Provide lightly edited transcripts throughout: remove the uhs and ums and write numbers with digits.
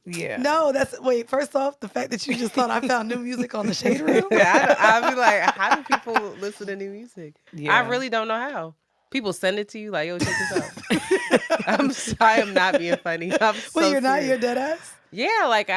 Yeah. No, wait, first off, the fact that you just thought I found new music on the Shade Room. I'll be like, how do people listen to new music? Yeah. I really don't know how. People send it to you like, yo, check this out. I'm sorry, I'm not being funny. Wait, you're not? You're dead ass? Yeah, like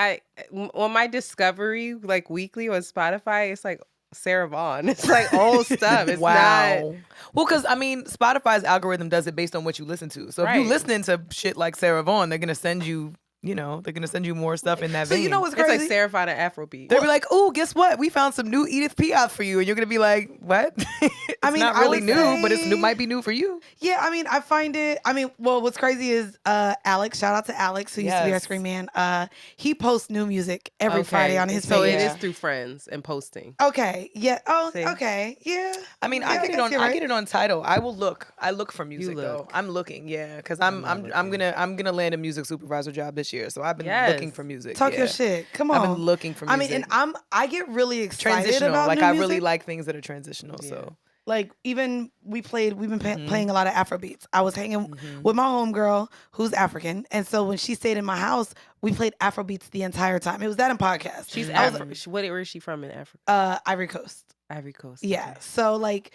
on my Discovery, like weekly on Spotify, it's like Sarah Vaughan. It's like old stuff. It's Wow. Well, because I mean, Spotify's algorithm does it based on what you listen to. So if you listening to shit like Sarah Vaughan, they're gonna send you. They're going to send you more stuff in that vein. So you know what's It's crazy? like Sarah Vaughan and Afrobeat. They'll be like, "Oh, guess what? We found some new Edith Piaf for you," and you're gonna be like, "What?" It's not really new, but it might be new for you. Yeah, I mean, I find it. I mean, well, what's crazy is Alex. Shout out to Alex, who used to be our screen man. He posts new music every Friday on his page. So it is through friends and posting. Okay. Yeah. Oh. See? Okay. Yeah. I mean, I get it on Tidal. I look for music though. I'm looking, yeah, because I'm gonna land a music supervisor job this year. So I've been looking for music. Talk your shit. Come on. I've been looking for music. I mean, and I get really excited transitional. about Like new I music. really like things that are transitional. Yeah. So like even we've been playing a lot of Afrobeats. I was hanging with my homegirl who's African, and so when she stayed in my house, we played Afrobeats the entire time. It was that in podcast. She's African. Where is she from in Africa? Ivory Coast. Ivory Coast. Yeah. Okay. So like.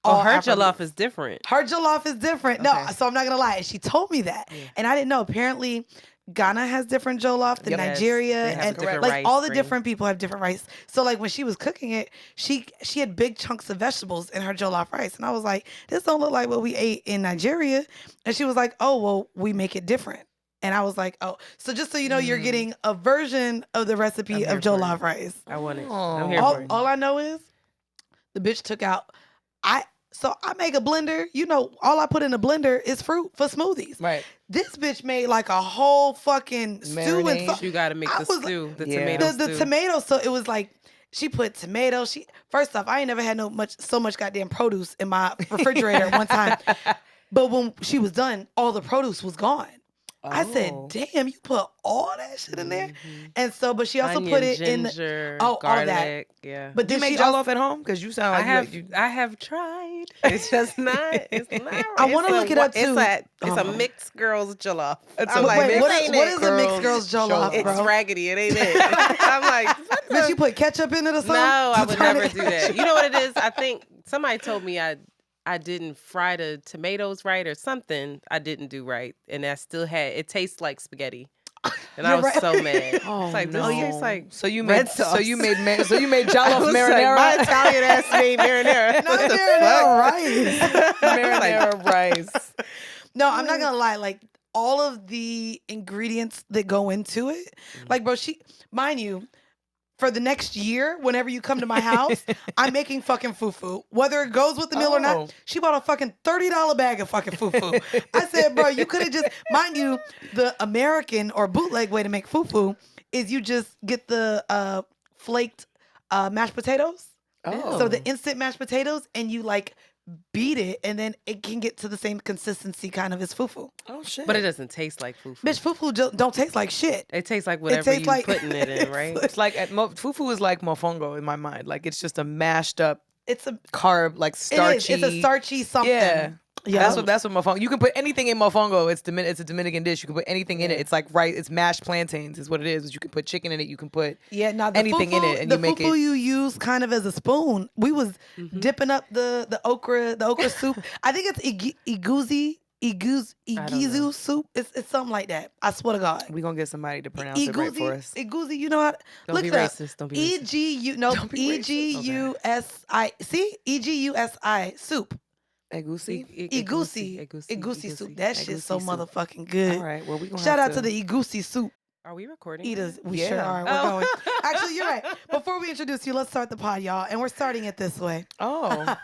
Her jollof is different. Her jollof is different. Okay. No, so I'm not gonna lie. She told me that, and I didn't know. Apparently, Ghana has different jollof than Nigeria, and like all the different people have different rice. So like when she was cooking it, she had big chunks of vegetables in her jollof rice, and I was like, "This don't look like what we ate in Nigeria." And she was like, "Oh, well, we make it different." And I was like, "Oh, so just so you know, you're getting a version of the recipe of jollof rice." I want it. I'm here for it. All I know is the bitch took out. So I make a blender. You know, all I put in a blender is fruit for smoothies. Right. This bitch made like a whole fucking stew and you got to make the stew, the tomato stew. The tomato. So it was like she put tomato. First off, I ain't never had so much goddamn produce in my refrigerator one time. But when she was done, all the produce was gone. I said, "Damn, you put all that shit in there." And so, but she also Onion, put it ginger, in all garlic, that. Yeah. But you make jollof at home? Because you sound like I have tried. It's just not. It's not. I want to look it up too. It's a mixed girls jollof. I'm like, what is a mixed girls jollof? It's raggedy. It ain't it. I'm like, did you put ketchup in it or something? No, I would never do that. You know what it is? I think somebody told me I didn't fry the tomatoes right or something I didn't do right. And I still it tastes like spaghetti. And I was so mad. Oh, it's like, no. this tastes like so you red made sauce. so you made jollof marinara. Like, my Italian ass made marinara. Not marinara rice. Marinara rice. No, I'm not gonna lie. Like all of the ingredients that go into it, like bro, mind you, for the next year, whenever you come to my house, I'm making fucking fufu. Whether it goes with the meal or not, she bought a fucking $30 bag of fucking fufu. I said, bro, you could have just, mind you, the American or bootleg way to make fufu is you just get the flaked mashed potatoes. So the instant mashed potatoes, and you like beat it, and then it can get to the same consistency kind of as fufu. Oh shit! But it doesn't taste like fufu. Bitch, fufu don't taste like shit. It tastes like whatever you putting it in, right? It's like fufu is like mofongo in my mind. Like it's just a mashed up. It's a carb, like starchy. It's a starchy something. Yeah. That's what mofongo. You can put anything in mofongo. It's a Dominican dish. You can put anything in it. It's like it's mashed plantains is what it is. You can put chicken in it. You can put anything in it, and you make it. The fufu you use kind of as a spoon. We was dipping up the okra soup. I think it's iguzu soup. It's something like that. I swear to God. We gonna get somebody to pronounce it right for us. Iguzi, you know how? Don't be racist. Don't be racist. EGUSI. See, EGUSI soup. Egusi soup. That shit's so motherfucking good. All right. Well, we gonna shout out to the Egusi soup. Are we recording? Eaters, we sure are. We're going. Actually, you're right. Before we introduce you, let's start the pod, y'all, and we're starting it this way. Oh.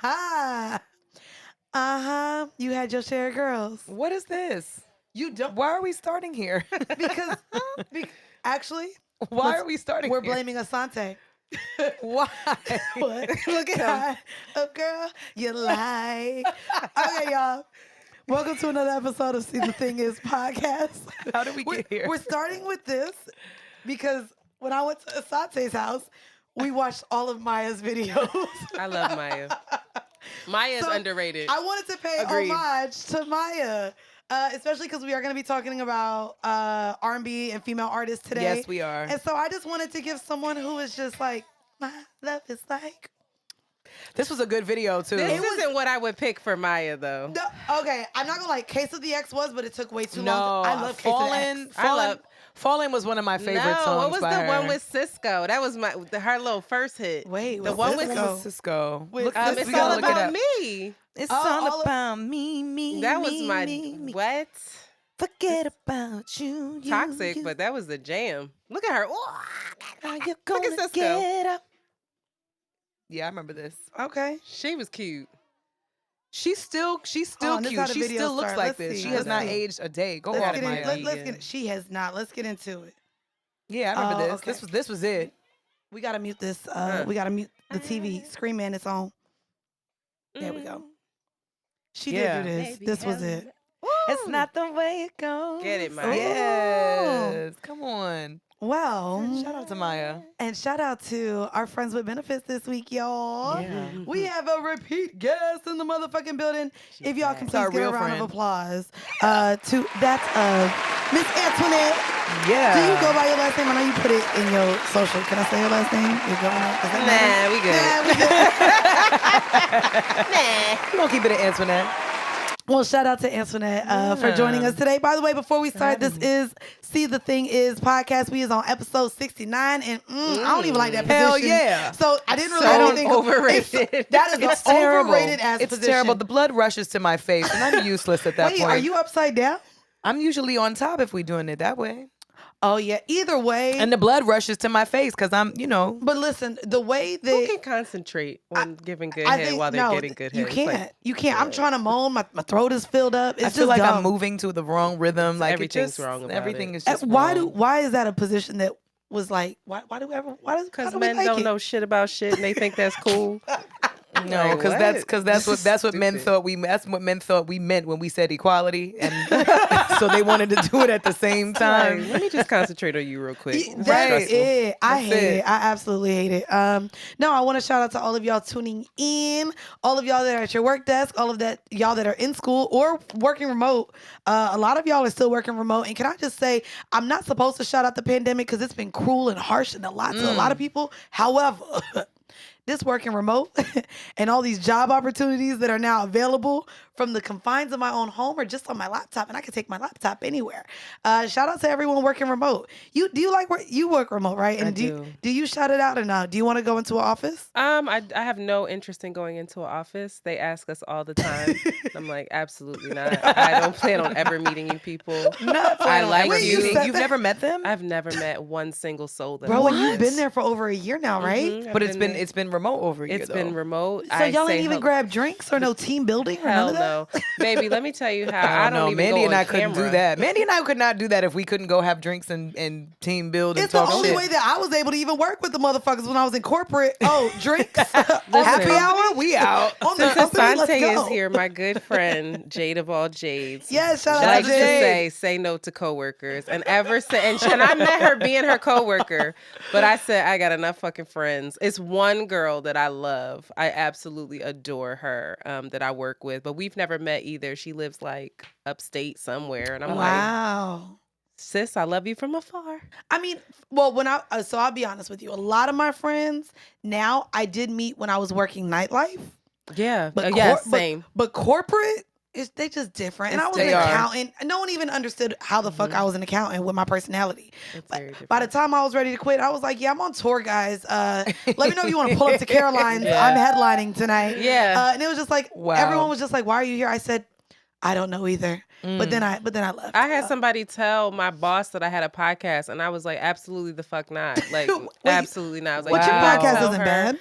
You had your share of girls. What is this? You don't. Why are we starting here? Because actually, why are we starting? We're here? blaming Asante. Why? What? Look at her. Oh, girl, you lie. Okay, y'all. Welcome to another episode of See the Thing Is podcast. How did we get here? We're starting with this because when I went to Asante's house, we watched all of Maya's videos. I love Maya. Maya's underrated. I wanted to pay homage to Maya. especially because we are going to be talking about R&B and female artists today. Yes, we are. And so I just wanted to give someone who is just like, my love is like. This was a good video, too. This isn't what I would pick for Maya, though. No, okay, I'm not going to like Case of the X was, but it took way too long. I love Case of the X. Fallen was one of my favorite songs. What was by the her. one with Cisco? That was her little first hit. Wait, the one with Cisco. It's all about me. It's all about me. That was my what? Forget about you. Toxic, but that was the jam. Look at her. Look at Cisco. Yeah, I remember this. Okay, she was cute. She's still cute. She still looks like this. She has not aged a day. Go on, Maya. She has not. Let's get into it. Yeah, I remember this. Okay. This was it. We gotta mute this. We gotta mute the TV. Screen Man, it's on. There we go. She did do this. Baby, this was it. Woo! It's not the way it goes. Get it, Maya. Yes. Come on. Well, shout out to Maya. And shout out to our friends with benefits this week, y'all. Yeah. We have a repeat guest in the motherfucking building. If y'all can please give a round of applause to Miss Antoinette. Yeah. Do you go by your last name? I know you put it in your social. Can I say your last name? You're going on? Nah, we good. Nah. We're going to keep it at Antoinette. Well, shout out to Antoinette for joining us today. By the way, before we start, this is See the Thing Is podcast. We is on episode 69, and I don't even like that position. Hell yeah. So I didn't really think overrated. That is it's terrible. Overrated as it's position. Terrible. The blood rushes to my face, and I'm useless at that point. Are you upside down? I'm usually on top if we're doing it that way. Oh, yeah. Either way. And the blood rushes to my face because I'm, But listen, the way they... Who can concentrate on giving good head while they're getting good head? You can't. You can't. I'm trying to moan. My throat is filled up. It's I feel like dumb. I'm moving to the wrong rhythm. Like everything's wrong about everything it. is just wrong. Why is that a position that was like, because men don't know shit about shit and they think that's cool. No, because that's what men thought we meant when we said equality, and so they wanted to do it at the same time. Let me just concentrate on you real quick. That's it. I hate it. I absolutely hate it. No, I want to shout out to all of y'all tuning in, all of y'all that are at your work desk, all of y'all that are in school or working remote. A lot of y'all are still working remote, and can I just say, I'm not supposed to shout out the pandemic because it's been cruel and harsh and to a lot of people. However. This working remote and all these job opportunities that are now available from the confines of my own home or just on my laptop, and I can take my laptop anywhere. Shout out to everyone working remote. You work remote, right? And I do. Do you shout it out or no? Do you want to go into an office? I have no interest in going into an office. They ask us all the time. I'm like, absolutely not. I don't plan on ever meeting you people. I like you. You've never met them? I've never met one single soul. Bro, you've been there for over a year now, right? Mm-hmm. But it's been remote over a year. It's been remote. So y'all ain't even grab drinks or no team building or none of that? No. Baby, let me tell you how I don't even Mandy go and I on couldn't camera. do that. Mandy and I could not do that if we couldn't go have drinks and team build and it's talk the only shit. way that I was able to even work with the motherfuckers when I was in corporate. Oh, drinks. Happy hour, we out. Since Asante is here, my good friend Jade of all Jades. Yes, shout out likes to to Jade. say no to coworkers, and and I met her being her coworker, but I said I got enough fucking friends. It's one girl that I love. I absolutely adore her that I work with, but we've never met either. She lives like upstate somewhere, and I'm like, sis, I love you from afar. I mean, well, so I'll be honest with you. A lot of my friends now I did meet when I was working nightlife. Yeah, but same. But corporate, they just different. And I was an accountant. No one even understood how the fuck I was an accountant with my personality. By the time I was ready to quit, I was like, yeah, I'm on tour, guys. Let me know if you want to pull up to Caroline's. I'm headlining tonight. Yeah. And it was just like, everyone was just like, why are you here? I said, I don't know either. But then I left. I had somebody tell my boss that I had a podcast, and I was like, absolutely the fuck not. Like, absolutely not. I was like, but your podcast isn't bad.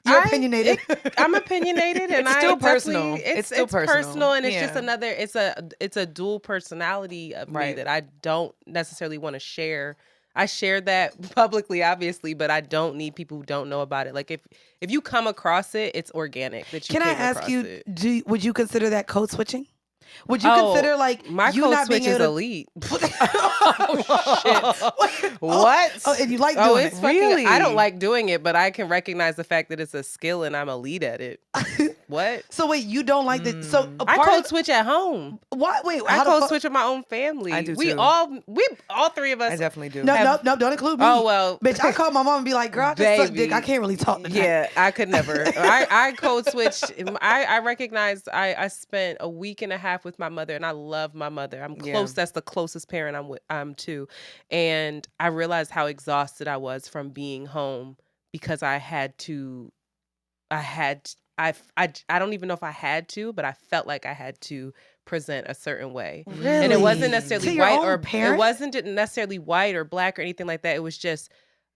You're opinionated. I'm opinionated, and it's still personal. It's still personal, and it's just another. It's a dual personality of me that I don't necessarily want to share. I shared that publicly, obviously, but I don't need people who don't know about it. Like if you come across it, it's organic. That you Can I ask you? Would you consider that code switching? Would you consider like my you code not switch being is able elite? What? Oh, and you like doing it? Really? I don't like doing it, but I can recognize the fact that it's a skill and I'm elite at it. What? So wait, you don't like the so a I part code of, switch at home. what? Wait, I how code the switch with my own family. I do we too. all three of us. I definitely do. No, don't include me. Oh, well. bitch, I call my mom and be like, "Girl, I just suck dick. I can't really talk tonight." Yeah, I could never. I code switch. I recognize I spent a week and a half with my mother, and I love my mother. I'm close. Yeah. That's the closest parent I'm to, and I realized how exhausted I was from being home because I don't even know if I had to, but I felt like I had to present a certain way. Really? And it wasn't necessarily To your white own or parent? it wasn't necessarily white or black or anything like that. It was just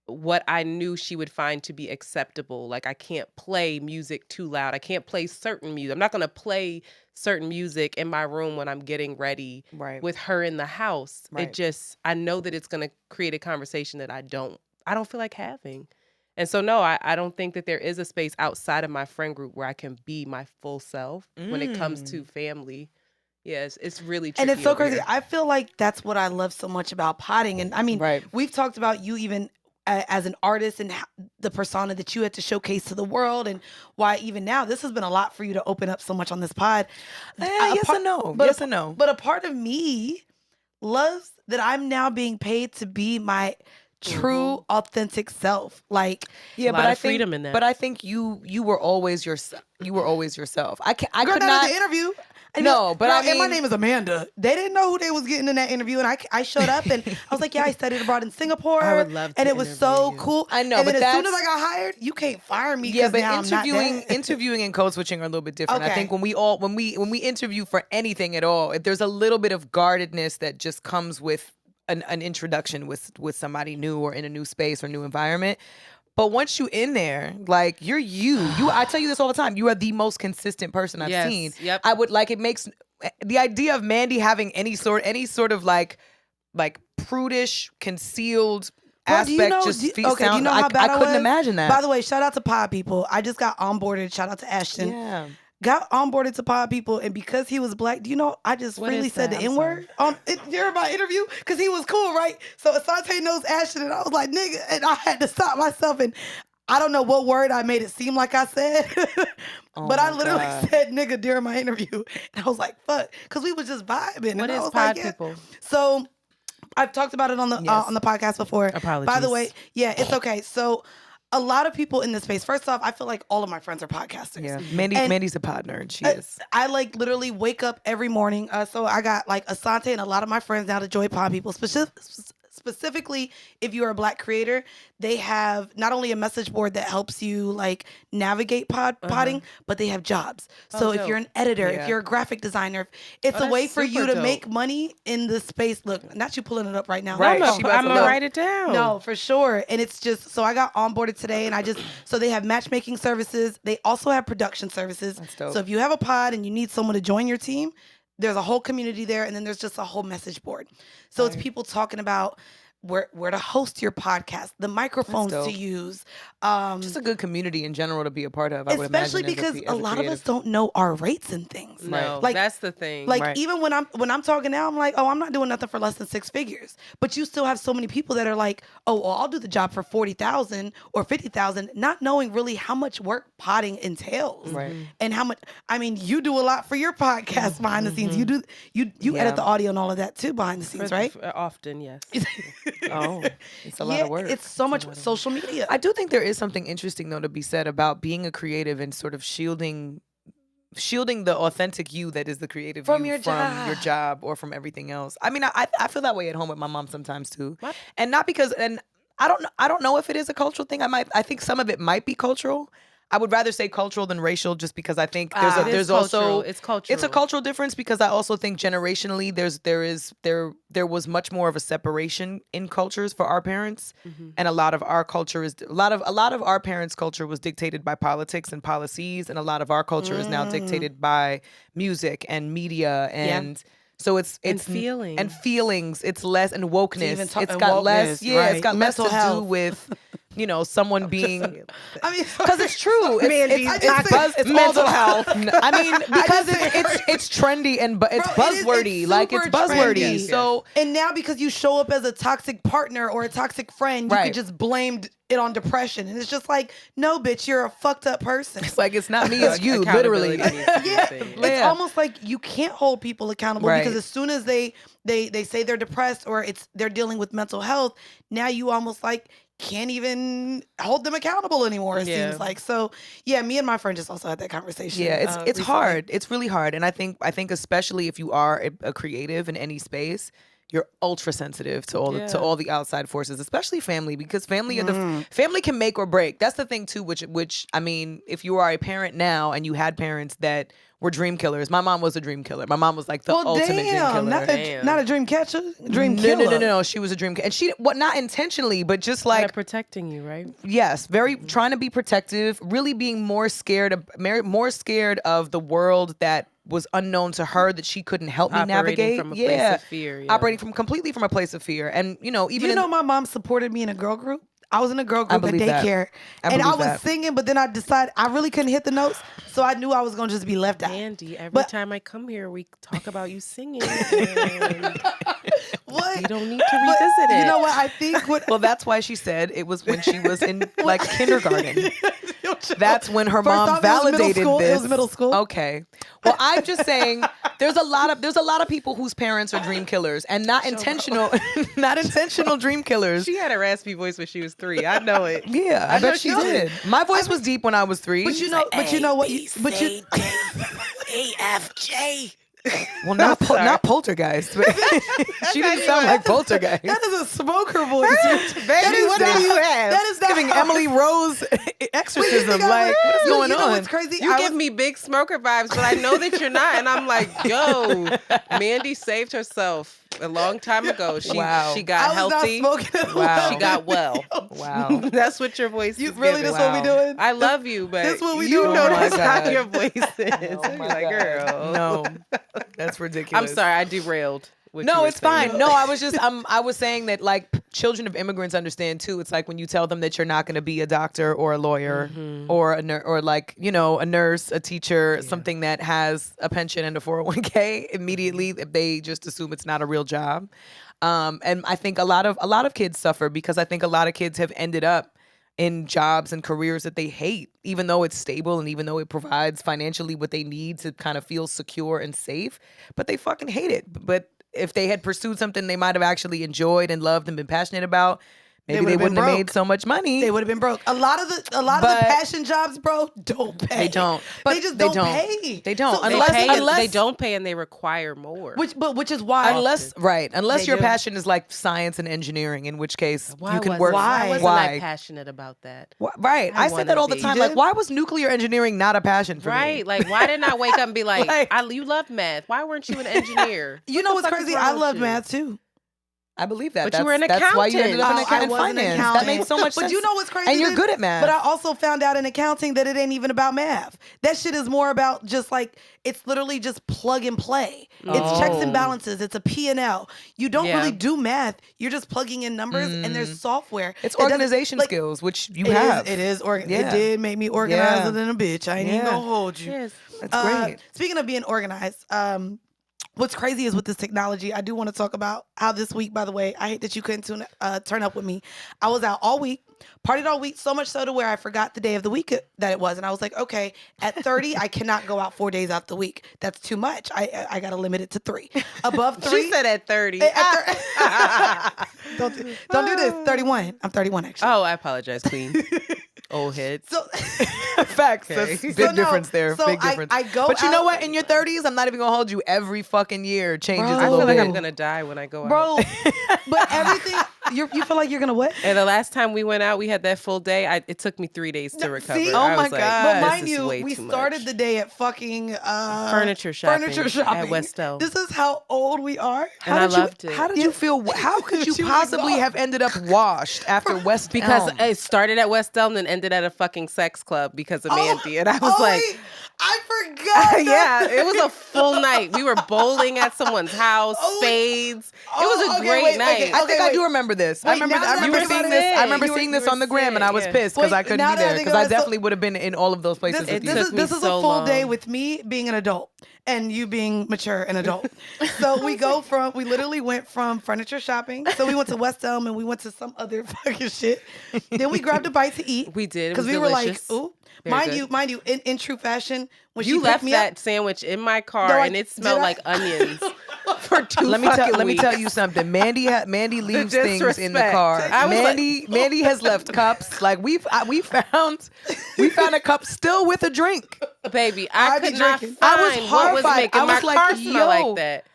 what I knew she would find to be acceptable. Like I can't play music too loud. I can't play certain music. I'm not going to play certain music in my room when I'm getting ready with her in the house. Right. It just, I know that it's going to create a conversation that I don't feel like having. And so, no, I don't think that there is a space outside of my friend group where I can be my full self when it comes to family. Yes, it's really tricky. And it's so over crazy. here. I feel like that's what I love so much about potting. And I mean, we've talked about you even as an artist and the persona that you had to showcase to the world, and why even now this has been a lot for you to open up so much on this pod. Yes and no. Yes and no. But a part of me loves that I'm now being paid to be my true, authentic self. Like, yeah, but I think freedom in that. But I think you were always yourself. You were always yourself. I could not not the interview. No, but I mean, and my name is Amanda. They didn't know who they was getting in that interview, and I showed up and I was like, yeah, I studied abroad in Singapore. I would love to and it was so you. cool. I know, and but then as soon as I got hired, you can't fire me. Yeah, but now interviewing and code switching are a little bit different. Okay. I think when we interview for anything at all, there's a little bit of guardedness that just comes with an introduction with somebody new or in a new space or new environment. But once you in there, like you're you. I tell you this all the time. You are the most consistent person I've seen. Yep. I would like it makes the idea of Mandii having any sort of like prudish, concealed aspect do you know, just do you know how bad I couldn't imagine that. By the way, shout out to Pod People. I just got onboarded. Shout out to Ashton. Yeah. Got onboarded to Pod People, and because he was black, do you know I just freely said the N-word during my interview because he was cool, right? So Asante knows Ashton, and I was like, nigga, and I had to stop myself, and I don't know what word I made it seem like I said, but I literally said nigga during my interview, and I was like, fuck, because we was just vibing. What and is I was Pod like, People? So I've talked about it on the podcast before. Apologies. By the way, yeah, it's okay. So a lot of people in this space, first off, I feel like all of my friends are podcasters. Yeah, Mandy's a pod nerd. She is. I like literally wake up every morning. So I got like Asante and a lot of my friends now to join Pod People. Specifically, if you're a black creator, they have not only a message board that helps you like navigate potting, but they have jobs. So if you're an editor, if you're a graphic designer, it's a way for you to make money in the space. Look, not you pulling it up right now. Right. I'm going to write it down. No, for sure. And it's just, so I got onboarded today and so they have matchmaking services. They also have production services. That's dope. So if you have a pod and you need someone to join your team, there's a whole community there, and then there's just a whole message board. So it's people talking about where to host your podcast, the microphones to use. Just a good community in general to be a part of, I would especially imagine. because a lot of us don't know our rates and things. No, like, that's the thing. Like even when I'm talking now, I'm like, oh, I'm not doing nothing for less than 6 figures. But you still have so many people that are like, oh, well, I'll do the job for 40,000 or 50,000, not knowing really how much work potting entails, right? And how much. I mean, you do a lot for your podcast behind the scenes. You edit the audio and all of that too behind the scenes, right? Often, yes. Oh, it's a lot of work. It's so much with social media. I do think there is something interesting though to be said about being a creative and sort of shielding the authentic you that is the creative from you your your job or from everything else. I mean, I feel that way at home with my mom sometimes too, and not because I don't know if it is a cultural thing. I think some of it might be cultural. I would rather say cultural than racial, just because I think there's also it's cultural. It's a cultural difference because I also think generationally there was much more of a separation in cultures for our parents, and a lot of our culture is a lot of our parents' culture was dictated by politics and policies, and a lot of our culture is now dictated by music and media and. So it's feelings. It's less and wokeness. It's got wokeness, less. Yeah, right. it's got Mental less to health. do with someone being. I mean, Because it's true. It's mental health. I mean, because it's trendy and it's buzzwordy. It's buzzwordy. Trendy. So and now because you show up as a toxic partner or a toxic friend, you could just blame it on depression, and it's just like, no, bitch, you're a fucked up person. It's like it's not me, it's you, literally. It's almost like you can't hold people accountable because as soon as they say they're depressed or they're dealing with mental health, now you almost like can't even hold them accountable anymore. It seems like. So yeah, me and my friend just also had that conversation. Yeah, it's recently. hard. It's really hard, and I think especially if you are a creative in any space, you're ultra sensitive to all the outside forces, especially family, because family family can make or break. That's the thing too, which I mean, if you are a parent now and you had parents that were dream killers. My mom was a dream killer. My mom was like the ultimate dream killer. Not a dream catcher, dream killer. No. She was a dream killer. And she, not intentionally, but just like. Protecting you, right? Yes. Trying to be protective, really being more scared of the world that was unknown to her, that she couldn't help me navigate. From a place of fear. Yeah. Operating completely from a place of fear. And, my mom supported me in a girl group? I was in a girl group at daycare, and I was singing, but then I decided I really couldn't hit the notes, so I knew I was going to just be left out. Mandy, every time I come here, we talk about you singing. And what? You don't need to revisit it. You know what? I think well, that's why she said it was when she was in like kindergarten. That's when her mom validated this. It was middle school. Okay. Well, I'm just saying there's a lot of people whose parents are dream killers and not intentional dream killers. She had a raspy voice when she was 3. I know it. Yeah, I bet she did. My voice was deep when I was 3. But you know what? AFJ. Well, not Poltergeist. She didn't sound like Poltergeist. That is a smoker voice. Baby, what do you have? That is giving Emily Rose exorcism. Like, what's going on? What's crazy? You give me big smoker vibes, but I know that you're not. And I'm like, yo, Mandy saved herself a long time ago. She got healthy. Wow. She got well. Wow. That's what your voice is. Really, that's what we doing? I love you, but that's what we you doing. know that's how your voice is. Oh my like, girl. No. That's ridiculous. I'm sorry, I derailed. No, it's fine. No, I was saying that like children of immigrants understand too. It's like when you tell them that you're not going to be a doctor or a lawyer or a or like, a nurse, a teacher, something that has a pension and a 401k, immediately they just assume it's not a real job. And I think a lot of kids suffer because I think a lot of kids have ended up in jobs and careers that they hate, even though it's stable and even though it provides financially what they need to kind of feel secure and safe, but they fucking hate it. But if they had pursued something they might have actually enjoyed and loved and been passionate about, maybe they wouldn't have made so much money. They would have been broke. A lot of the passion jobs, bro, don't pay. They don't. But they just don't pay. They don't. So Unless they don't pay and they require more. Which is why. Unless your passion is like science and engineering, in which case you can work. Why wasn't I passionate about that? Right. I said that all the time. Like, why was nuclear engineering not a passion for me? Right. Like, why didn't I wake up and be like, you love math. Why weren't you an engineer? You know what's crazy? I loved math too. I believe that. But you were an accountant. That's why you ended up in finance. That makes so much sense. But you know what's crazy? And you're good at math. But I also found out in accounting that it ain't even about math. That shit is more about just like, it's literally just plug and play. It's checks and balances. It's a P&L. You don't really do math. You're just plugging in numbers and there's software. It's organization skills, which you have. It did make me organized than a bitch. I ain't even gonna hold you. Yes. That's great. Speaking of being organized, what's crazy is with this technology, I do want to talk about how this week, by the way, I hate that you couldn't turn up with me. I was out all week, partied all week, so much so to where I forgot the day of the week that it was. And I was like, okay, at 30, I cannot go out 4 days out the week. That's too much. I got to limit it to 3. Above 3. She said at 30. Don't do this. 31. I'm 31, actually. Oh, I apologize, queen. Old head. So, facts. That's big difference there. Big difference. I go but you know what? In your 30s, I'm not even gonna hold you. Every fucking year changes a little bit. I feel like I'm gonna die when I go out. Bro, but everything, you feel like you're gonna what? And the last time we went out, we had that full day. It took me 3 days to recover. See? Oh my God. But mind you, we started the day at fucking furniture shopping at West Elm. This is how old we are. And I loved it. How did you feel? How could you possibly have ended up washed after West Elm? Because it started at West Elm and ended at a fucking sex club because of Mandy. And I was like, I forgot. Yeah, it was a full night. We were bowling at someone's house, spades. It was a great night. I think I do remember this. I remember seeing this. I remember You were- seeing this you were on the gram, and I was sick, pissed because I couldn't now be that I there think because I about it, so- definitely would have been in all of those places with you. took me This is so a full day long. with me being an adult and you being mature and adult. So we literally went from furniture shopping. So we went to West Elm and we went to some other fucking shit. Then we grabbed a bite to eat. We did. It Because was we were like, delicious. ooh. Very Mind you, in true fashion, when You she left picked me that up, sandwich in my car, No, and it smelled did I? like onions for 2 Let me weeks. tell you something. Mandy leaves things in the disrespect. car. I was Mandy has left cups. Like we found a cup still with a drink. Baby, I be could not drinking. find I was what was horrified. making I was my like, car smell yo. like that.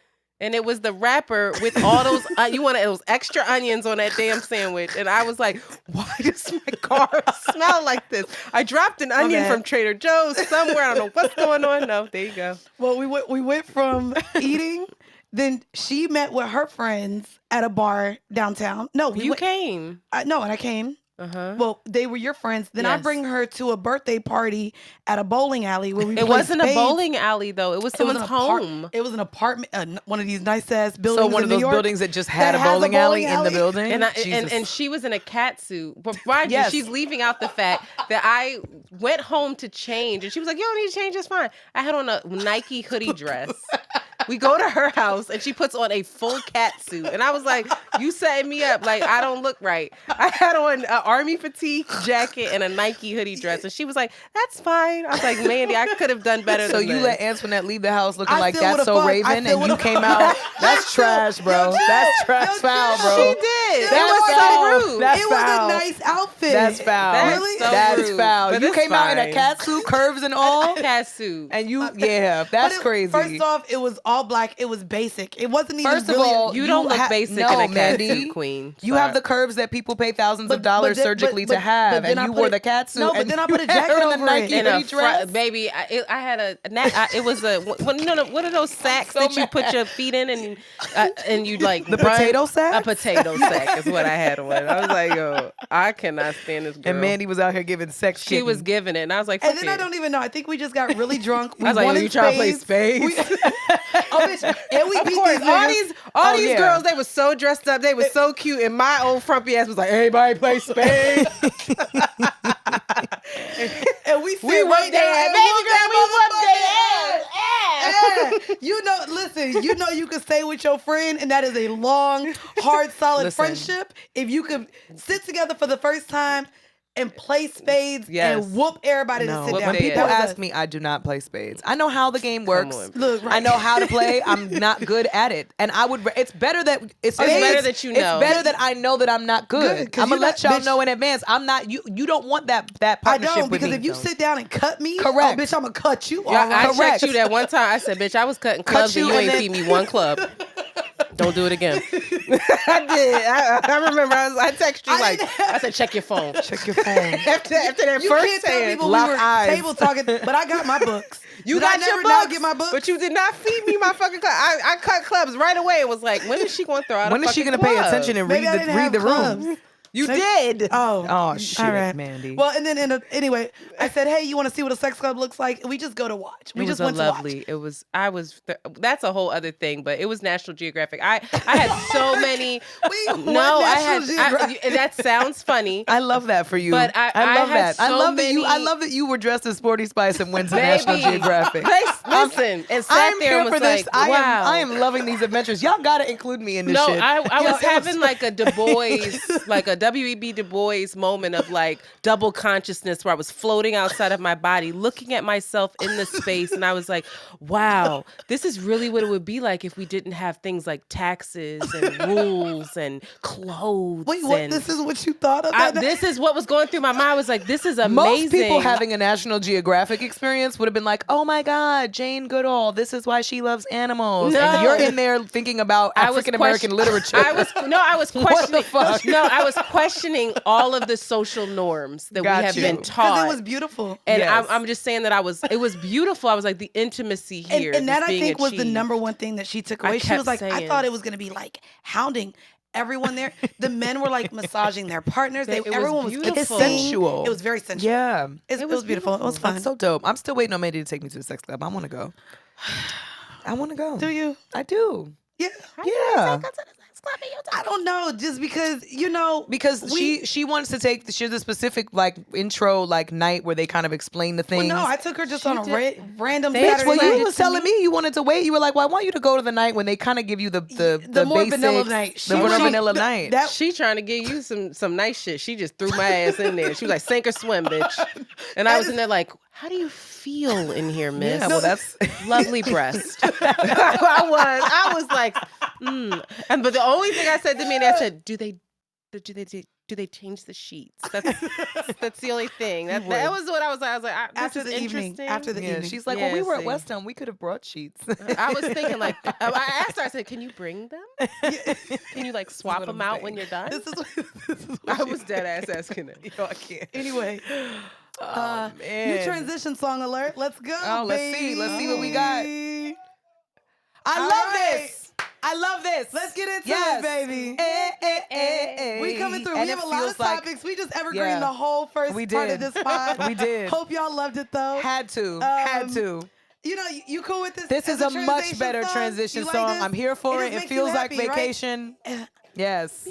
And it was the wrapper with all those, you wanted those extra onions on that damn sandwich. And I was like, why does my car smell like this? I dropped an onion bad. from Trader Joe's somewhere. I don't know what's going on. No, there you go. well, we went from eating. Then she met with her friends at a bar downtown. No, You came. and I came. Uh-huh. Well, they were your friends. Then I Yes. bring her to a birthday party at a bowling alley where we It play wasn't spades. a bowling alley, though. It was It was someone's an home. It was an apartment, one of these nice ass buildings. So one in of New those York buildings that just had that a has a bowling alley bowling in the alley. building. And Jesus. she was in a cat suit. But mind Yes. you, she's leaving out the fact that I went home to change, and she was like, "You don't need to change. It's fine." I had on a Nike hoodie dress. We go to her house, and she puts on a full cat suit, and I was like, "You setting me up? Like I don't look right." I had on an army fatigue jacket and a Nike hoodie dress, and she was like, "That's fine." I was like, "Mandy, I could have done better." So than you this. let Antoinette leave the house looking I like still that's would've so fucked. I Raven, still and you would've came fucked. out. That's trash, bro. That's trash foul, bro. She did. That's It was foul. so rude. That's It was foul. a nice outfit. That's foul. That's Really? so That's rude. foul. But You it's came out in a fine. cat suit, curves and all, Cat suit. and you, yeah, that's crazy. First off, it was all black. It was basic. It wasn't even First of really all, You don't look basic in a cat Mandy. suit, queen. You have the curves that people pay thousands of But- dollars but then- surgically but- to have, but then and I you put wore it- the cat suit. No, but and then I put a you had jacket her in the over Nike it. in a hoodie dress. baby. I had it was a no. What are those sacks so that you put mad. your feet in and you like The run? potato sack? A potato sack is what I had on. I was like, yo, I cannot stand this girl. And Mandy was out here giving sex. she was kittens. giving it, and I was like, And fuck then I it. don't even know. I think we just got really drunk. We I was like, yo, wanted you trying to play spades. spades? Oh, bitch. And we Of beat course, these all niggas. these Oh, these yeah. girls, they were so dressed up, they were so cute, and my old frumpy ass was like, everybody play spades. And we sit We right whooped there. their ass. and Baby whoop girl, we that whooped motherfucking ass. Yeah. You know, listen, you know you can stay with your friend, and that is a long, hard, solid Listen. friendship. If you could sit together for the first time and play spades Yes. and whoop everybody No, to sit whoop down. when their people ass. ask me, I do not play spades. I know how the game works. on. Look, right. I know how to play. I'm not good at it, and I would. It's better that it's better that you know. It's better that I know that I'm not Good, good. 'cause I'm gonna you're let not- y'all bitch. know in advance. I'm not. You don't want that I partnership don't, with because me. if you sit down and cut me, Correct. oh, bitch, I'm gonna cut you. Yeah, all I right. Correct. checked you that one time. I said, bitch, I was cutting clubs you and you and ain't then- feed me one club. Don't do it again. I did. I remember. I texted you like, I said, check your phone. check your phone. After that You first can't tell hand, people lock we were eyes. table talking, but I got my books. you Did got I never your not books, get my books? but you did not feed me my fucking club. I cut clubs right away. It was like, when is she going to throw out When a is she fucking gonna pay club? attention and Maybe I read didn't the have clubs. room? You Maybe- did. Oh, shit, all right. Mandy. Well, and then anyway, I said, "Hey, you want to see what a sex club looks like?" And we just go to watch. We It just was went lovely. to It was. That's a whole other thing, but it was National Geographic. I had so many. watch. No, I had. That sounds funny. I love that for you. But I love had that. I so love that you. I many- love that you were dressed as Sporty Spice and went to National Baby, Geographic. Listen, and sat I'm there here and was for this. like, wow. I am loving these adventures. Y'all gotta include me in this No, shit. I Yo, was it was- having like a Du Bois, like a W.E.B. Du Bois moment of like double consciousness where I was floating outside of my body, looking at myself in the space. And I was like, wow, this is really what it would be like if we didn't have things like taxes and rules and clothes. Wait, what? and This is what you thought of? this is what was going through my mind. I was like, this is amazing. Most people having a National Geographic experience would have been like, "Oh my God, Jane Goodall. This is why she loves animals." No. And you're in there thinking about I was African American literature. I was questioning. What the fuck? No, I was questioning all of the social norms that Got we have you. been because taught. it was beautiful. And Yes. I'm just saying that it was beautiful. I was like, the intimacy here. And that is I being think was the achieved. number one thing that she took I away. She kept was like, I saying- thought it was going to be like hounding. everyone there. The men were like massaging their partners. Everyone was beautiful. kissing. Sensual. It was very sensual. Yeah. It was beautiful. It was fun. That's so dope. I'm still waiting on Mandy to take me to the sex club. I want to go. I want to go. Do you? I do. Yeah. Yeah. I don't know, just because Because she wants to take she has a specific like intro like night where they kind of explain the things. Well, no, I took her just on a random Bitch, Saturday well, night. you was telling me you wanted to wait. You were like, "Well, I want you to go to the night when they kind of give you the more basics, vanilla night. the more vanilla night." She trying to get you some nice shit. She just threw my ass in there. She was like, sink or swim, bitch. And I was in there like, how do you feel in here, miss? Yeah, well, that's lovely breast. I was like, but the only thing I said to me, and I said, do they change the sheets? That's the only thing. That was what I was like. I was like, after the evening. After the evening. She's like, well, we were at West Elm. We could have brought sheets. I was thinking like, I asked her, I said, can you bring them? Can you like swap them out when you're done? This is what I was dead ass asking it. Yo, I can't. Anyway. Man. New transition song alert. Let's go. Oh, baby. let's see what we got. I love this. Let's get into it, baby. We coming through. And we have a lot of like, topics. We just evergreen the whole first part of this pod. We did. Hope y'all loved it though. Had to. You know, you cool with this? This is a much better song? transition Like song. this? I'm here for it. It just makes you feels like happy, right? vacation. Yes.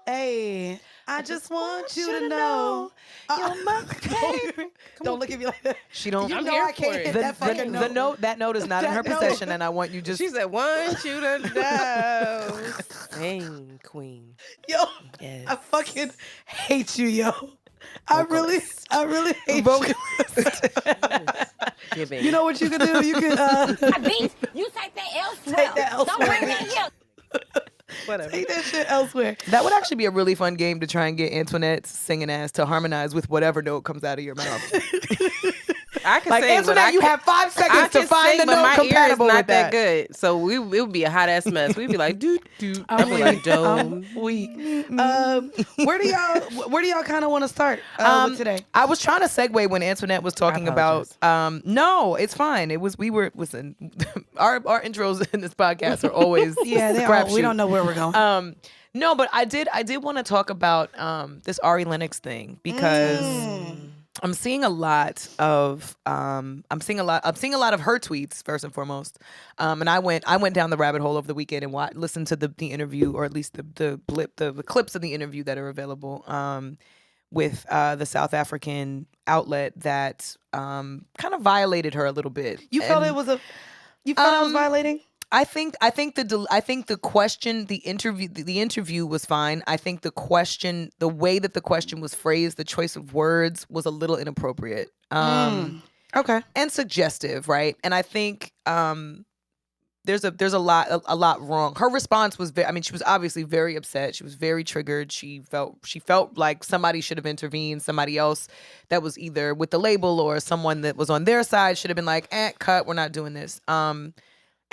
Hey, I just want you to know. You're my baby. Don't look at me like that. She don't. You know I can't hit that fucking note. That note is not in her possession, and I want you just. She said, want you to know. Sing, queen. Yo, Yes. I fucking hate you, yo. I really hate you. Giving. You know what you can do? You can You take that elsewhere. Take that elsewhere. Don't bring that here. Whatever. take that shit elsewhere. That would actually be a really fun game to try and get Antoinette's singing ass to harmonize with whatever note comes out of your mouth. I can Like sing, but Antoinette, you have 5 I seconds to can find sing, the but note my ear is compatible not with that that. good. So it would be a hot ass mess. We'd be like, doot doot. I'd be like, dome. Weak. Where do y'all kind of want to start with today? I was trying to segue when Antoinette was talking about. No, it's fine. Listen, our intros in this podcast are always We don't know where we're going. No, but I did want to talk about this Ari Lennox thing because I'm seeing a lot of her tweets first and foremost. And I went down the rabbit hole over the weekend and listened to the interview, or at least the clips of the interview that are available with the South African outlet that kind of violated her a little bit. You felt it was violating? I think the question, the interview was fine. I think the way that the question was phrased, the choice of words was a little inappropriate. Okay. And suggestive, right? And I think there's a lot wrong. Her response was she was obviously very upset. She was very triggered. She felt like somebody should have intervened. Somebody else that was either with the label or someone that was on their side should have been like, cut, we're not doing this.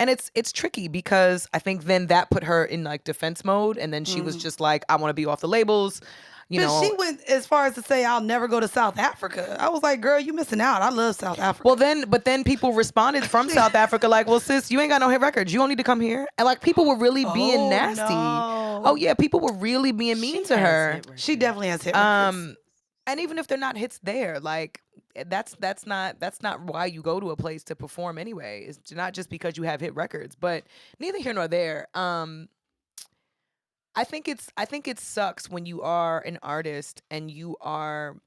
And it's tricky because I think then that put her in like defense mode, and then she was just like, I want to be off the labels. You know, she went as far as to say, I'll never go to South Africa. I was like, girl, you missing out. I love South Africa. Well, then people responded from South Africa like, well, sis, you ain't got no hit records. You don't need to come here. And like people were really being nasty. No. Oh yeah, people were really being mean to her. She definitely has hit records. And even if they're not hits there, like that's not why you go to a place to perform anyway. It's not just because you have hit records, but neither here nor there. I think it sucks when you are an artist and you are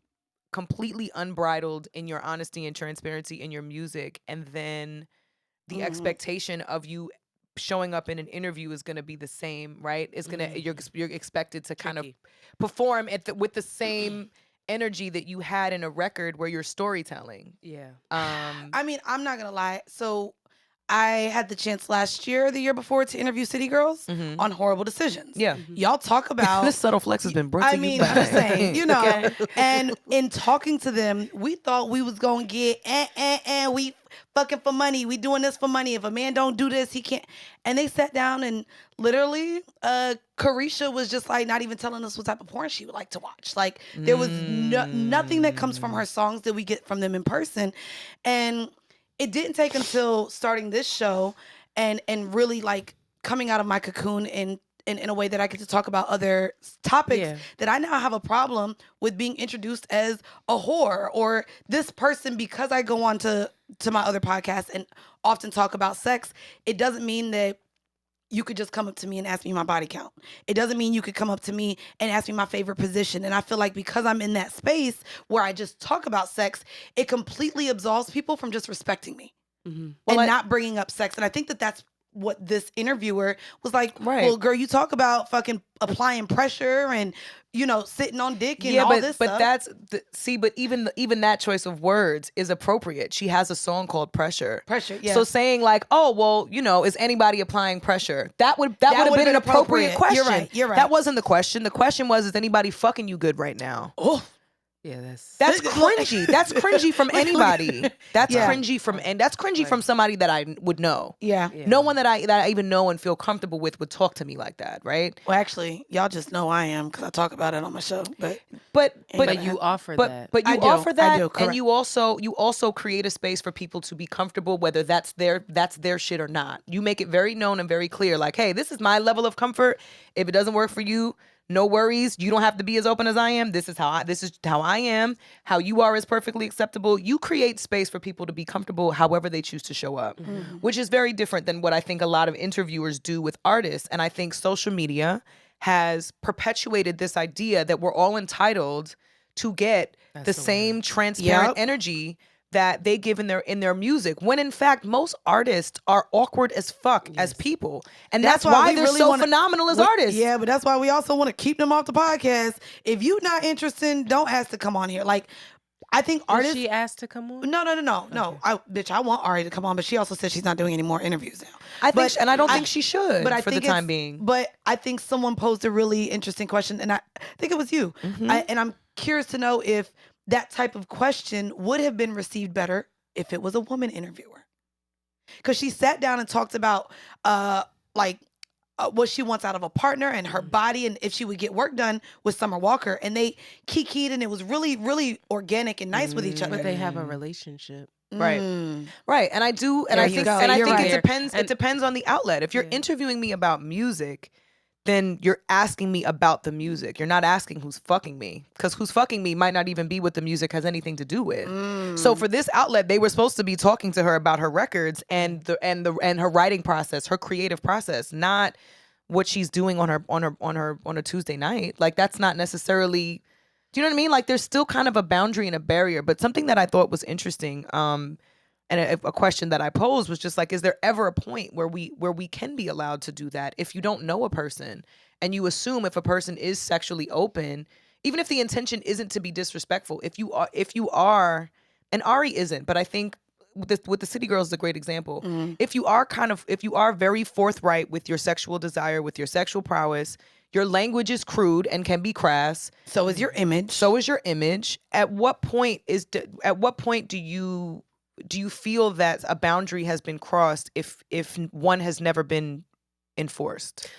completely unbridled in your honesty and transparency in your music, and then the expectation of you showing up in an interview is going to be the same, right? It's gonna you're expected to kind of perform with the same energy that you had in a record where you're storytelling. Yeah. I mean, I'm not gonna lie. So I had the chance last year, the year before, to interview City Girls on Horrible Decisions. Yeah. Y'all talk about this subtle flex has been brought to you by. I'm just saying, you know. And in talking to them, we thought we was gonna get we fucking for money. We doing this for money. If a man don't do this, he can't. And they sat down and literally, Carisha was just like not even telling us what type of porn she would like to watch. Like there was nothing that comes from her songs that we get from them in person. And it didn't take until starting this show and really like coming out of my cocoon and in a way that I get to talk about other topics, Yeah. that I now have a problem with being introduced as a whore or this person because I go on to my other podcasts and often talk about sex. It doesn't mean that you could just come up to me and ask me my body count. It doesn't mean you could come up to me and ask me my favorite position. And I feel like because I'm in that space where I just talk about sex, it completely absolves people from just respecting me and not bringing up sex. And I think that that's what this interviewer was like, well, girl, you talk about fucking applying pressure and, you know, sitting on dick and all this stuff. But that's, but even that choice of words is appropriate. She has a song called Pressure. Pressure, yeah. So saying like, oh, well, you know, is anybody applying pressure? That would have been an appropriate question. You're right. That wasn't the question. The question was, is anybody fucking you good right now? Oh. Yeah, that's cringy. That's cringy from anybody. That's cringy from somebody that I would know. Yeah. No one that I even know and feel comfortable with would talk to me like that, right? Well, actually, y'all just know I am because I talk about it on my show. But you offer that. But you offer that, correct. and you also create a space for people to be comfortable, whether that's their shit or not. You make it very known and very clear, like, hey, this is my level of comfort. If it doesn't work for you, no worries. You don't have to be as open as I am. This is how I am. How you are is perfectly acceptable. You create space for people to be comfortable however they choose to show up, which is very different than what I think a lot of interviewers do with artists. And I think social media has perpetuated this idea that we're all entitled to get the same transparent energy that they give in their music, when in fact most artists are awkward as fuck as people, and that's why they're really so phenomenal as artists. Yeah, but that's why we also want to keep them off the podcast. If you not interested, don't ask to come on here. Like, I think artists. She asked to come on? No. I want Ari to come on, but she also said she's not doing any more interviews now. I don't think she should. But for the time being. But I think someone posed a really interesting question, and I think it was you. And I'm curious to know if that type of question would have been received better if it was a woman interviewer. Because she sat down and talked about what she wants out of a partner and her body and if she would get work done with Summer Walker. And they kikied and it was really, really organic and nice with each other. But they have a relationship. Right. And I think it depends on the outlet. If you're interviewing me about music, then you're asking me about the music. You're not asking who's fucking me, because who's fucking me might not even be what the music has anything to do with. So for this outlet, they were supposed to be talking to her about her records and her writing process, her creative process, not what she's doing on a Tuesday night. Like, that's not necessarily, do you know what I mean? Like, there's still kind of a boundary and a barrier. But something that I thought was interesting, and a question that I posed was just like, is there ever a point where we can be allowed to do that if you don't know a person and you assume if a person is sexually open, even if the intention isn't to be disrespectful, if you are, and Ari isn't, but I think with the City Girls is a great example. If you are very forthright with your sexual desire, with your sexual prowess, your language is crude and can be crass. So is your image. At what point do you feel that a boundary has been crossed if one has never been enforced?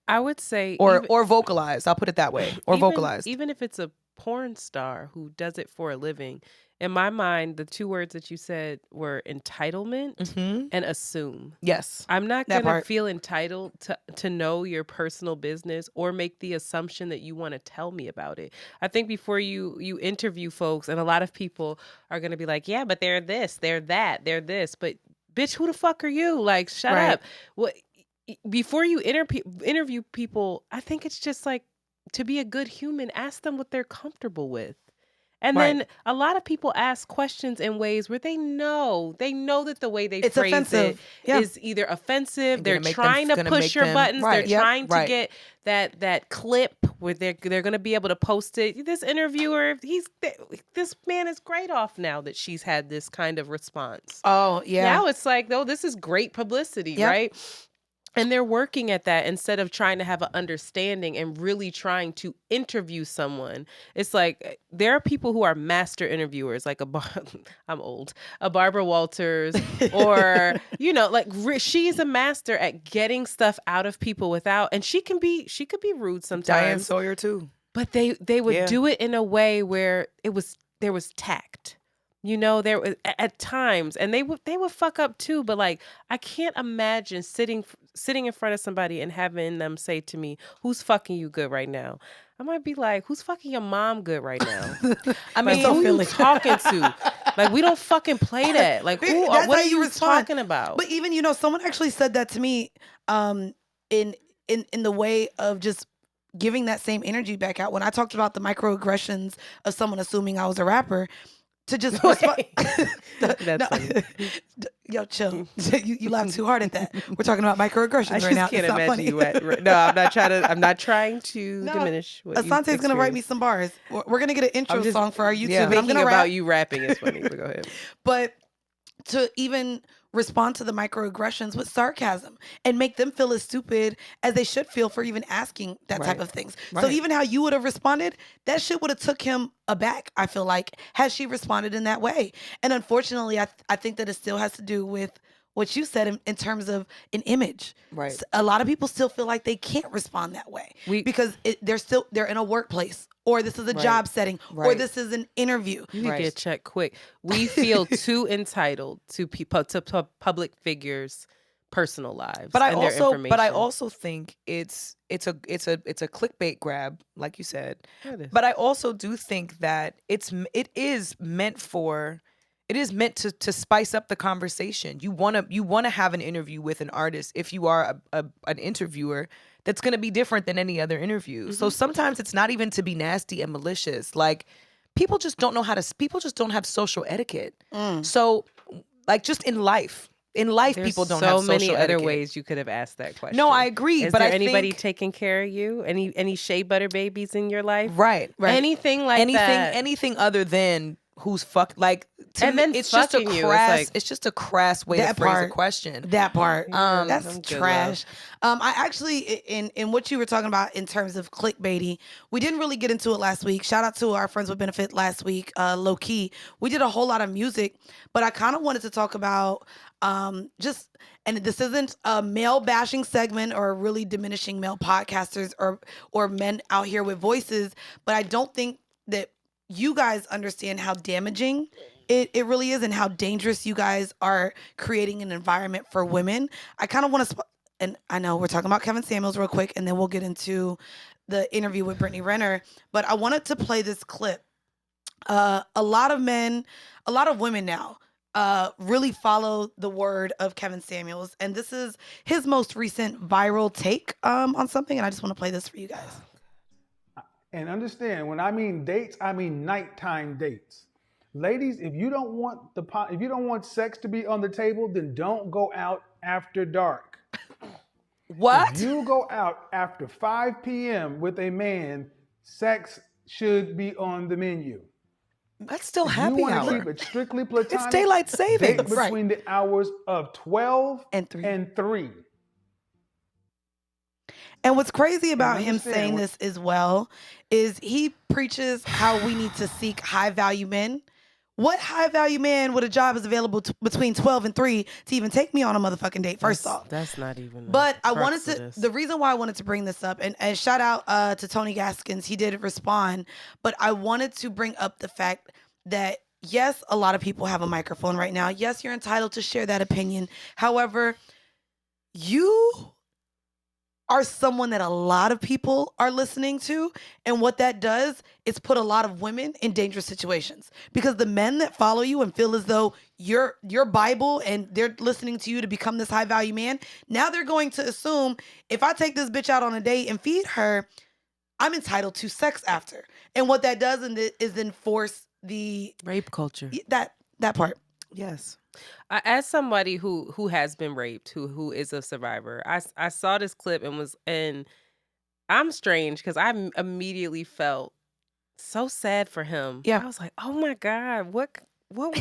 I would say or vocalized. I'll put it that way. Or vocalized. Even if it's a porn star who does it for a living, in my mind, the two words that you said were entitlement and assume. Yes. I'm not going to feel entitled to know your personal business or make the assumption that you want to tell me about it. I think before you interview folks, and a lot of people are going to be like, yeah, but they're this, they're that, they're this. But bitch, who the fuck are you? Like, shut up. What? Before you interview people, I think it's just like, to be a good human, ask them what they're comfortable with. And then a lot of people ask questions in ways where they know that the way they phrase it is either offensive. They're trying to push your buttons. They're trying to get that clip where they're going to be able to post it. This interviewer, this man is great off now that she's had this kind of response. Oh, yeah. Now it's like, this is great publicity, right? And they're working at that instead of trying to have an understanding and really trying to interview someone. It's like there are people who are master interviewers, like I'm old, a Barbara Walters, or she's a master at getting stuff out of people without, and she could be rude sometimes. Diane Sawyer too. But they would do it in a way where there was tact. You know, there was at times, and they would fuck up too. But like, I can't imagine sitting in front of somebody and having them say to me, "Who's fucking you good right now?" I might be like, "Who's fucking your mom good right now?" I mean, Like, who you talking to? Like, we don't fucking play that. Like, That's what how are you respond. talking about? But even, you know, someone actually said that to me in the way of just giving that same energy back out. When I talked about the microaggressions of someone assuming I was a rapper, to just respond. That's funny. Yo, chill. You laugh too hard at that. We're talking about microaggressions I right just now. can't It's not imagine funny. you. No, I'm not trying to diminish what Asante's gonna write me some bars. We're gonna get an intro song for our YouTube. yeah. And I'm Thinking gonna about rap. you rapping is funny, but go ahead. But to even respond to the microaggressions with sarcasm and make them feel as stupid as they should feel for even asking that type of things. So Right. even how you would have responded, that shit would have took him aback, I feel like, had she responded in that way. And unfortunately, I think that it still has to do with what you said in terms of an image. Right. A lot of people still feel like they can't respond that way because they're in a workplace, or this is a job setting, or Right. this is an interview. You could get checked quick. We feel too entitled to public figures' personal lives, But I and their information. also think it's a clickbait grab, like you said. It is. But I also do think that it is meant to spice up the conversation. You want to have an interview with an artist if you are an interviewer that's going to be different than any other interview. So sometimes it's not even to be nasty and malicious. Like, people just don't have social etiquette. So, like, just in life, There's people don't have social so many other etiquette. ways you could have asked that question. No, I agree. Is but there I anybody think, taking care of you? Any shea butter babies in your life? right. Anything like that? Anything other than who's like, to And me, then it's just a fucking you, it's crass. like- It's just a crass way to That phrase a part. question. That part. That's I'm good, trash. I actually, in what you were talking about in terms of clickbaity, we didn't really get into it last week. Shout out to our Friends with Benefit last week, low key. We did a whole lot of music, but I kind of wanted to talk about just, and this isn't a male bashing segment or really diminishing male podcasters or men out here with voices, but I don't think that you guys understand how damaging it really is and how dangerous you guys are creating an environment for women. I kind of want to, and I know we're talking about Kevin Samuels real quick, and then we'll get into the interview with Brittany Renner, but I wanted to play this clip. A lot of women now really follow the word of Kevin Samuels, and this is his most recent viral take on something, and I just want to play this for you guys. And understand, when I mean dates, I mean nighttime dates. Ladies, if you don't want sex to be on the table, then don't go out after dark. What? If you go out after 5 p.m. with a man, sex should be on the menu. That's still You happy want to hour. keep it strictly platonic. It's daylight Date savings. between the hours of 12 And 3. and 3. And what's crazy about him understand saying what- this as well is he preaches how we need to seek high value men. What high value man with a job is available between 12 and 3 to even take me on a motherfucking date, first off? That's not even. But I crux wanted of to, this. the reason why I wanted to bring this up, and shout out to Tony Gaskins, he did respond, but I wanted to bring up the fact that yes, a lot of people have a microphone right now. Yes, you're entitled to share that opinion. However, you are someone that a lot of people are listening to. And what that does is put a lot of women in dangerous situations, because the men that follow you and feel as though you're your Bible and they're listening to you to become this high value man, now they're going to assume if I take this bitch out on a date and feed her, I'm entitled to sex after. And what that does is enforce the rape culture. that part. Yes. As somebody who has been raped, who is a survivor, I saw this clip and I'm strange because I immediately felt so sad for him. Yeah. I was like, oh my God, what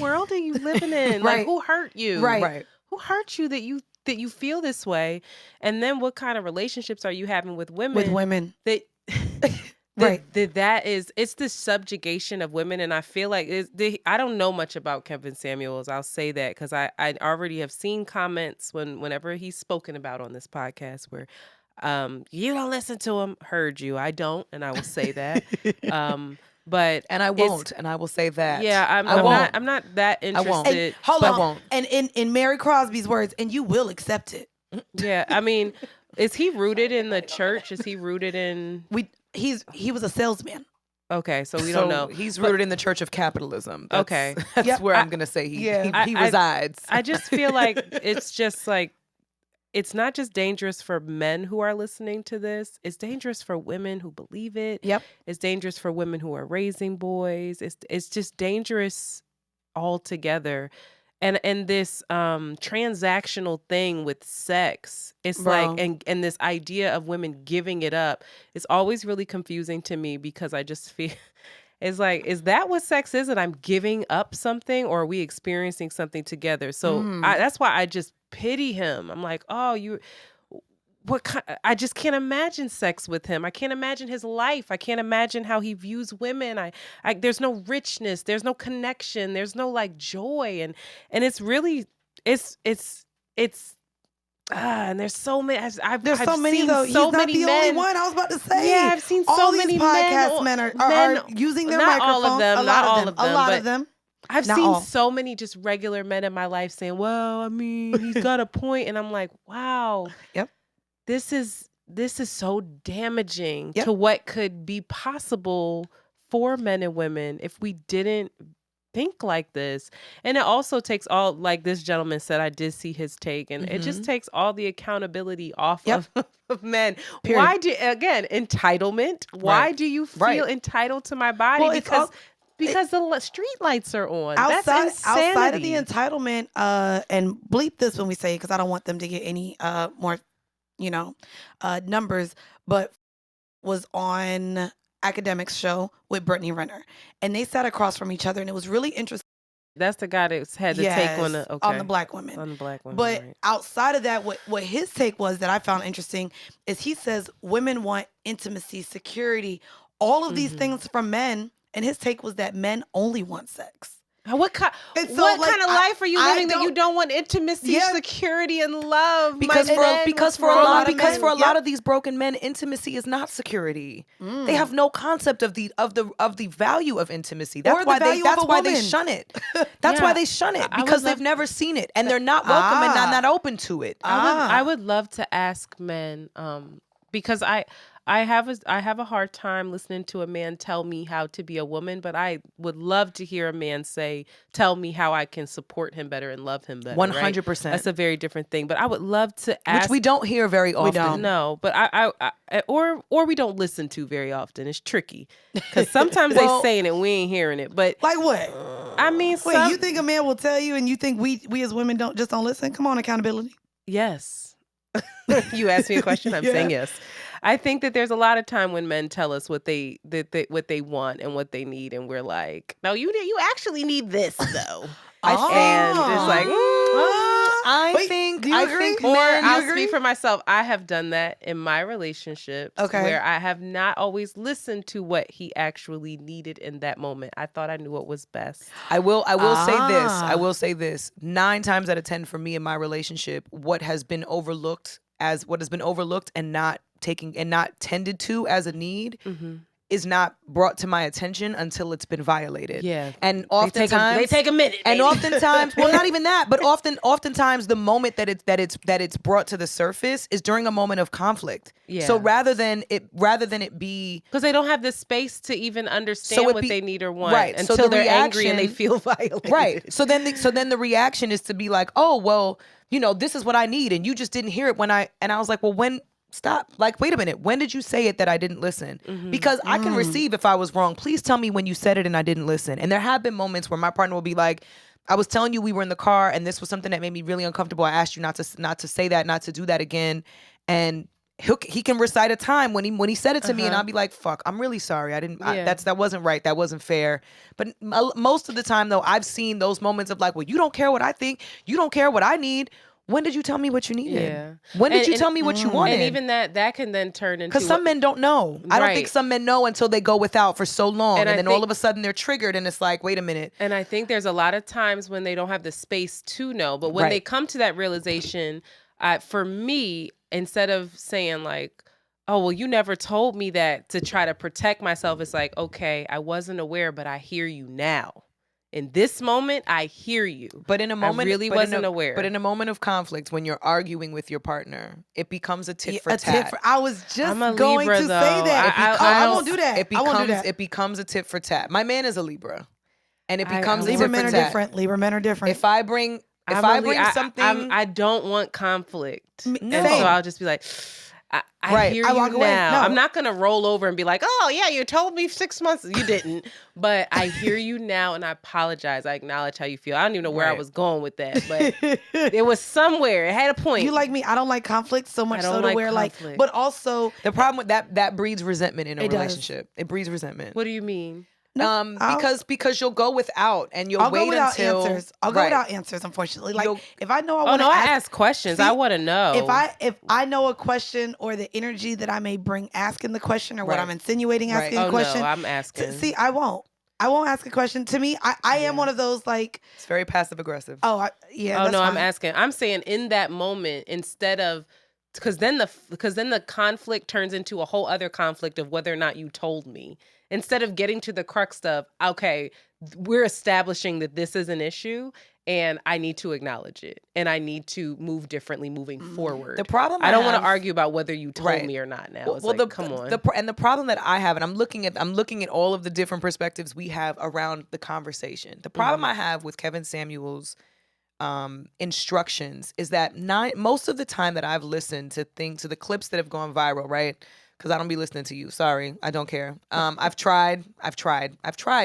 world are you living in? Right. Like, who hurt you? Right. Who hurt you that you feel this way? And then what kind of relationships are you having with women? With women. That Right. It's the subjugation of women, and I feel like I don't know much about Kevin Samuels. I'll say that because I already have seen comments whenever he's spoken about on this podcast where you don't listen to him. Heard you, I don't, and I will say that. But And I won't, and I will say that. Yeah, I'm not that interested. Hold on. won't. And in Mary Crosby's words, and you will accept it. Yeah, I mean, is he rooted in the church? Is he rooted in? He was a salesman. Okay, so we don't know. He's rooted in the Church of Capitalism. Okay. That's where I'm gonna say he resides. I just feel like it's just like it's not just dangerous for men who are listening to this. It's dangerous for women who believe it. Yep. It's dangerous for women who are raising boys. It's just dangerous altogether. And this transactional thing with sex, it's like, and this idea of women giving it up is always really confusing to me because I just feel it's like, is that what sex is? And I'm giving up something, or are we experiencing something together? So that's why I just pity him. I'm like, oh, I just can't imagine sex with him. I can't imagine his life. I can't imagine how he views women. There's no richness. There's no connection. There's no like joy. And it's really, and there's so many. There's so many though. He's not the only one. I was about to say. Yeah, I've seen so many podcast men are using their microphones. Not all of them. Not all of them. A lot of them. I've seen so many just regular men in my life saying, well, I mean, he's got a point. And I'm like, wow. Yep. This is so damaging to what could be possible for men and women if we didn't think like this. And it also takes all, like this gentleman said, I did see his take, and it just takes all the accountability off of men. Period. Why entitlement? Why do you feel entitled to my body? Well, because the street lights are on. That's insanity. Outside of the entitlement, and bleep this when we say it because I don't want them to get any more numbers, but was on Academics show with Brittany Renner, and they sat across from each other, and it was really interesting. That's the guy that had the take on the black women. On the black women. But right. outside of that, what his take was that I found interesting is he says women want intimacy, security, all of these things from men, and his take was that men only want sex. What kind of life are you living that you don't want intimacy, security, and love? Because for a lot of these broken men, intimacy is not security. They have no concept of the value of intimacy. That's why they shun it. That's why they shun it, because they've never seen it, and they're not welcome and not open to it. I would love to ask men, because I have a hard time listening to a man tell me how to be a woman, but I would love to hear a man tell me how I can support him better and love him better. 100%. That's a very different thing. But I would love to ask, which we don't hear very often. We don't. No, but or we don't listen to very often. It's tricky because sometimes they saying it, and we ain't hearing it. But like what? I mean, wait, you think a man will tell you, and you think we as women don't listen? Come on, accountability. Yes. You asked me a question. I'm saying yes. I think that there's a lot of time when men tell us what they want and what they need, and we're like, no, you actually need this though. And it's like, I think I'll speak for myself. I have done that in my relationships, where I have not always listened to what he actually needed in that moment. I thought I knew what was best. I will say this. I will say this. 9 times out of 10 for me in my relationship, what has been overlooked and not tended to as a need is not brought to my attention until it's been violated. Yeah. And oftentimes they take a minute. And oftentimes, well, not even that, but oftentimes the moment that it's brought to the surface is during a moment of conflict. Yeah. So rather than it be, because they don't have the space to even understand what they need or want, right? Until so they're angry and they feel violated. Right. So then the reaction is to be like, oh well, this is what I need, and you just didn't hear it and I was like, well, when. Stop. Like, wait a minute. When did you say it that I didn't listen? Because I can receive if I was wrong. Please tell me when you said it and I didn't listen. And there have been moments where my partner will be like, I was telling you we were in the car and this was something that made me really uncomfortable. I asked you not to say that, not to do that again. And he can recite a time when he said it to me, and I'll be like, fuck, I'm really sorry. I didn't, that wasn't right. That wasn't fair. But most of the time though, I've seen those moments of like, well, you don't care what I think. You don't care what I need. When did you tell me what you needed? Yeah. When did you tell me what you wanted? And even that can then turn into... Because some men don't know. I don't think some men know until they go without for so long. And then all of a sudden they're triggered and it's like, wait a minute. And I think there's a lot of times when they don't have the space to know. But when they come to that realization, for me, instead of saying like, oh, well, you never told me that to try to protect myself. It's like, okay, I wasn't aware, but I hear you now. In this moment, I hear you. But in a moment, I really wasn't aware. But in a moment of conflict, when you're arguing with your partner, it becomes a tit for tat. I was just I'm a going Libra, to say though. that. I won't do that. I won't do that. It becomes a tit for tat. My man is a Libra, and it becomes a tit Libra for men tat. are different. Libra men are different. If I bring something, I don't want conflict, No. and so I'll just be like, I hear you walk away. now. No. I'm not gonna roll over and be like, oh yeah, you told me 6 months. You didn't, but I hear you now, and I apologize. I acknowledge how you feel. I don't even know where I was going with that, but it was somewhere. It had a point. You like me? I don't like conflict so much so to like where conflict. but also the problem with that breeds resentment in a relationship. It breeds resentment. What do you mean? Because you'll go without and you'll I'll wait go without until answers. I'll go without answers. Unfortunately, like if I know I Oh want no, to I ask questions. I want to know. If I know a question or the energy that I may bring asking the question or what I'm insinuating asking the question. No, I'm asking. See, I won't ask a question. To me, I am one of those like it's very passive aggressive. Oh yeah. Oh that's no, fine. I'm asking. I'm saying in that moment instead of because then the conflict turns into a whole other conflict of whether or not you told me. Instead of getting to the crux of, okay, we're establishing that this is an issue and I need to acknowledge it and I need to move differently moving forward. The problem I don't want to argue about whether you told me or not now. Come on. The problem that I have, and I'm looking at all of the different perspectives we have around the conversation. The problem I have with Kevin Samuel's instructions is that most of the time that I've listened to the clips that have gone viral, right? Because I don't be listening to you. Sorry, I don't care. I've tried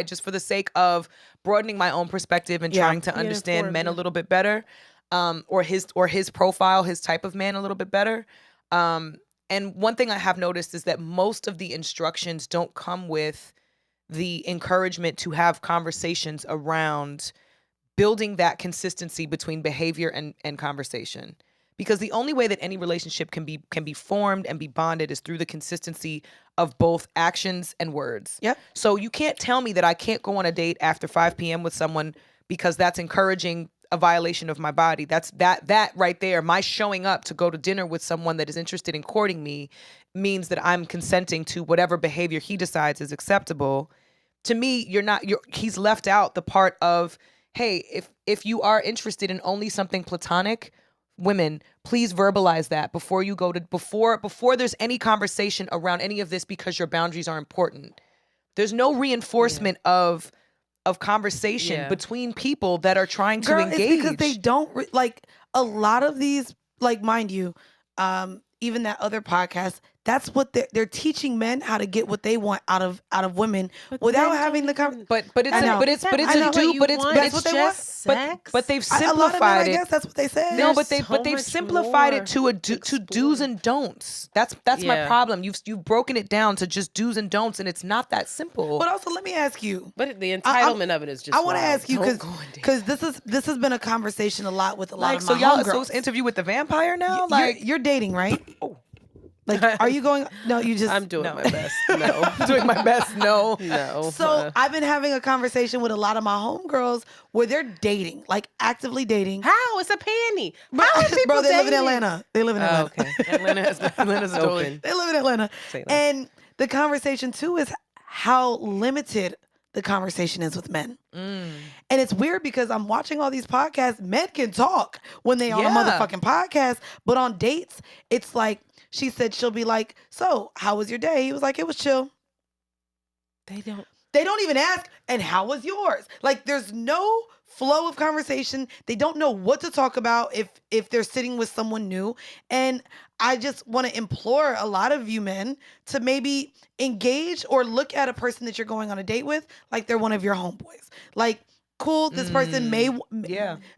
just for the sake of broadening my own perspective and trying to understand men a little bit better, or his profile, his type of man a little bit better. And one thing I have noticed is that most of the instructions don't come with the encouragement to have conversations around building that consistency between behavior and conversation. Because the only way that any relationship can be formed and be bonded is through the consistency of both actions and words. Yep. So you can't tell me that I can't go on a date after 5 p.m. with someone because that's encouraging a violation of my body. That's that right there. My showing up to go to dinner with someone that is interested in courting me means that I'm consenting to whatever behavior he decides is acceptable. To me, he's left out the part of, hey, if you are interested in only something platonic, women, please verbalize that before you go to before there's any conversation around any of this, because your boundaries are important. There's no reinforcement of conversation between people that are trying to engage. It's because they don't like a lot of these, like, mind you, even that other podcast, that's what they're teaching men how to get what they want out of women without having the conversation. But they've simplified a lot of men, I it. guess that's what they said. No, but they've simplified it to do's and don'ts. That's my problem. You've broken it down to just do's and don'ts, and it's not that simple. But also, let me ask you. But the entitlement of it is just. I want to ask you because this has been a conversation a lot with a lot of my homegirls. So it's Interview with the Vampire now. You're dating, right? Like, are you going? No, you just. I'm doing my best. No, I'm doing my best. No. So I've been having a conversation with a lot of my homegirls where they're dating, like actively dating. How? It's a panty. How are people Bro, they dating? live in Atlanta. They live in Atlanta. Okay. Atlanta's open. They live in Atlanta. And the conversation too is how limited the conversation is with men. And it's weird because I'm watching all these podcasts. Men can talk when they on a motherfucking podcast, but on dates, it's like, she said she'll be like, so how was your day? He was like, it was chill. They don't even ask, and how was yours? Like, there's no flow of conversation. They don't know what to talk about if they're sitting with someone new. And I just want to implore a lot of you men to maybe engage or look at a person that you're going on a date with like they're one of your homeboys. Like, cool, this person may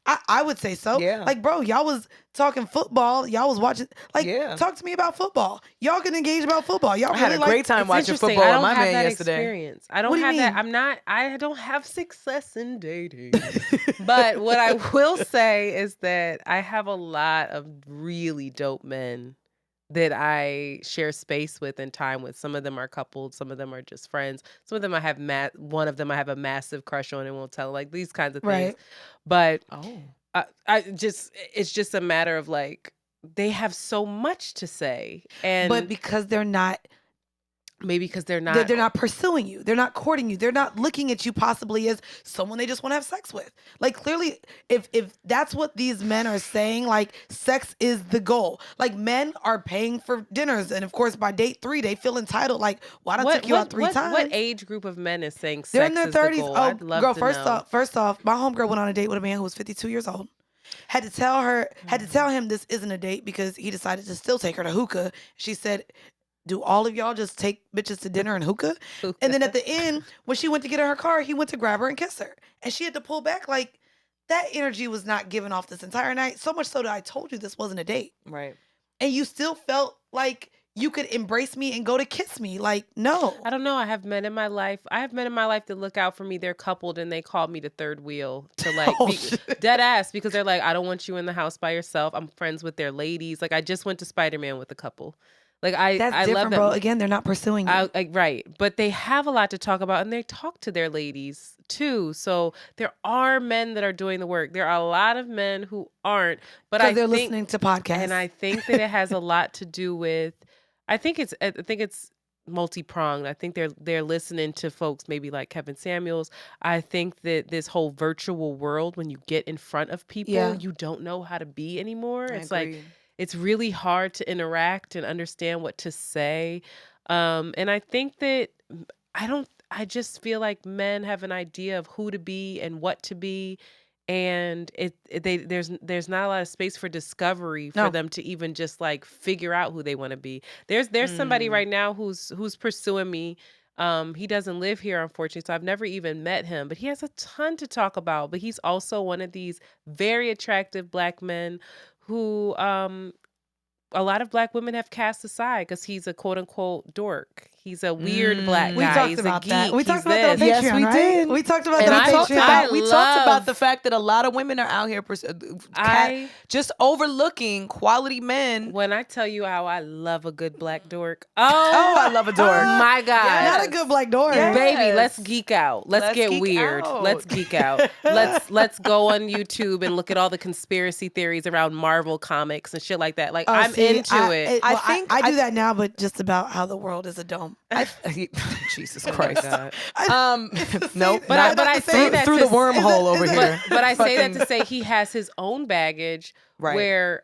I would say so. Like, bro, y'all was talking football, y'all was watching, like, talk to me about football. Y'all can engage about football. Y'all I had really a great time watching football with my man yesterday. Experience. I don't have that. I don't have success in dating. But what I will say is that I have a lot of really dope men that I share space with and time with. Some of them are coupled. Some of them are just friends. Some of them I have one of them I have a massive crush on and won't tell, like these kinds of things. Right. But it's just a matter of like, they have so much to say, and But because they're not, maybe because they're not pursuing you, they're not courting you, they're not looking at you possibly as someone they just want to have sex with. Like clearly, if that's what these men are saying, like sex is the goal. Like men are paying for dinners, and of course by date 3 they feel entitled. Like, why don't I take you out 3 times? What age group of men is saying They're sex in their is 30s. the goal? Oh, I'd love girl, to first know. off, my homegirl went on a date with a man who was 52 years old. Had to tell him this isn't a date because he decided to still take her to hookah. She said, do all of y'all just take bitches to dinner and hookah? And then at the end, when she went to get in her car, he went to grab her and kiss her. And she had to pull back. Like, that energy was not given off this entire night. So much so that I told you this wasn't a date. Right. And you still felt like you could embrace me and go to kiss me. Like, no. I don't know. I have men in my life that look out for me. They're coupled and they call me the third wheel to like be dead ass because they're like, I don't want you in the house by yourself. I'm friends with their ladies. Like I just went to Spider-Man with a couple. Like That's I different, love them. bro. Again, they're not pursuing you. Right. But they have a lot to talk about and they talk to their ladies too. So there are men that are doing the work. There are a lot of men who aren't. But Because they're listening to podcasts. And I think that it has a lot to do with I think it's multi-pronged. I think they're listening to folks maybe like Kevin Samuels. I think that this whole virtual world, when you get in front of people, you don't know how to be anymore. It's like it's really hard to interact and understand what to say. And I think that I just feel like men have an idea of who to be and what to be. And there's not a lot of space for discovery for them to even just like figure out who they want to be. There's somebody right now who's pursuing me. He doesn't live here, unfortunately, so I've never even met him, but he has a ton to talk about. But he's also one of these very attractive Black men who a lot of Black women have cast aside because he's a quote unquote dork. He's a weird Black guy. We talked He's about a geek. that. We talked He's about that on this. Patreon, Yes, we right? did. We talked about And that on Patreon. We talked love- about the fact that a lot of women are out here just overlooking quality men. When I tell you how I love a good Black dork. Oh, I love a dork. My God. Not a good Black door. Yes. Baby, let's geek out. Let's get geek weird. out. Let's geek out. Let's go on YouTube and look at all the conspiracy theories around Marvel comics and shit like that. Like I'm into it. I do that now, but just about how the world is a dome. Jesus Christ. Nope. But I say that through to the wormhole over here. But I say that to say he has his own baggage. Right. Where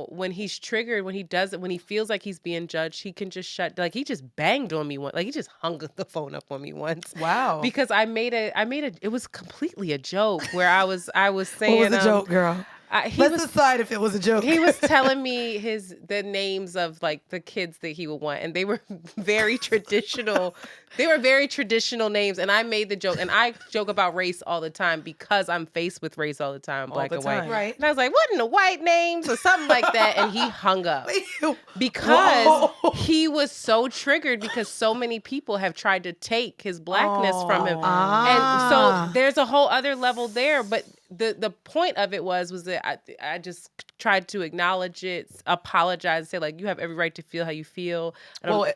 when he's triggered, when he feels like he's being judged, he can just he just banged on me once. Like he just hung the phone up on me once. Wow. Because it was completely a joke where I was saying What was the joke, girl? Let's decide if it was a joke. He was telling me the names of like the kids that he would want, and they were very traditional. They were very traditional names, and I made the joke, and I joke about race all the time because I'm faced with race all the time, black and white. Right. And I was like, "What in the white names?" or something like that, and he hung up because he was so triggered because so many people have tried to take his blackness from him, and so there's a whole other level there, but. The point of it was that I just tried to acknowledge it, apologize, and say like you have every right to feel how you feel.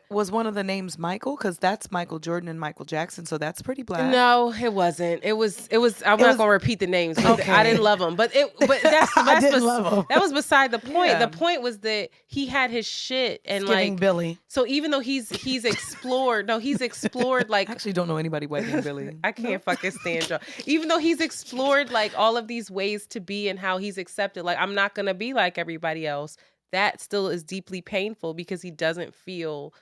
Was one of the names Michael? Because that's Michael Jordan and Michael Jackson, so that's pretty Black. No, it wasn't. It was. I'm not gonna repeat the names. But I didn't love them, but that's I didn't love them. That was beside the point. Yeah. The point was that he had his shit and Giving Billy. So even though he's explored, like I actually don't know anybody white named Billy. I can't fucking stand y'all. Even though he's explored like all of these ways to be and how he's accepted, like I'm not gonna be like everybody else. That still is deeply painful because he doesn't feel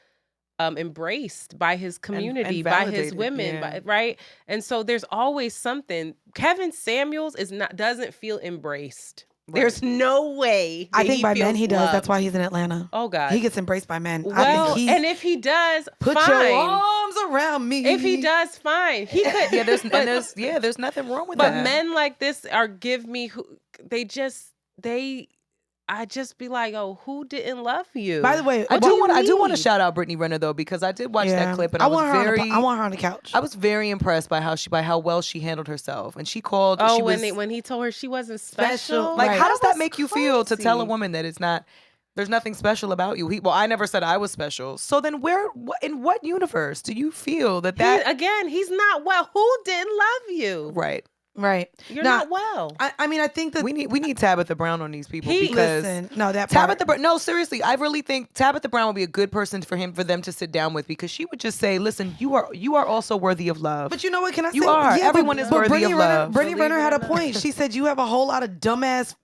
embraced by his community, and by his validated, women, right? And so there's always something. Kevin Samuels doesn't feel embraced. Right. There's no way. I think by men he does. loved. That's why he's in Atlanta. Oh God, he gets embraced by men. Well, I think and if he does, put fine. your arms around me. If he does, fine. He could. There's nothing wrong with that. But men like this I just be like, oh, who didn't love you? By the way, I do want to shout out Brittany Renner though, because I did watch that clip and I want her on the couch. I was very impressed by how well she handled herself, and she called. Oh, when he told her she wasn't special. Like, right. how does that make you feel to crazy. tell a woman that it's not? There's nothing special about you. I never said I was special. So then, in what universe do you feel that? Again, he's not well. Who didn't love you? Right. Right. You're Now, not well. I mean, I think that We need Tabitha Brown on these people because listen. No, that part. Tabitha Brown. No, seriously, I really think Tabitha Brown would be a good person for them to sit down with because she would just say, "Listen, you are also worthy of love." But you know what? Can I say? You are. Yeah, Everyone is worthy Brittany of Renner, love. Brittany Believe Renner it had or a not. point. She said you have a whole lot of dumbass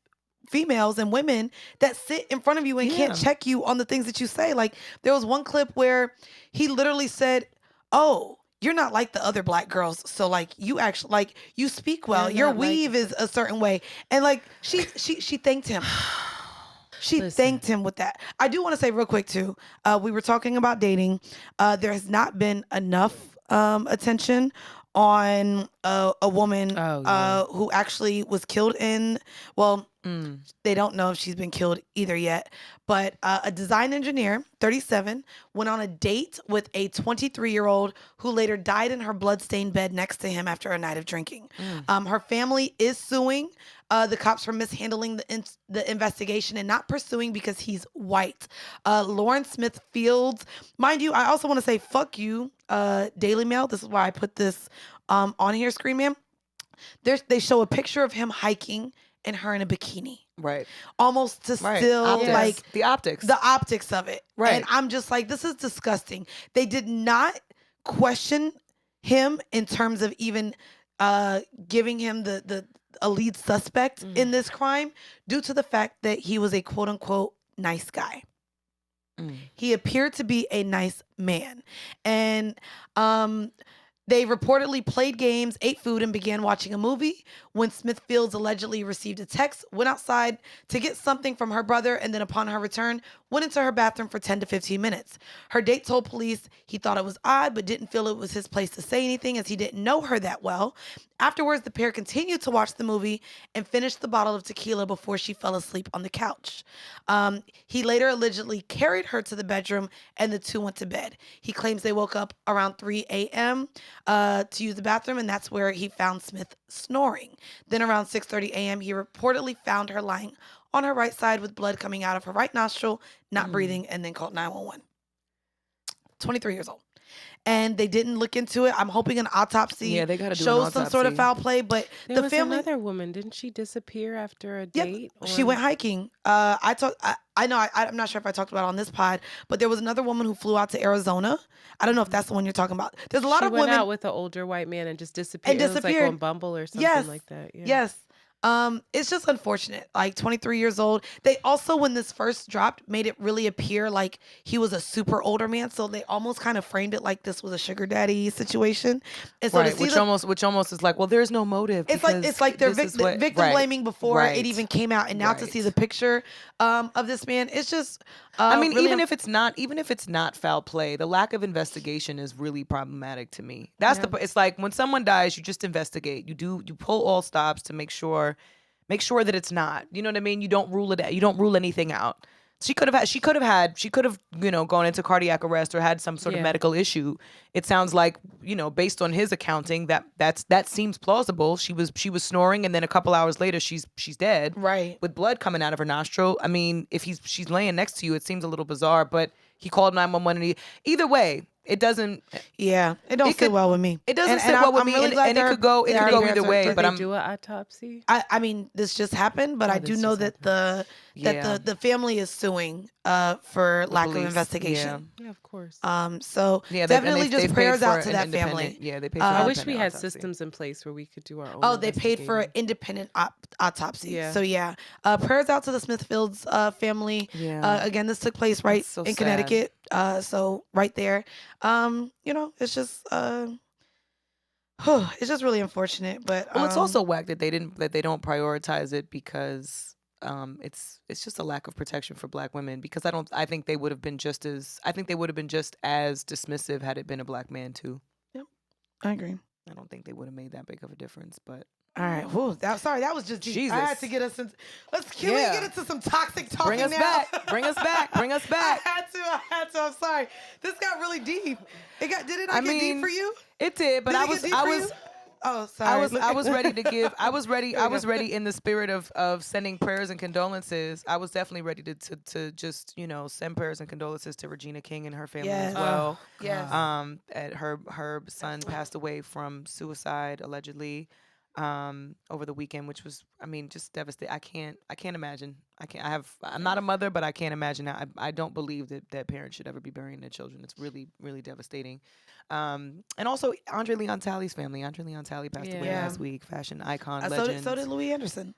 females and women that sit in front of you and can't check you on the things that you say. Like there was one clip where he literally said, "Oh, you're not like the other black girls. So like you actually like you speak well. You're Your not like weave is a certain way." And like she thanked him. She thanked him with that. I do want to say real quick too. We were talking about dating. There has not been enough attention on a woman who actually was killed in. Well, they don't know if she's been killed either yet. But a design engineer, 37, went on a date with a 23-year-old who later died in her bloodstained bed next to him after a night of drinking. Her family is suing the cops for mishandling the investigation and not pursuing because he's white. Lauren Smith Fields, mind you, I also want to say fuck you, Daily Mail. This is why I put this on here, Scream Man. They show a picture of him hiking and her in a bikini. Right. Almost to still Optics. like the optics. the optics of it. Right. And I'm just like, this is disgusting. They did not question him in terms of even giving him a lead suspect in this crime due to the fact that he was a quote unquote nice guy. He appeared to be a nice man. And they reportedly played games, ate food, and began watching a movie when Smithfields allegedly received a text, went outside to get something from her brother, and then upon her return, went into her bathroom for 10 to 15 minutes. Her date told police he thought it was odd, but didn't feel it was his place to say anything as he didn't know her that well. Afterwards, the pair continued to watch the movie and finished the bottle of tequila before she fell asleep on the couch. He later allegedly carried her to the bedroom and the two went to bed. He claims they woke up around 3 a.m. To use the bathroom, and that's where he found Smith snoring. Then around 6:30 a.m., he reportedly found her lying on her right side with blood coming out of her right nostril, not breathing, and then called 911. 23 years old. And they didn't look into it. I'm hoping an autopsy they gotta do an shows some sort of autopsy. foul play, but There the was family... another woman. Didn't she disappear after a Yep, date? she went hiking. I know I'm not sure if I talked about it on this pod, but there was another woman who flew out to Arizona. I don't know if that's the one you're talking about. There's a lot of women... She went out with an older white man and just disappeared. It was like on Bumble or something like that. Yeah. Yes. It's just unfortunate. Like 23 years old. They also, when this first dropped, made it really appear like he was a super older man. So they almost kind of framed it like this was a sugar daddy situation. And so right, to see which almost is like, well, there's no motive. It's like they're victim blaming before it even came out, and now to see the picture of this man, it's just. I mean, really even if it's not foul play, the lack of investigation is really problematic to me. That's it's like when someone dies, you just investigate. You pull all stops to make sure that it's not. You know what I mean? You don't rule it out. You don't rule anything out. She could have gone into cardiac arrest or had some sort of medical issue. It sounds like, based on his accounting, that seems plausible. She was snoring, and then a couple hours later she's dead. Right. With blood coming out of her nostril. I mean, if she's laying next to you, it seems a little bizarre, but he called 911 and either way, it doesn't. Yeah, it don't sit well with me. It doesn't sit well with me, really glad and it could go either way. Did But they do an autopsy? I mean, this just happened, but I do know that the family is suing for lack of investigation. Yeah, of course. So definitely just prayers out to that family. Yeah, they paid. For I wish we had autopsy. systems in place where we could do our own. Oh, they paid for an independent autopsy. Yeah. So yeah, prayers out to the Smithfields family. Yeah. Again, this took place right so in sad. Connecticut. So right there. It's just it's just really unfortunate. But well, it's also whack that they don't prioritize it because it's just a lack of protection for Black women, because I think they would have been just as dismissive had it been a Black man too. Yep, I agree. I don't think they would have made that big of a difference, but. All right. Whoa, that was just deep. Jesus. I had to get us into. Can we get into some toxic talking Bring us now? back. Bring us back. Bring us back. I had to. I'm sorry. This got really deep. Did it not get deep for you? It did, but I was Oh, sorry. I was ready to give. I was ready in the spirit of sending prayers and condolences. I was definitely ready to just send prayers and condolences to Regina King and her family as well. Yes. Her son passed away from suicide allegedly. over the weekend, which was, I mean, just devastating. I can't imagine. I'm not a mother, but I can't imagine. I don't believe that parents should ever be burying their children. It's really, really devastating. And also Andre Leon Talley's family. Andre Leon Talley passed away Yeah. last week. Fashion icon, So legend. did Louis Anderson.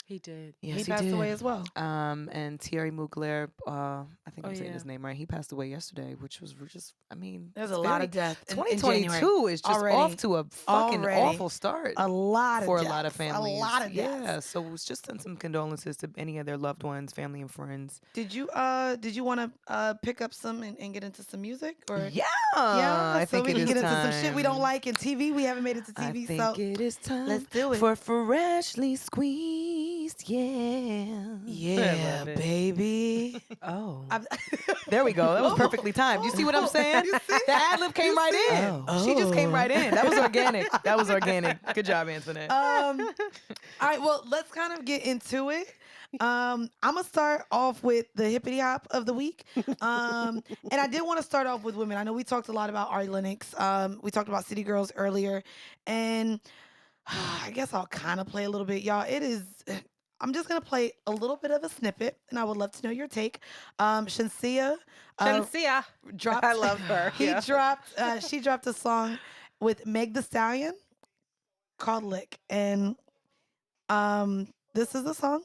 He did. Yes, he passed away as well. And Thierry Mugler, I think I'm saying yeah. his name right. He passed away yesterday, which was just, I mean, There's it's a lot very- of death. in 2022 January. is just Already. off to a fucking Already. awful start. A lot of for deaths. a lot of families. A lot of deaths. Yeah, so it was just send some condolences to any of their loved ones, family and friends. Did you want to pick up some and get into some music or Yeah, I think we it can is get into time. some shit we don't like in TV. We haven't made it to TV, I think so it is time. let's do it. For freshly squeezed. Yeah. Yeah, love it. baby. Oh. There we go. That was perfectly timed. You see what I'm saying? The ad lib came right in. Oh. She just came right in. That was organic. That was organic. Good job, Antoinette. All right, well, let's kind of get into it. I'm gonna start off with the hippity hop of the week, and I did want to start off with women. I know we talked a lot about Ari Lennox. We talked about City Girls earlier, and I guess I'll kind of play a little bit, y'all. I'm just gonna play a little bit of a snippet, and I would love to know your take. Shensia dropped. I love her. Yeah. She dropped a song with Meg Thee Stallion called "Lick," and this is the song.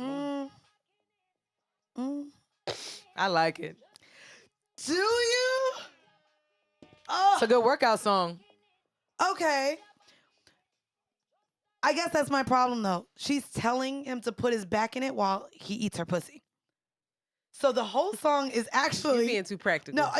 Mm. Mm. I like it. Do you? It's Oh, a good workout song. okay. I guess that's my problem, though. She's telling him to put his back in it while he eats her pussy. So the whole song is You're actually being too practical. no.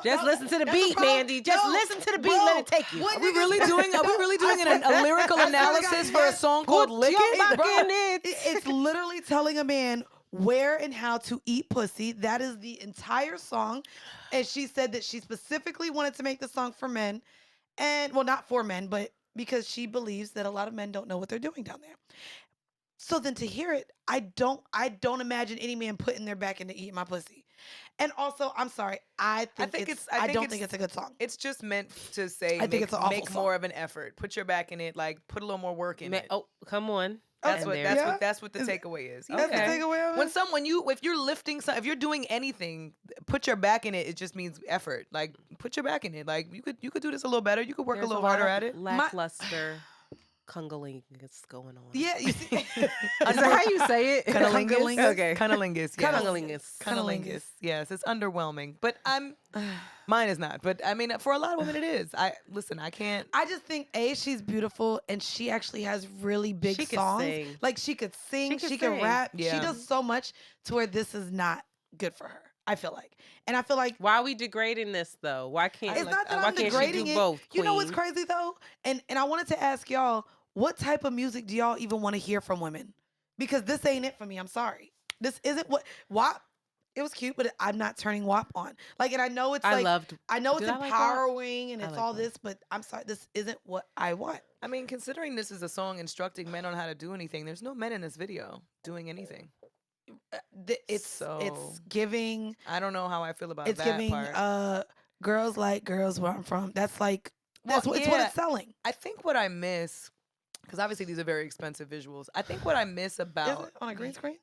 Just listen to the That's beat, problem. Mandy. Just No, listen to the beat. bro, Let it take you. what Are we niggas- really doing a lyrical I swear to God, analysis for a yes. song called Put Lick your It? back Bro, in it. It's literally telling a man where and how to eat pussy. That is the entire song. And she said that she specifically wanted to make the song for men. And well, not for men, but because she believes that a lot of men don't know what they're doing down there. So then to hear it, I don't imagine any man putting their back into eating my pussy. And also, I'm sorry, I don't think it's a good song. It's just meant to say, I think it's an awful make song. more of an effort. Put your back in it. Like, put a little more work in it. Oh, come on. That's And what there- Yeah. that's what the Is- takeaway is. That's the Okay. takeaway of it? If you're lifting if you're doing anything, put your back in it. It just means effort. Like, put your back in it. Like, you could do this a little better. You could work There's a little lot harder of at it. Lackluster congolingus going on. Yeah, you see. Is that how you say it? Cunnilingus. Okay. Cunnilingus. Yes. Cunnilingus. Cunnilingus. Yes, it's underwhelming, but mine is not. But I mean, for a lot of women, it is. I can't. I just think she's beautiful and she actually has really big She could songs. sing. Like she could sing, She could she could sing. rap. Yeah. She does so much to where this is not good for her. I feel like, and I feel like Why are we degrading this though? Why can't? it's not that why I'm can't degrading she it. do both? You know what's queen? crazy though, and I wanted to ask y'all, what type of music do y'all even want to hear from women? Because this ain't it for me. I'm sorry. This isn't what WAP. It was cute, but I'm not turning WAP on. Like, and I know it's I it's Did I like WAP? empowering and I it's like all WAP. this, but I'm sorry, this isn't what I want. I mean, considering this is a song instructing men on how to do anything, there's no men in this video doing anything. It's giving. I don't know how I feel about It's that giving part. girls like girls where I'm from. That's like it's what yeah. it's selling. I think what I miss, because obviously these are very expensive visuals. I think what I miss Is about it on a green screen?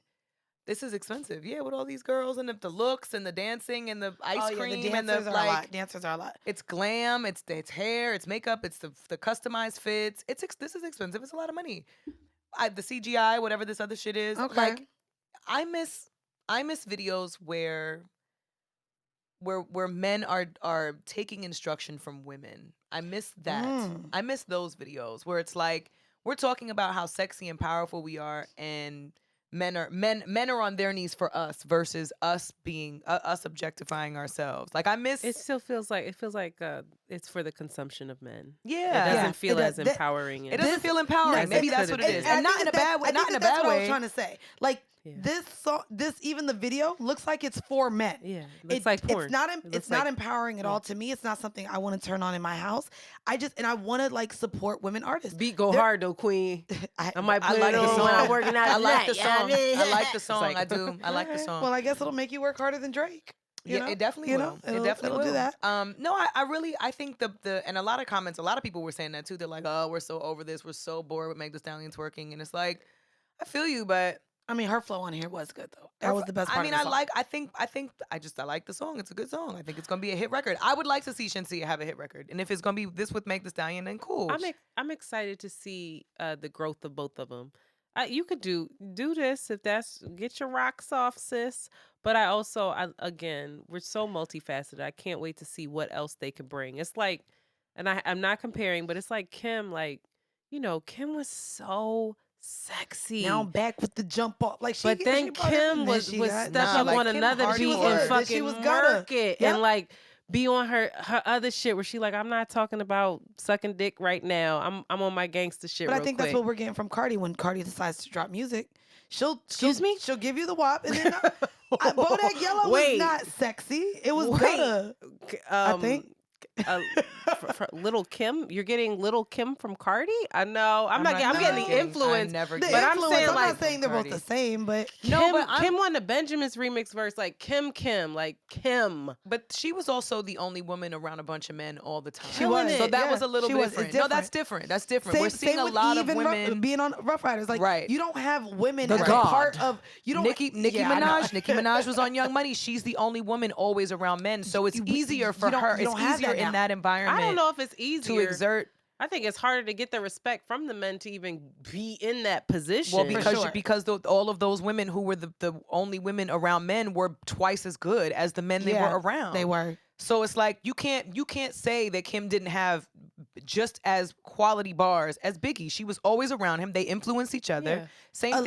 this is expensive. Yeah, with all these girls and the looks and the dancing and the ice The cream and dancers the are a lot. Dancers are a lot. It's glam. It's hair. It's makeup. It's the customized fits. This is expensive. It's a lot of money. The CGI, whatever this other shit is. Okay. Like, I miss videos where men are taking instruction from women. I miss that. Mm. I miss those videos where it's like we're talking about how sexy and powerful we are, and men are on their knees for us versus us being us objectifying ourselves. Like, I miss It still feels like it it's for the consumption of men. Yeah. It doesn't feel It as does. empowering. It doesn't feel empowering. Maybe that's what it is. And not in a bad way. Not in a that's bad what I was way. trying to say. Like this song, even the video looks like it's for men. Yeah, looks like porn. It's not empowering at all to me. It's not something I want to turn on in my house. I want to like support women artists. Beat go hard though, Queen. I might put like it the on song. when I'm working out. I like tonight, the song. you know what I mean? I like the song. Like- I do. I like the song. Well, I guess it'll make you work harder than Drake. You know? It definitely You will. know, It definitely it'll will do that. No, I think the and a lot of comments, a lot of people were saying that too. They're like, oh, we're so over this. We're so bored with Meg Thee Stallion twerking, and it's like, I feel you, but I mean, her flow on here was good though. That was the best part. I mean, of the song. I like the song. It's a good song. I think it's gonna be a hit record. I would like to see Shinsia have a hit record, and if it's gonna be this with Meg Thee Stallion, then cool. I'm excited to see the growth of both of them. You could do this if that's get your rocks off, sis. But again, we're so multifaceted. I can't wait to see what else they could bring. It's like, and I'm not comparing, but it's like Kim. Like, Kim was so sexy. Now I'm back with the jump off. Like but then Kim was stuck up on another beat and fucking work it and like be on her other shit where she like, I'm not talking about sucking dick right now. I'm on my gangster shit. But I think that's what we're getting from Cardi when Cardi decides to drop music. She'll give you the WAP and then Bodak Yellow was not sexy. It was better. I think. For Little Kim, you're getting Little Kim from Cardi. I know. I'm getting the influence. I'm not saying they're both the same, but Kim won the Benjamin's remix verse, like Kim. But she was also the only woman around a bunch of men all the time. She was. So that was a little different. No, that's different. That's different. We're seeing a lot of women being on Rough Riders. Like, you don't have women as part of. You don't. Nicki Minaj. Nicki Minaj was on Young Money. She's the only woman always around men. So it's easier for her. It's easier in that environment. I don't know if it's easier to exert. I think it's harder to get the respect from the men to even be in that position. Well, because all of those women who were the only women around men were twice as good as the men they were around. They were. So it's like you can't say that Kim didn't have just as quality bars as Biggie. She was always around him. They influenced each other. Yeah. Same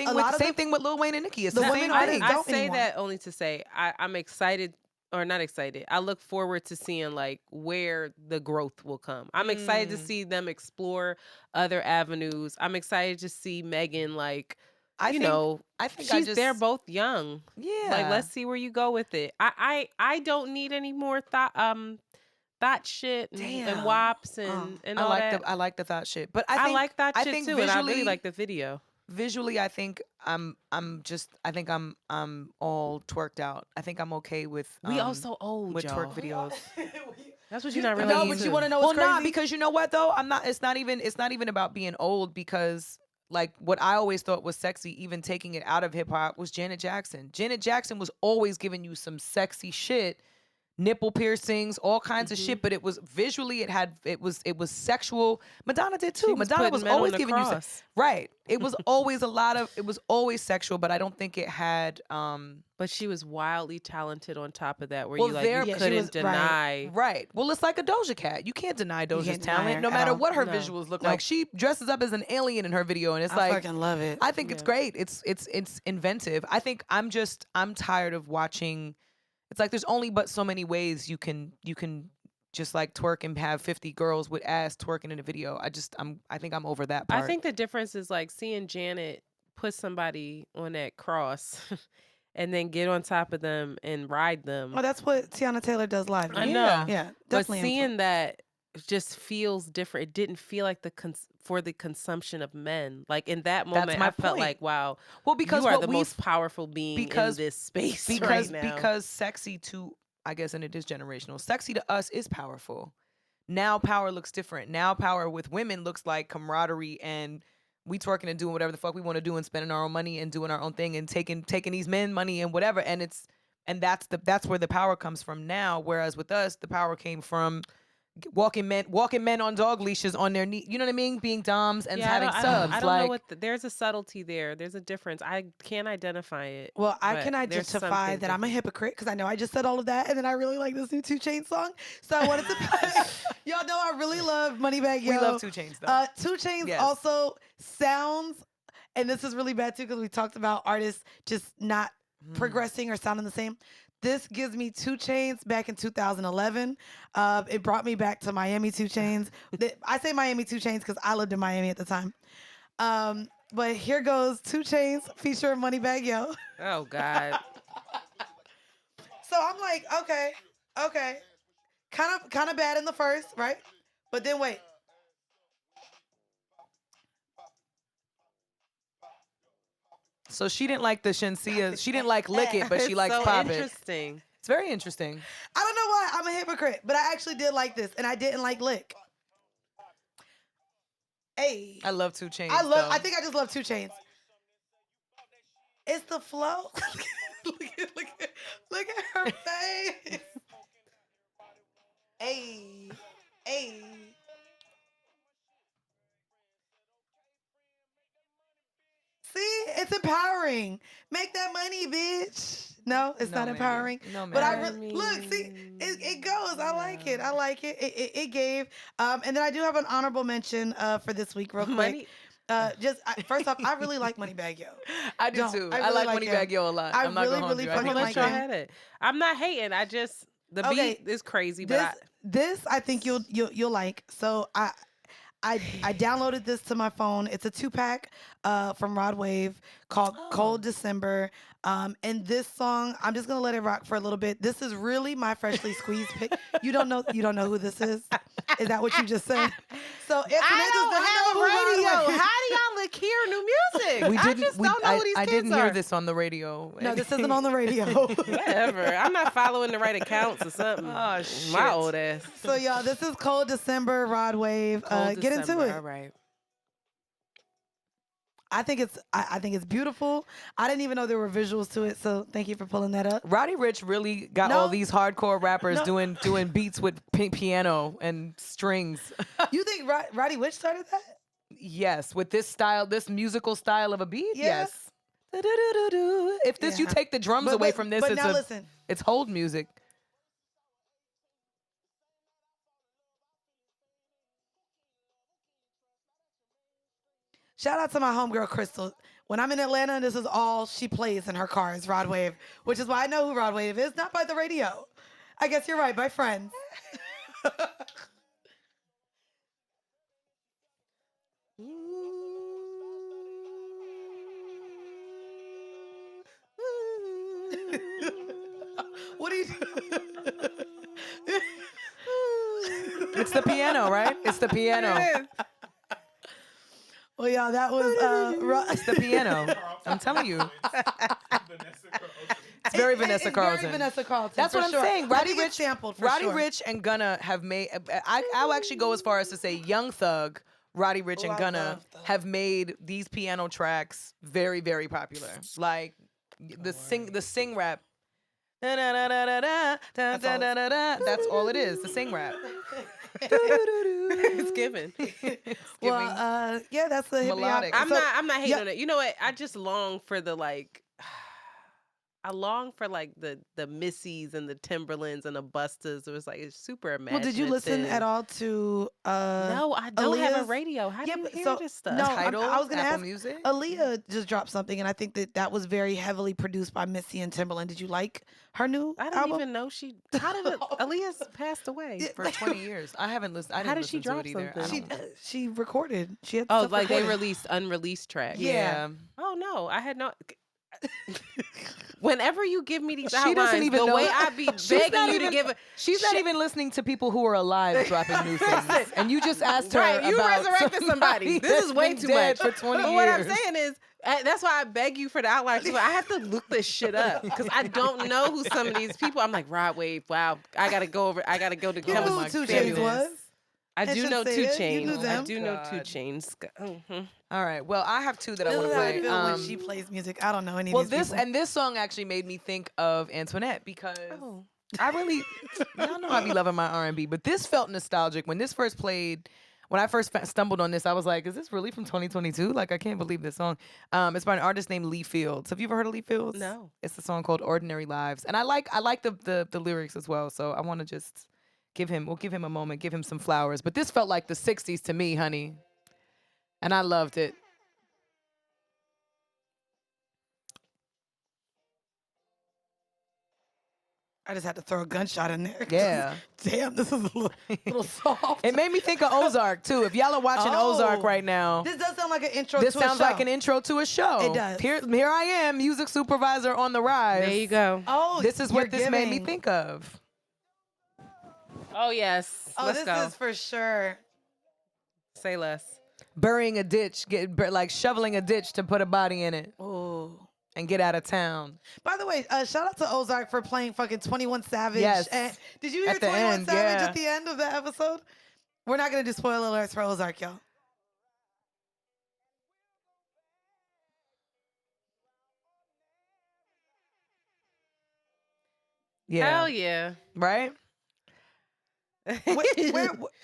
thing with Lil Wayne and Nicki. It's the same thing. I say that only to say I'm excited. Or not excited. I look forward to seeing like where the growth will come. I'm excited to see them explore other avenues. I'm excited to see Megan like, I think they're both young. Yeah. Like let's see where you go with it. I don't need any more thought shit and WAPs and all that. I like the thought shit. But I like that shit too. Visually, and I really like the video. Visually, I think I'm all twerked out. I think I'm okay with we also old with twerk videos. That's what you're not really. No, but you want to know what's crazy? Nah, because you know what though? I'm not. It's not even about being old because like what I always thought was sexy, even taking it out of hip hop, was Janet Jackson. Janet Jackson was always giving you some sexy shit. Nipple piercings, all kinds of shit, but it was visually, it was sexual. Madonna did too. Madonna was always giving you right. It was always it was always sexual, but I don't think it had. But she was wildly talented on top of that, where well, you couldn't deny. Right. Well, it's like a Doja Cat. You can't deny Doja's talent, no matter what her visuals look like. She dresses up as an alien in her video, and it's I fucking love it. I think it's great. It's inventive. I think I'm tired of watching. It's like there's only but so many ways you can just like twerk and have 50 girls with ass twerking in a video. I think I'm over that part. I think the difference is like seeing Janet put somebody on that cross and then get on top of them and ride them. Well, that's what Tiana Taylor does live. I know. Yeah, But definitely. seeing that just feels different. It didn't feel like for the consumption of men. Like in that moment, I felt like, wow. Well, because you are the most powerful being in this space right now. Because sexy to, I guess, and it is generational. Sexy to us is powerful. Now power looks different. Now power with women looks like camaraderie and we twerking and doing whatever the fuck we want to do and spending our own money and doing our own thing and taking these men money and whatever. And that's where the power comes from now. Whereas with us, the power came from walking men on dog leashes on their knee. You know what I mean? Being doms and having subs. I don't know what there's a subtlety there. There's a difference. I can't identify it. Well, I can identify that I'm a hypocrite because I know I just said all of that, and then I really like this new 2 Chainz song. So I wanted to play. Y'all know I really love Moneybagg Yo. We love 2 Chainz though. 2 Chainz also sounds, and this is really bad too because we talked about artists just not progressing or sounding the same. This gives me 2 Chainz back in 2011. It brought me back to Miami 2 Chainz. I say Miami 2 Chainz because I lived in Miami at the time. But here goes 2 Chainz featuring Moneybagg Yo. Oh God. So I'm like, okay. Kind of bad in the first, right? But then wait. So she didn't like the Shensia. She didn't like Lick It, but she likes so Pop It. interesting. It's very interesting. I don't know why I'm a hypocrite, but I actually did like this, and I didn't like Lick. Hey, I love 2 Chainz. I think I just love 2 Chainz. It's the flow. look at her face. Hey. See, it's empowering. Make that money, bitch. No, it's No, not ma'am. empowering. No, But ma'am. look, see, it goes. I like it. It gave. And then I do have an honorable mention for this week, real quick. Money. First off, I really like Moneybagg Yo. I do too. I really like Moneybagg him. Yo a lot. I I'm not really, gonna hold really you. I fucking think I'm like gonna he's let him. y'all have it. I'm not hating. I just the Okay, beat is crazy, but This I think you'll like. So I downloaded this to my phone. It's a 2-pack from Rod Wave called Cold December. And this song, I'm just gonna let it rock for a little bit. This is really my freshly squeezed pick. You don't know who this is? Is that what you just said? So I don't have a radio. Wave. How do y'all like hear new music? I just don't know who these I kids didn't are. hear this on the radio. No, this isn't on the radio. Whatever. I'm not following the right accounts or something. Oh, shit. My old ass. So y'all, this is Cold December, Rod Wave. Cold Get into December. it. All right. I think it's beautiful. I didn't even know there were visuals to it, so thank you for pulling that up. Roddy Ricch really got No. all these hardcore rappers No. doing beats with piano and strings. You think Roddy Ricch started that? Yes, with this style, this musical style of a beat. Yeah. Yes. Du-du-du-du-du. If you Yeah. take the drums away from this, but now listen. it's hold music. Shout out to my homegirl Crystal. When I'm in Atlanta, this is all she plays in her car is Rod Wave, which is why I know who Rod Wave is, not by the radio. I guess you're right, by friends. What are you doing? It's the piano, right? It's the piano. Well, y'all, that was It's the piano. I'm telling you. It's very Vanessa Carlton. Very Vanessa Carlton. That's for what I'm sure. saying. I Roddy think it's Ricch, sampled for Roddy sure. Ricch and Gunna have made. I'll actually go as far as to say Young Thug, Roddy Ricch, and I Gunna love Thug. have made these piano tracks very, very popular. Like the sing rap. Da-da-da-da-da-da, da-da-da-da-da. That's all it is. The sing rap. It's given. Well, yeah, that's the Melodic. hip I'm not hating yeah. on it. You know what? I just long for the I long for like the Missies and the Timberlands and the Bustas. It was like it's super Well, imaginative. did you listen at all to No, I don't have a Aaliyah's- radio. How do you but hear so- this stuff? No, Tidal, I was gonna Apple ask. Music. Aaliyah just dropped something, and I think that was very heavily produced by Missy and Timberland. Did you like her new I didn't album? even know she. How did it? Aaliyah's passed away. For 20 years. I haven't listened. I How didn't did she listen to it drop either. I something? don't- She recorded. She had Oh, stuff like they recorded. released unreleased tracks. Yeah. Oh no, I had no. Whenever you give me these She outlines, doesn't even the know. way I be She's begging not you even- to give it. She's not even listening to people who are alive dropping new things. And you just asked her Right, you about resurrected somebody. This is way that's too been dead much. for 20 But years. what I'm saying is, that's why I beg you for the outline. I have to look this shit up because I don't know who some of these people. I'm like Rod Wave. Wow, I gotta go over. I gotta go to You know Chemist. who 2 Chainz goodness. was? I I do should know say 2 it. You Chainz. knew I them. do know 2 God. Chainz. All right. Well, I have two that I This want is to how I play. feel when she plays music. I don't know any Well, of these people. this song actually made me think of Antoinette because Oh. I really y'all know I be loving my R&B, but this felt nostalgic when this first played. When I first stumbled on this, I was like, "Is this really from 2022? Like, I can't believe this song." It's by an artist named Lee Fields. Have you ever heard of Lee Fields? No. It's a song called "Ordinary Lives," and I like the lyrics as well. So I want to just we'll give him a moment, give him some flowers. But this felt like the '60s to me, honey, and I loved it. I just had to throw a gunshot in there. Yeah. Damn, this is a little soft. It made me think of Ozark too. If y'all are watching Ozark right now, This does sound like an intro this to a show. sounds like an intro to a show. It does. Here I am, music supervisor on the rise. There you go. Oh, This is what you're this made me giving. think of. Oh yes. Oh, Let's this go. is for sure. Say less. Burying a ditch, like shoveling a ditch to put a body in it Ooh. and get out of town. By the way, shout out to Ozark for playing fucking 21 Savage. Yes. And did you hear At the 21 end, Savage yeah. at the end of the episode? We're not going to do spoiler alerts for Ozark, y'all. Yeah. Hell yeah. Right?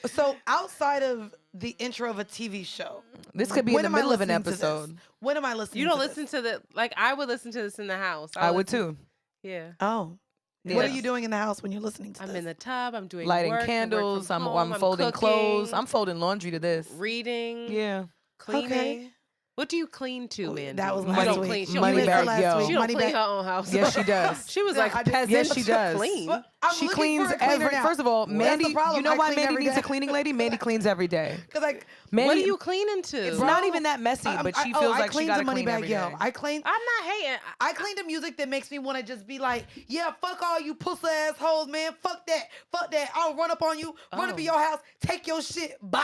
So outside of the intro of a TV show, This could be in when the am I middle of an listening to this? episode. When am I listening You don't to listen this? to the like I would listen to this in the house. I would too. Yeah. Oh. Yeah. What are you doing in the house when you're listening to I'm this? in the tub. I'm doing Lighting work, I work candles. from I'm home, folding cooking, clothes. I'm folding laundry to this. reading. Yeah. Cleaning. Okay. What do you clean to, man? That was You last don't week. clean. She Money don't bag, clean, yo. she don't Money clean bag. her own house. Yes, she does. She was Yeah, like I just- peasant Yes, she to does. clean. Well, I'm She looking cleans for a cleaner every. now. First of all, That's Mandy. the problem. You know I why clean Mandy every needs a day. cleaning lady? Mandy cleans every day. Cause like, Mandy, What are you cleaning to? It's Bro, not even that messy, but she feels like she cleaned got the to money clean bag, every day. I cleaned. I'm not hating. I clean the music that makes me want to just be like, yeah, fuck all you pussy assholes, man. Fuck that. Fuck that. I'll run up on you, run up in your house, take your shit, bye.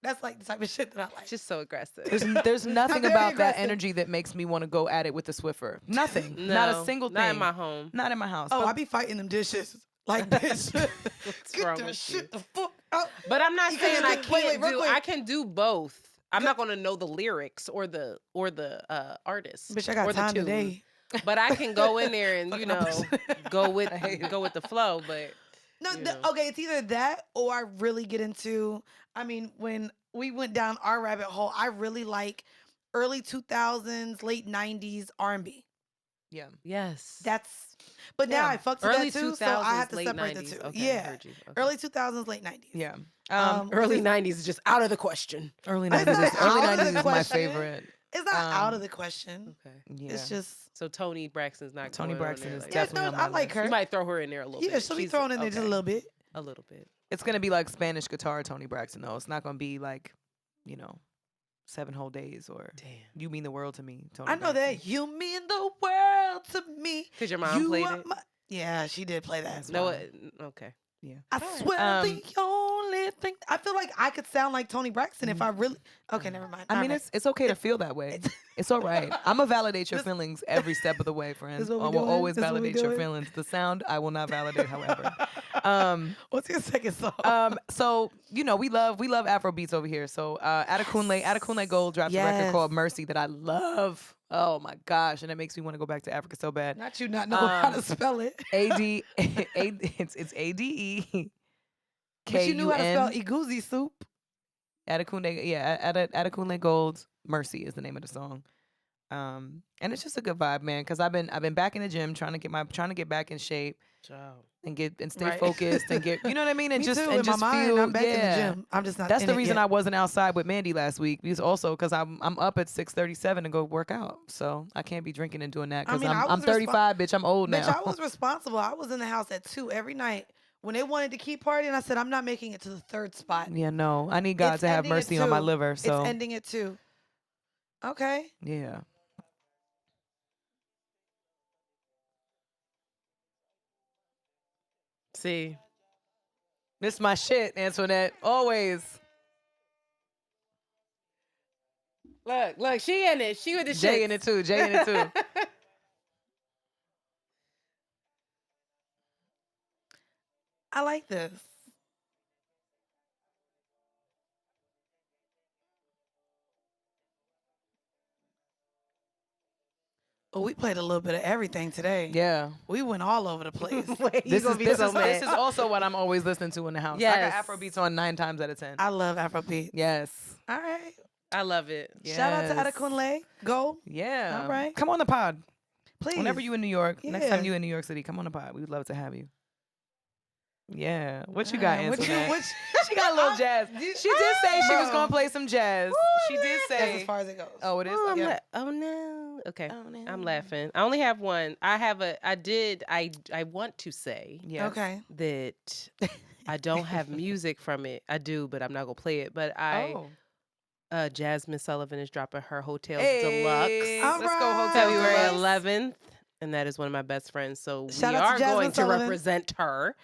That's like the type of shit that I like. Just so aggressive. There's nothing very about that aggressive. energy that makes me want to go at it with the Swiffer. Nothing. No, Not a single thing. Not in my home. Not in my house. Oh, But I be fighting them dishes. Like, bitch. What's Get wrong that with shit you? the fuck out. But I'm not You saying can't I do- wait, can't real do. quick. I can do both. I'm not gonna know the lyrics or the artist. Bitch, I got or the time tune. today. But I can go in there and Fucking up. go with the flow. But No, you know. okay, it's either that or I really get into, I mean, when we went down our rabbit hole, I really like early 2000s, late 90s R&B. yeah. yes, That's, but now Yeah. I fucked with early that too, 2000s, so I have to late separate 90s. the two. Okay, I Yeah. heard you. Okay. Early 2000s, late 90s. Yeah. Early '90s is just out of the question. Early It's 90s not is, early out of 90s the is my question. favorite. It's not out of the question. Okay, Yeah. It's just, so Tony Braxton's not. Tony going on Braxton there is like yeah, that. definitely no, on my I like list. her. You might throw her in there a little bit. Yeah, she'll be She's- thrown in there just a okay. little bit. A little bit. It's gonna be like Spanish guitar Tony Braxton though. It's not gonna be like, 7 whole days or Damn. You Mean the World to Me. Tony I know Braxton. that. You mean the world to me. Because your mom You played are it. Yeah, she did play that. No, okay. Yeah. I swear the only thing I feel like I could sound like Tony Braxton if I really. Okay, never mind. I mean, All right. it's okay to feel that way. It's all right. I'm gonna validate your feelings every step of the way, friend. This what we I will doing? always This what we validate your doing? feelings. The sound, I will not validate, however. What's your second song? So we love Afrobeats over here. So Adekunle Gold dropped a record Yes. called Mercy that I love. Oh my gosh, and it makes me want to go back to Africa so bad. Not you not knowing how to spell it. It's ADE. But you knew how to spell KUN. Iguzi soup. Adekunle Gold's Mercy is the name of the song. And it's just a good vibe, man. Because I've been back in the gym trying to get back in shape and stay Right. focused and get you know what I mean and Me just too. and in just my mind, feel I'm back in the yeah. gym. I'm just not. That's in the it reason yet. I wasn't outside with Mandy last week. Because also because I'm up at 6:37 to go work out, so I can't be drinking and doing that. I Because mean, I I'm was 35, bitch. I'm old Bitch, now. I was responsible. I was in the house at 2 every night. When they wanted to keep partying, I said, I'm not making it to the third spot. Yeah, no. I need God It's to have ending at mercy on my 2. liver. So It's ending at 2. Okay. yeah. See, This my shit, Antoinette. Always. look, she in it. She with the Jay shit. in it too. Jay in it too. I like this. Oh, we played a little bit of everything today. Yeah. We went all over the place. Wait, This is so mad. this is also what I'm always listening to in the house. Yes. I got Afrobeats on 9 times out of 10. I love Afrobeat. Yes. All right. I love it. Shout out to Yes. Adekunle. Go. Yeah. All right. Come on the pod. Please. Whenever you in New York, next Yeah. time you in New York City, come on the pod. We would love to have you. Yeah. What you got, What you, Antoinette? She got a little jazz. She did say she was gonna play some jazz. She did That's say. as far as it goes. Oh, it is. Oh, Okay. oh no. Okay. Oh, no. I'm laughing. I only have one. I want to say Yes. Okay. that I don't have music from it. I do, but I'm not gonna play it. But Oh. Jasmine Sullivan is dropping her Hotels Hey, Deluxe let's go Alright. Hotel February Deluxe. 11th. And that is one of my best friends. So Shout we out to are Jasmine going to Sullivan. represent her.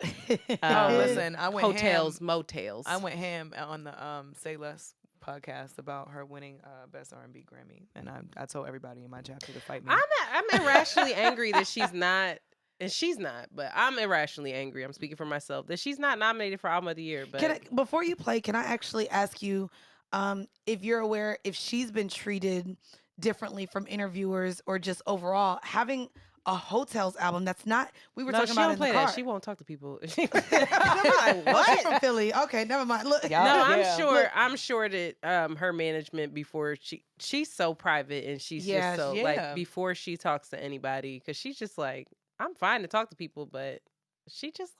Oh, listen, I went Hotels, ham. motels. I went ham on the Say Less podcast about her winning Best R&B Grammy, and I told everybody in my chapter to fight me. I'm irrationally angry that she's not, and she's not, but I'm irrationally angry. I'm speaking for myself that she's not nominated for Album of the Year. But Before you play, can I actually ask you if you're aware if she's been treated differently from interviewers or just overall having a Hotels album that's not we were no, talking she about don't in play the car. that. She won't talk to people. I'm like, what? She's from Philly. Okay, never mind. Look, Yeah. No, Yeah. I'm sure that her management before she's so private and she's Yeah, just so yeah. like before she talks to anybody because she's just like I'm fine to talk to people, but she just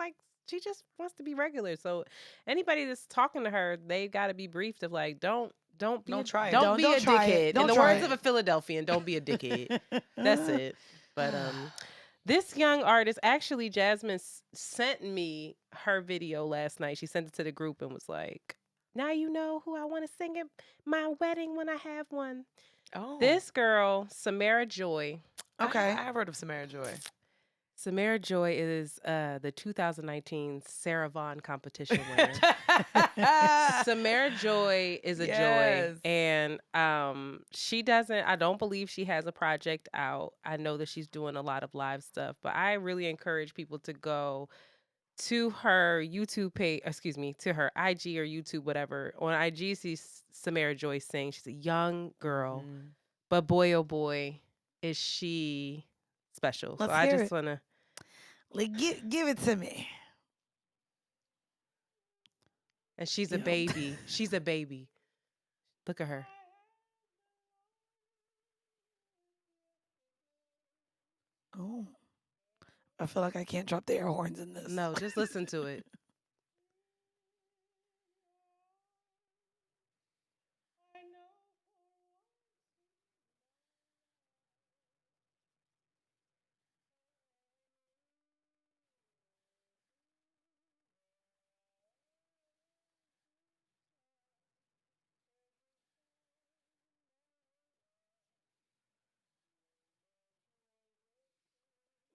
wants to be regular. So anybody that's talking to her, they got to be briefed of like don't try it. Don't be Don't a try it. dickhead. Don't In the try words it. of a Philadelphian, don't be a dickhead. That's it. But this young artist, actually, Jasmine sent me her video last night. She sent it to the group and was like, now you know who I want to sing at my wedding when I have one. Oh, This girl, Samara Joy. Okay. I've heard of Samara Joy. Samara Joy is the 2019 Sarah Vaughan competition winner. Samara Joy is a Yes. joy. And I don't believe she has a project out. I know that she's doing a lot of live stuff, but I really encourage people to go to her YouTube page, to her IG or YouTube, whatever. On IG, she's Samara Joy sing. She's a young girl, but boy, oh boy, is she special. Let's so I hear just it. want to. Like, give it to me. And she's a Yeah. baby. She's a baby. Look at her. Oh, I feel like I can't drop the air horns in this. No, just listen to it.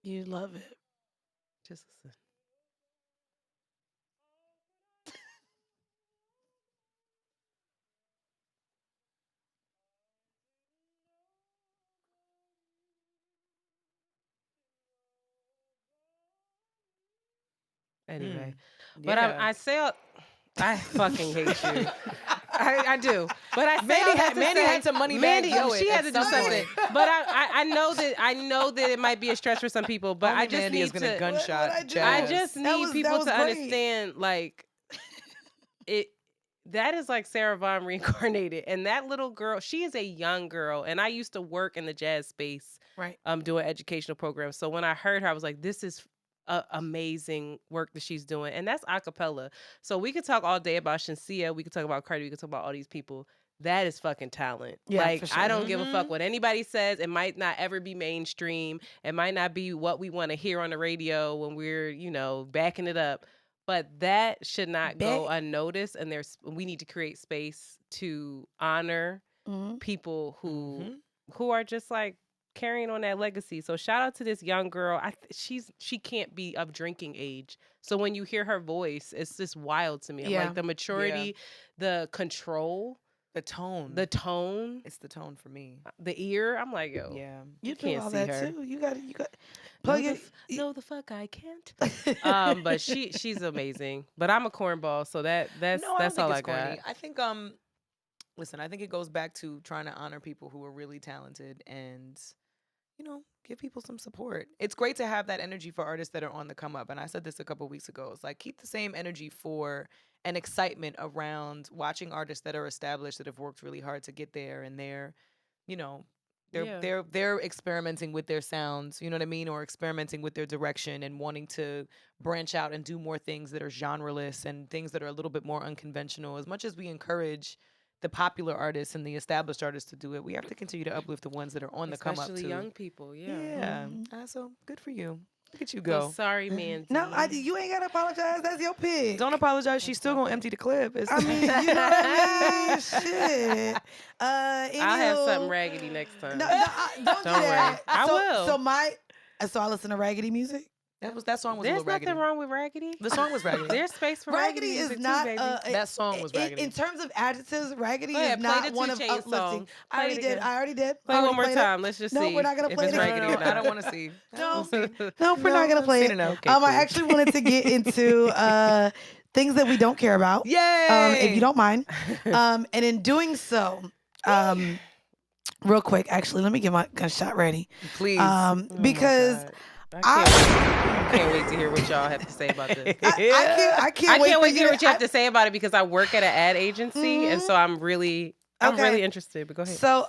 You love it. Just listen. Anyway, but I fucking hate you. I do, but I say Mandy all that to Mandy say- had to money Mandy, bag Joe she it had at to do some something. point. But I know that it might be a stretch for some people. But Only I just Mandy need is gonna to. gunshot What'd I do? I Jazz. just That need was people to great. understand, like, it. That is like Sarah Vaughan reincarnated, and that little girl, she is a young girl, and I used to work in the jazz space, Right. doing educational programs. So when I heard her, I was like, this is amazing work that she's doing, and that's a cappella. So we could talk all day about Shensia, we could talk about Cardi, we could talk about all these people. That is fucking talent. Yeah, like for sure. I don't give a fuck what anybody says. It might not ever be mainstream. It might not be what we want to hear on the radio when we're, backing it up. But that should not go unnoticed. And we need to create space to honor Mhm. people who are just like carrying on that legacy. So shout out to this young girl. She can't be of drinking age. So when you hear her voice, it's just wild to me. I'm Yeah. like the maturity, the control, The tone. the tone, It's the tone for me. the ear. I'm like, yo, Yeah. You do can't all see that her. too. You got plug it. No, the fuck I can't. But she's amazing. But I'm a cornball, so that's No, I don't think all it's I got. corny. I think listen, I think it goes back to trying to honor people who are really talented and give people some support. It's great to have that energy for artists that are on the come up. And I said this a couple weeks ago. It's like keep the same energy for an excitement around watching artists that are established that have worked really hard to get there and they're, They're experimenting with their sounds, you know what I mean, or experimenting with their direction and wanting to branch out and do more things that are genreless and things that are a little bit more unconventional. As much as we encourage the popular artists and the established artists to do it, we have to continue to uplift the ones that are on the come up too. Especially young people, Yeah. So good for you. Look at you So go. sorry, Mandii. No, you ain't gotta apologize. That's your pick. Don't apologize. She's still gonna empty the clip. I mean, you know what I mean? Shit. I'll have something raggedy next time. No, don't do that. worry. I will. So I listen to raggedy music. That song was a There's little raggedy. nothing wrong with raggedy. The song was raggedy. There's space for Raggedy music is too, not baby. That song was raggedy. In terms of adjectives, raggedy Go ahead, is play not the one of Two Chainz uplifting. song. I Play already it did. again. I already did. Play one more time. Let's just see. No, we're not gonna if play it's it. raggedy or I not. don't want to see. No, we're not gonna play it. Okay, I cool. actually wanted to get into things that we don't care about. Yay! If you don't mind. And in doing so, real quick, actually, let me get my gunshot ready. Please. Because I can't wait to hear what y'all have to say about this. I can't wait to hear what you have to say about it because I work at an ad agency, and so I'm really interested. But go ahead. So,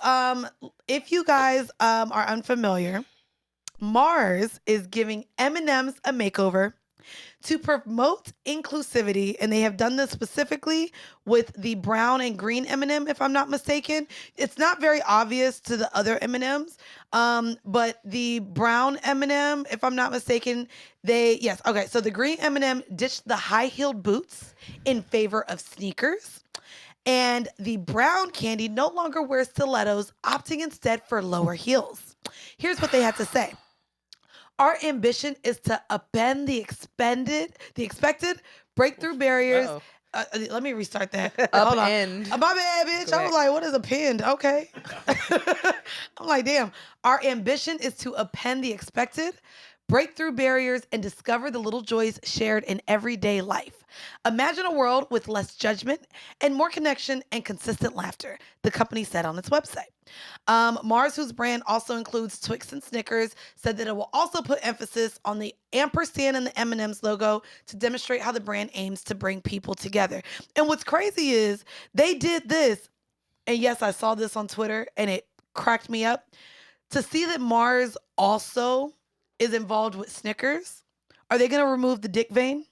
if you guys are unfamiliar, Mars is giving M&Ms a makeover to promote inclusivity, and they have done this specifically with the brown and green M&M, if I'm not mistaken. It's not very obvious to the other M&Ms, but the brown M&M, if I'm not mistaken, so the green M&M ditched the high-heeled boots in favor of sneakers, and the brown candy no longer wears stilettos, opting instead for lower heels. Here's what they had to say. Our ambition is to upend the expected, breakthrough barriers. Let me restart that. Hold on. Upend. My bad, bitch. I was like, what is append? Okay. I'm like, damn. Our ambition is to upend the expected, break through barriers, and discover the little joys shared in everyday life. Imagine a world with less judgment and more connection and consistent laughter, the company said on its website. Mars, whose brand also includes Twix and Snickers, said that it will also put emphasis on the ampersand in the M&M's logo to demonstrate how the brand aims to bring people together. And what's crazy is they did this, and yes, I saw this on Twitter, and it cracked me up, to see that Mars also is involved with Snickers. Are they going to remove the dick vein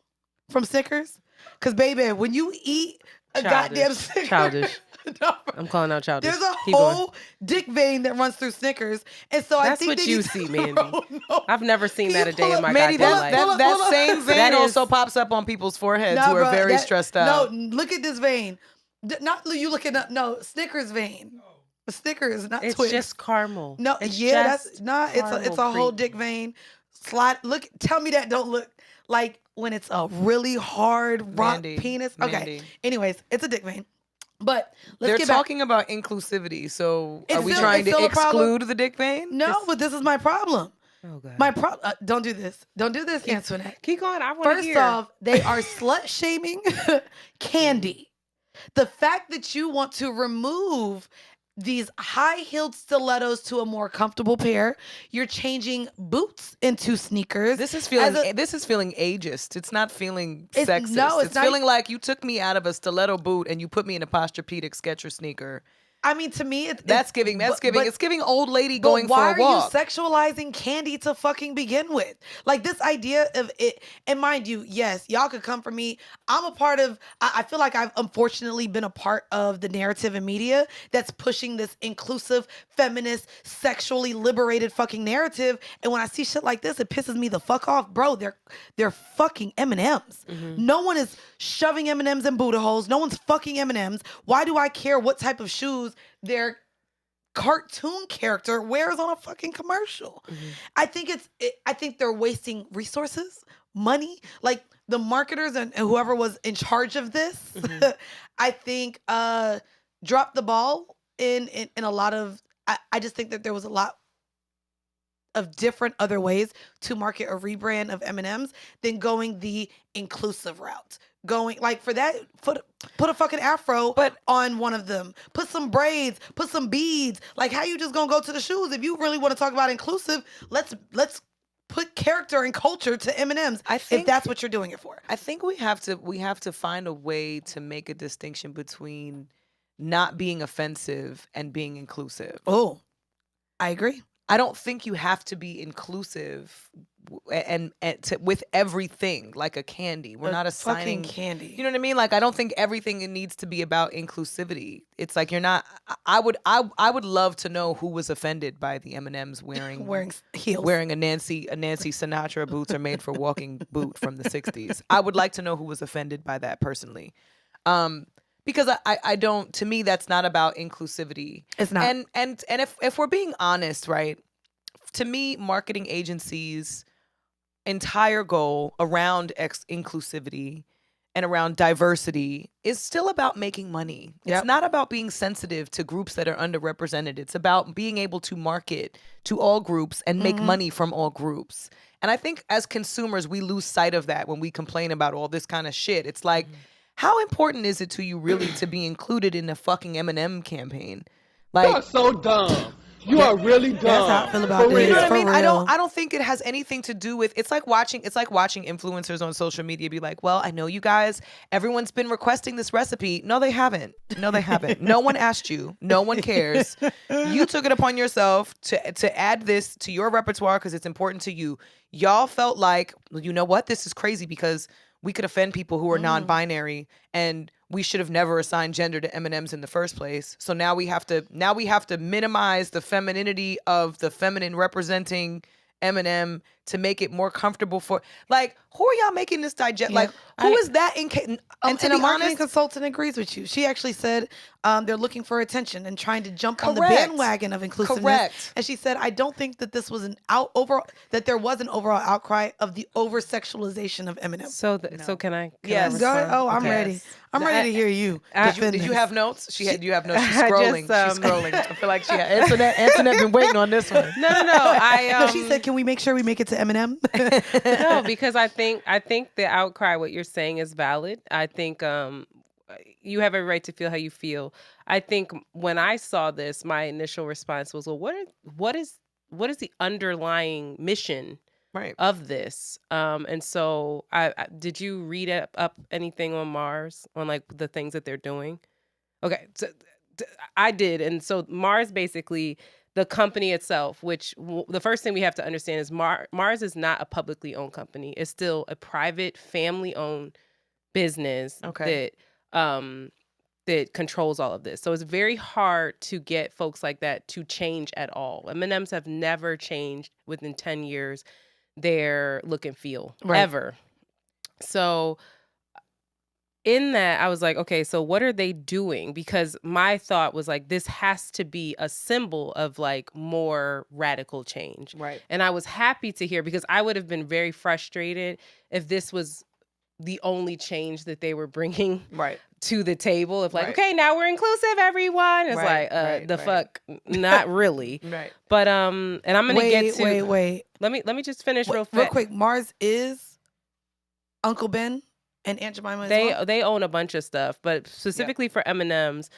from Snickers? Because, baby, when you eat a goddamn Snickers... Childish. No, I'm calling out childish. there's a Keep whole going. dick vein that runs through Snickers. And so I That's think what they you need see, to- Mandy. No. I've never seen Can that you a day pull in my up- Mandy, goddamn life. that same vein That is- also pops up on people's foreheads No, who are bruh, very stressed out. No, look at this vein. Not you looking up. No, Snickers vein. Snickers, not It's Twix. just caramel. No, It's that's just not. It's a whole cream. dick vein. Slide. Look. Tell me that don't look like when it's a really hard rock Mandy, penis. Okay. Mandy. Anyways, it's a dick vein. But let's They're get back. talking about inclusivity, so It's are we still- trying it's to still a problem. exclude the dick vein? No, but this is my problem. Oh, God. My problem. Don't do this. Don't do this, Antoinette. Keep going. I want to First hear. off, they are slut shaming candy. The fact that you want to remove these high-heeled stilettos to a more comfortable pair, you're changing boots into sneakers. This is feeling ageist. It's not feeling sexist. no, it's not- feeling like you took me out of a stiletto boot and you put me in a posturepedic Skechers sneaker. I mean, to me, it's Giving old lady But going for why a walk. are you sexualizing candy to fucking begin with? Like this idea of it, and mind you, yes, y'all could come for me. I'm a part of, I feel like I've unfortunately been a part of the narrative in media that's pushing this inclusive, feminist, sexually liberated fucking narrative. And when I see shit like this, it pisses me the fuck off. Bro, they're fucking M&Ms. No one is shoving M&Ms in Buddha holes. No one's fucking M&Ms. Why do I care what type of shoes their cartoon character wears on a fucking commercial? I think they're wasting resources, money, like the marketers and whoever was in charge of this. I think dropped the ball in a lot of. I just think that there was a lot of different other ways to market a rebrand of M&Ms than going the inclusive route. Going like for that, put a fucking afro on one of them. Put some braids, put some beads. Like how you just gonna go to the shoes? If you really want to talk about inclusive, let's put character and culture to M&Ms. If that's what you're doing it for. I think we have to find a way to make a distinction between not being offensive and being inclusive. Oh. I agree. I don't think you have to be inclusive with everything like a candy. We're not fucking assigning candy. You know what I mean? Like I don't think everything needs to be about inclusivity. It's like you're not. I would love to know who was offended by the M&Ms Wearing heels. wearing a Nancy Sinatra boots are made for walking boot from the 60s. I would like to know who was offended by that personally. Because I don't, to me, that's not about inclusivity. It's not. And if we're being honest, right, to me, marketing agencies' entire goal around inclusivity and around diversity is still about making money. Yep. It's not about being sensitive to groups that are underrepresented. It's about being able to market to all groups and make money from all groups. And I think as consumers, we lose sight of that when we complain about all this kind of shit. It's like, how important is it to you really to be included in the fucking M&M campaign? Like, You're so dumb. You are really dumb. That's how I feel about this. you know what I For mean? real. I don't think it has anything to do with. It's like watching influencers on social media be like, well, I know you guys. Everyone's been requesting this recipe. No, they haven't. No, they haven't. No one asked you. No one cares. You took it upon yourself to add this to your repertoire because it's important to you. Y'all felt like, well, you know what? This is crazy because we could offend people who are non-binary, and we should have never assigned gender to M&Ms in the first place. So now we have to minimize the femininity of the feminine representing M&M to make it more comfortable for, like, who are y'all making this digest? Yeah. Like, who is that? And to And be a marketing honest, consultant agrees with you. She actually said they're looking for attention and trying to jump on the Correct. bandwagon of inclusiveness. Correct. And she said, I don't think that this was that there was an overall outcry of the over sexualization of Eminem. So can I? Yes. Go ahead. Oh, I'm Okay. ready. I'm ready to hear you. Did you have notes? You have notes. She's I scrolling. just, She's scrolling. I feel like she had Antoinette been waiting on this one. No. No, she said, can we make sure we make it to Eminem? No, because I think the outcry, what you're saying, is valid. I think you have every right to feel how you feel. I think when I saw this, my initial response was, well, what is the underlying mission of this? And so I did you read up anything on Mars, on like the things that they're doing? Okay, so I did. And so Mars, basically, the company itself, which the first thing we have to understand is Mars is not a publicly owned company. It's still a private, family-owned business that controls all of this. So it's very hard to get folks like that to change at all. M&Ms have never changed within 10 years their look and feel, ever. So in that, I was like, okay, so what are they doing? Because my thought was like, this has to be a symbol of like more radical change. Right. And I was happy to hear, because I would have been very frustrated if this was the only change that they were bringing to the table. Of like, okay, now we're inclusive, everyone. It's fuck, not really. Right. But and I'm gonna get to Wait. Let me just finish real quick. Mars is Uncle Ben and Aunt Jemima. They own a bunch of stuff, but specifically for M&Ms,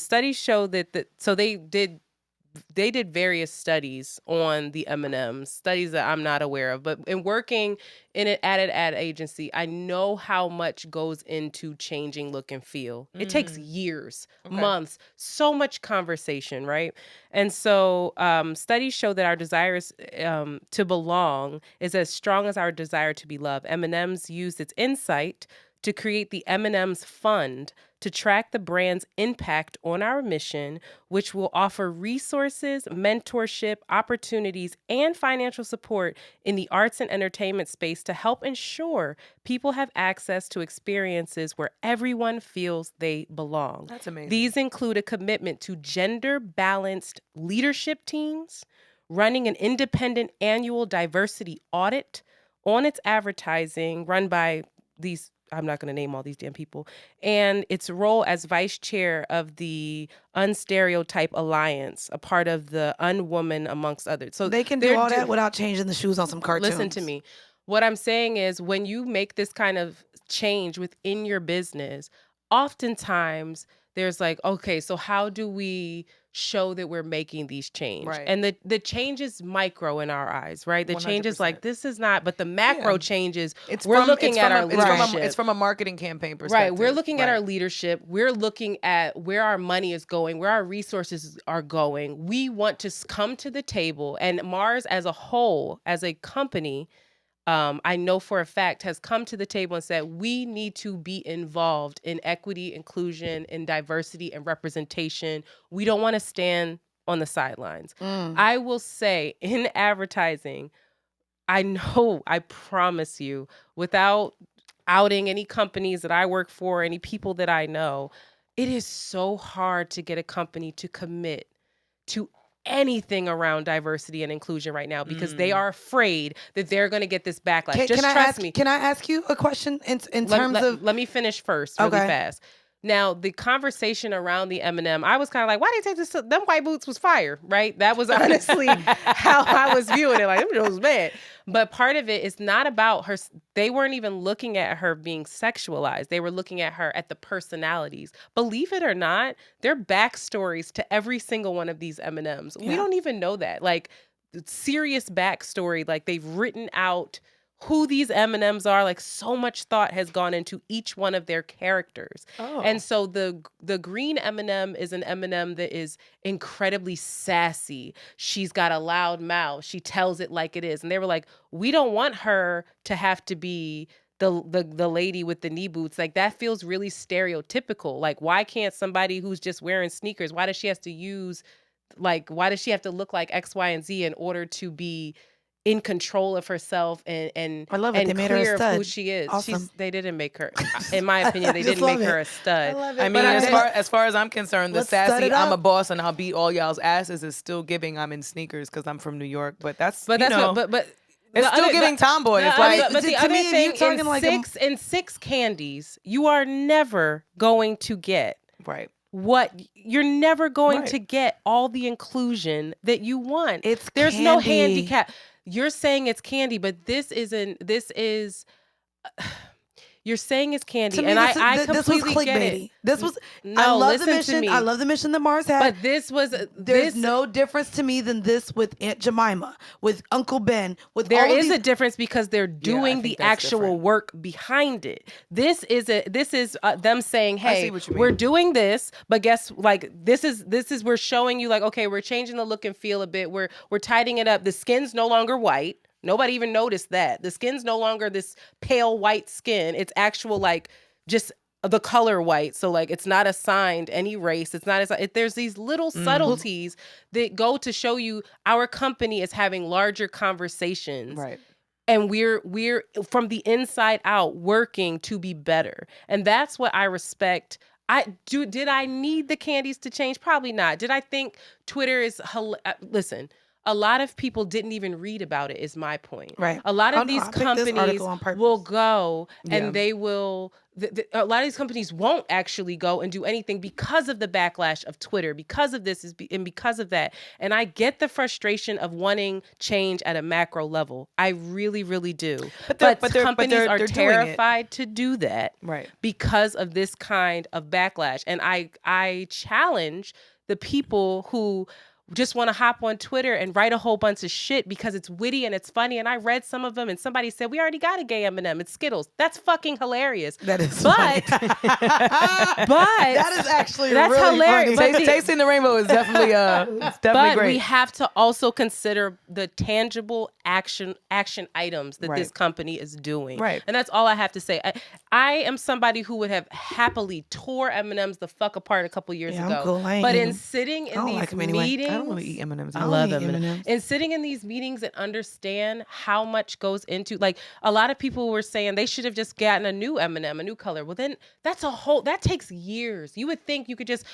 studies show that so they did various studies on the M&Ms, studies that I'm not aware of. But in working in an ad agency, I know how much goes into changing look and feel. It takes years, months, so much conversation, right? And so studies show that our desire to belong is as strong as our desire to be loved. M&Ms used its insight to create the M&Ms Fund to track the brand's impact on our mission, which will offer resources, mentorship, opportunities, and financial support in the arts and entertainment space to help ensure people have access to experiences where everyone feels they belong. That's amazing. These include a commitment to gender-balanced leadership teams, running an independent annual diversity audit on its advertising run by these, I'm not going to name all these damn people, and its role as vice chair of the Unstereotype Alliance, a part of the Unwoman, amongst others. So they can do all that without changing the shoes on some cartoons. Listen to me. What I'm saying is, when you make this kind of change within your business, oftentimes there's like, okay, so how do we show that we're making these change? Right. And the change is micro in our eyes, right? The change is like, 100%. this is not, but the macro changes, It's we're looking at our leadership. leadership. It's from a marketing campaign perspective. Right. We're looking at our leadership. We're looking at where our money is going, where our resources are going. We want to come to the table. And Mars as a whole, as a company, I know for a fact, has come to the table and said, we need to be involved in equity, inclusion, and diversity and representation. We don't want to stand on the sidelines. I will say, in advertising, I know, I promise you, without outing any companies that I work for, any people that I know, it is so hard to get a company to commit to anything around diversity and inclusion right now because they are afraid that they're going to get this backlash. Just trust me. Can I ask you a question in terms of... Let me finish first really fast. Now, the conversation around the M&M, I was kind of like, why did they take this? Them white boots was fire, right? That was honestly how I was viewing it. Like, them was bad. But part of it is not about her. They weren't even looking at her being sexualized. They were looking at her at the personalities. Believe it or not, there are backstories to every single one of these M&Ms. Yeah. We don't even know that. Like, serious backstory. Like, they've written out who these M&Ms are. Like, so much thought has gone into each one of their characters. And so the green M&M is an M&M that is incredibly sassy. She's got a loud mouth. She tells it like it is. And they were like, we don't want her to have to be the lady with the knee boots. Like, that feels really stereotypical. Like, why can't somebody who's just wearing sneakers, why does she have to look like X, Y, and Z in order to be in control of herself and I love it. They made her a clear stud. of who she is. Awesome. They didn't make her, in my opinion, they didn't make her a stud. I love it. I mean, as far as I'm concerned, the Let's stud sassy it "I'm a up." boss and I'll beat all y'all's asses" is still giving "I'm in sneakers" because I'm from New York. But that's but it's still giving tomboy. It's like, but the to other me, if thing, you talking like in six candies, you are never going to get right. what you're never going Right. to get all the inclusion that you want. There's candy. no handicap. You're saying it's candy, but you're saying it's candy, To me, and this was completely get it. clickbaity. This was No, I love the listen to mission. me. I love the mission that Mars had. But this was There's no difference to me than this with Aunt Jemima, with Uncle Ben, with There all of is these... a difference because they're doing the think that's actual different. work behind it. This is them saying, I see "Hey, what you mean. we're doing this, but guess like this is we're showing you like okay, we're changing the look and feel a bit. We're tidying it up. The skin's no longer white. Nobody even noticed that. The skin's no longer this pale white skin. It's actual like just the color white. So like it's not assigned any race. It's not there's these little subtleties that go to show you our company is having larger conversations. Right. And we're from the inside out working to be better. And that's what I respect. Did I need the candies to change? Probably not. Did I think Twitter is listen, a lot of people didn't even read about it, is my point. Right. A lot of these I picked this companies article on purpose. will go and Yeah. they will, a lot of these companies won't actually go and do anything because of the backlash of Twitter, because of this and because of that. And I get the frustration of wanting change at a macro level. I really, really do. But companies are doing it. terrified to do that Right. because of this kind of backlash. And I challenge the people who just want to hop on Twitter and write a whole bunch of shit because it's witty and it's funny. And I read some of them and somebody said, we already got a gay M&M. It's Skittles. That's fucking hilarious. That is but that is actually that's really hilarious. funny. But Tasting the rainbow is definitely it's definitely but great. we have to also consider the tangible action items that this Right. company is doing. Right. And that's all I have to say. I am somebody who would have happily tore M&Ms the fuck apart a couple years Yeah, ago. I'm cool. I ain't But eat in 'em. sitting I in don't these like 'em anyway. meetings, I don't really eat M&Ms. I don't love eat M&Ms. M&Ms. And sitting in these meetings and understand how much goes into, like, a lot of people were saying they should have just gotten a new M&M, a new color. Well, then that takes years. You would think you could just,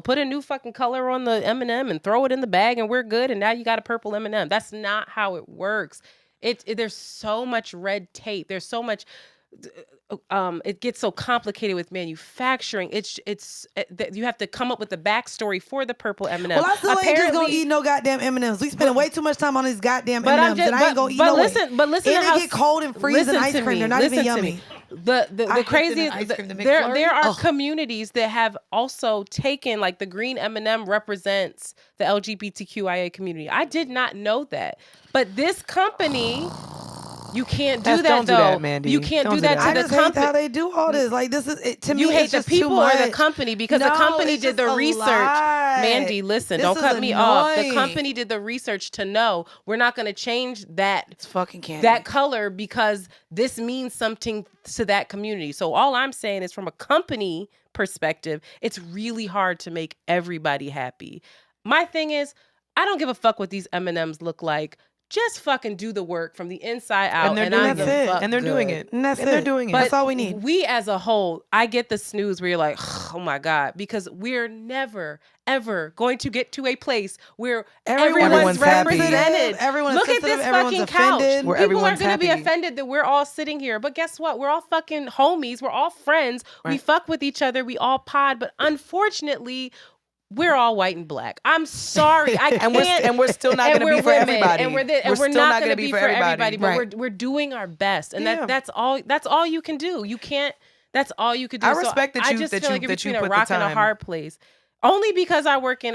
put a new fucking color on the M&M and throw it in the bag and we're good. And now you got a purple M&M. That's not how it works. There's so much red tape. There's so much. It gets so complicated with manufacturing. You have to come up with the backstory for the purple M&M. Well, I still ain't just gonna eat no goddamn M&Ms. We spending way too much time on these goddamn M&Ms, and I ain't gonna eat no way. But listen And to how they get cold and freeze and listen ice to cream. me, They're not even listen to yummy. me. The craziest, ice cream, the there are McFlurry. communities that have also taken, like the green M&M represents the LGBTQIA community. I did not know that. But this company, you can't do that, don't though. do that, Mandy. You can't Don't do do that that. to I the just hate company. how they do all this. Like this is it, to You me. hate It's the just people too or much. the company because the No, company it's did the just a research. lot. Mandy, listen, This don't is cut me off. The annoying. company did the research to know we're not going to change that It's fucking candy. that color because this means something to that community. So all I'm saying is from a company perspective, it's really hard to make everybody happy. My thing is, I don't give a fuck what these M&Ms look like. Just fucking do the work from the inside out. And they're I'm doing the it. fuck And they're doing good. it. And that's They're it. doing it. But That's all we need. We as a whole, I get the snooze where you're like, oh my God, because we're never, ever going to get to a place where everyone's happy. represented. Everyone is Look at sensitive, this everyone's fucking couch. offended. Where People are everyone's going to be happy. offended that we're all sitting here. But guess what? We're all fucking homies. We're all friends. We Right. fuck with each other. We all pod. But unfortunately, we're all white and black. I'm sorry. I can't. And we're still not and going to we're be for women, everybody. and we're still not going to gonna be for everybody. But Right. we're doing our best, and Yeah. that's all you can do. You can't. That's all you could do. I So respect that I you- just that feel you- like you're that you between put a the rock and a time. hard place. Only because I work in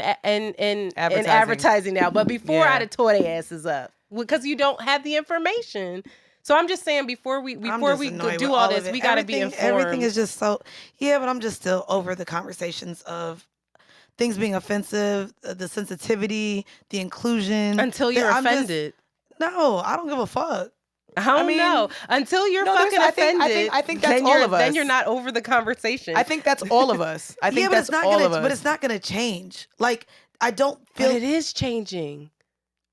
advertising now, but before Yeah. I'd have tore their asses up because you don't have the information. So I'm just saying before we I'm go just do annoyed with all of this, it. we got to be Everything- informed. Everything is just so but I'm just still over the conversations of things being offensive, the sensitivity, the inclusion. until you're I'm just- offended. No, I don't give a fuck. I don't mean, know. Until you're no, there's- fucking I think- offended, I think that's then all you're- of us. Then you're not over the conversation. I think that's all of us. I think Yeah, but that's it's not all gonna. of us. But it's not gonna change. Like I don't feel But it is changing.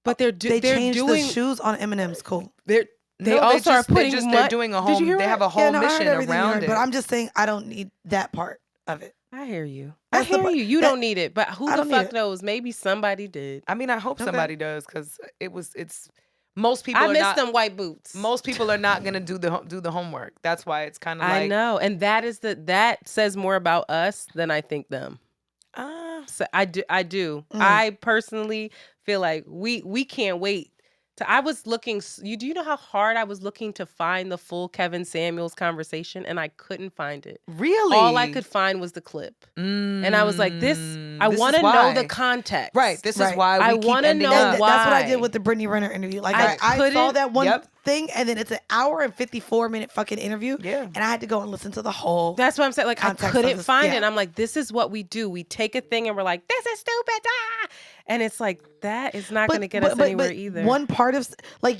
But they're they they're changed doing the shoes on Eminem's. Cool. they No, also are putting they're doing a Did you whole. hear They that? have a whole Yeah, no, I heard mission everything you around heard, it. But I'm just saying I don't need that part of it. I hear you. That's the I hear part- you. You that- don't need it, but who I the don't need fuck it. knows? Maybe somebody did. I mean, I hope Okay. somebody does because it's most people I are miss not. them white boots. Most people are not gonna do the homework. That's why it's kind of like I know, and that says more about us than I think them. So I do. I personally feel like we can't wait. I was looking. Do you know how hard I was looking to find the full Kevin Samuels conversation, and I couldn't find it. Really, All I could find was the clip, and I was like, I this want is to know why. the context. Right. This is Right. why I we keep wanna ending know up. why. That's what I did with the Brittany Renner interview. Like I I saw couldn't- that one Yep. thing, and then it's an hour and 54-minute fucking interview. Yeah. And I had to go and listen to the whole. That's what I'm saying. Like I Context of couldn't this- find yeah. it. And I'm like, this is what we do. We take a thing and we're like, this is stupid. Ah! And it's like that is not going to get us anywhere either. One part of like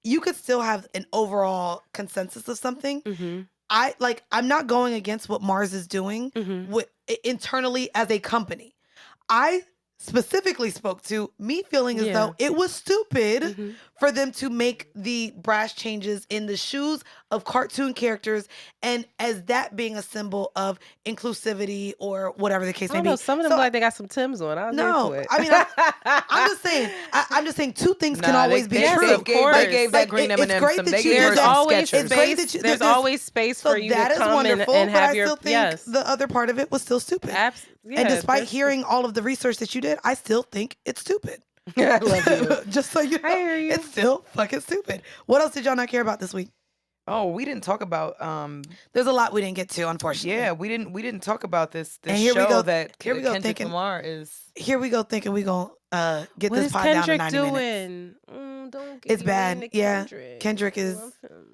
you could still have an overall consensus of something. Mhm. I'm not going against what Mars is doing Mhm. with internally as a company. I specifically spoke to me feeling as Yeah. though it was stupid Mhm. for them to make the brass changes in the shoes of cartoon characters, and as that being a symbol of inclusivity or whatever the case I may don't be. know. Some of them So, like they got some Timbs on. I was no, into it. I mean, I'm just saying. I'm just saying two things can Nah, always be yes, true. of course. They gave that Like, green it's M&M great some. that They you gave did her There's that. some always Skechers. It's great space. that you- There's there's- always space So for you that to is come wonderful, and but have I your still think yes. the other part of it was still stupid. Yeah, And despite there's- hearing all of the research that you did, I still think it's stupid. I love you. Just so you know, I hear you. it's still fucking stupid. What else did y'all not care about this week? Oh, we didn't talk about. There's a lot we didn't get to, unfortunately. Yeah, we didn't talk about this And here we show go- that here we go Kendrick thinking- Lamar is. Here we go thinking we gonna get What this is pod down to Kendrick 90 minutes. doing? Don't get It's me bad. into Yeah. Kendrick. Kendrick is- I love him.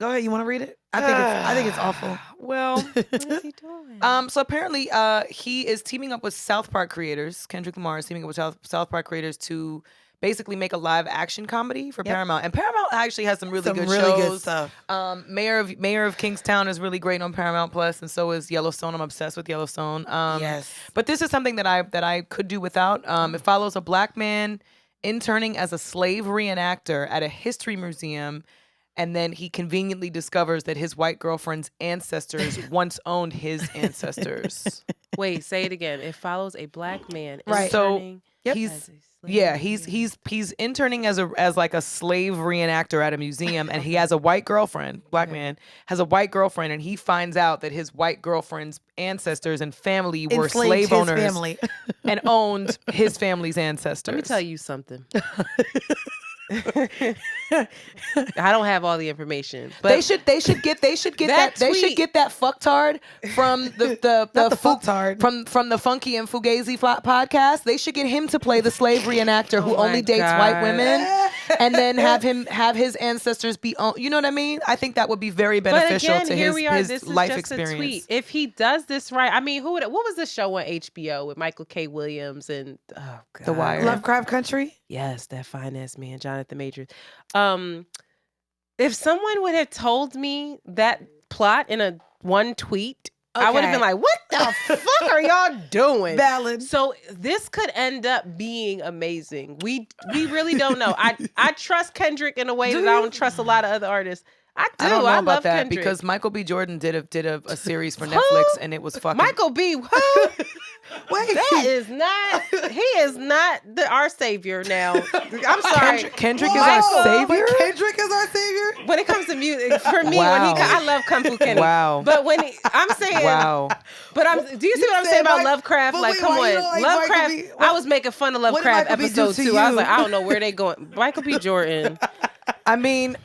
Go ahead. You want to read it? I think it's awful. Well, What is he doing? so apparently, he is teaming up with South Park creators. Kendrick Lamar is teaming up with South Park creators to basically make a live action comedy for Paramount. And Paramount actually has some really good shows. Stuff. Mayor of Kingstown is really great on Paramount Plus, and so is Yellowstone. I'm obsessed with Yellowstone. Yes. But this is something that I could do without. It follows a black man interning as a slave reenactor at a history museum, and then he conveniently discovers that his white girlfriend's ancestors once owned his ancestors. Wait, say it again. It follows a black man. Right. So, interning he's- as a slave. Yeah, he's interning as like a slave reenactor at a museum, and he has a white girlfriend. Black man has a white girlfriend, and he finds out that his white girlfriend's ancestors and family were Enslaved slave his owners family. and owned his family's ancestors. Let me tell you something. I don't have all the information, but they should get that they should get that fucktard from the Not the fucktard. from the Funky and Fugazi podcast. They should get him to play the slave reenactor who only dates white women, and then have his ancestors be on. You know what I mean? I think that would be very beneficial to his life experience. If he does this right, I mean, what was the show on HBO with Michael K. Williams and The Wire? Lovecraft Country? Yes, that fine ass man, Jonathan Majors. If someone would have told me that plot in one tweet, I would have been like, what the fuck are y'all doing? Valid. So this could end up being amazing. We really don't know. I trust Kendrick in a way that I don't trust a lot of other artists. I do. I don't know love about that Kendrick. because Michael B. Jordan did a series for Netflix and it was fucking Michael B. Who? Wait. He is not our savior now. I'm sorry. Kendrick is our savior? Kendrick is our savior? When it comes to music, for me, Wow. I love Kung Fu Kenny. Wow. But when I'm saying, Wow. But do you see what I'm saying about Lovecraft? but Like, wait, come why you on, don't like Lovecraft. Michael B? I was making fun of What did Lovecraft Michael B do episode to 2. I was you? like, I don't know where they going. Michael B. Jordan. I mean,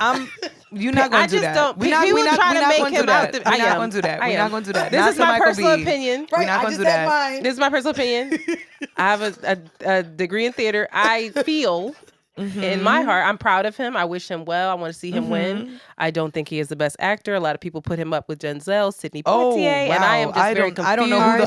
you're not going to do that. don't. We're not People going try to to make do him that. out the- We're I not am. going to do that. I We're am. not going to do that. This Not is to my Michael personal B. opinion. We're not I going to just do said that. mine. This is my personal opinion. I have a degree in theater. I feel in my heart, I'm proud of him. I wish him well. I want to see him win. I don't think he is the best actor. A lot of people put him up with Denzel, Sidney Poitier, and I am just very confused.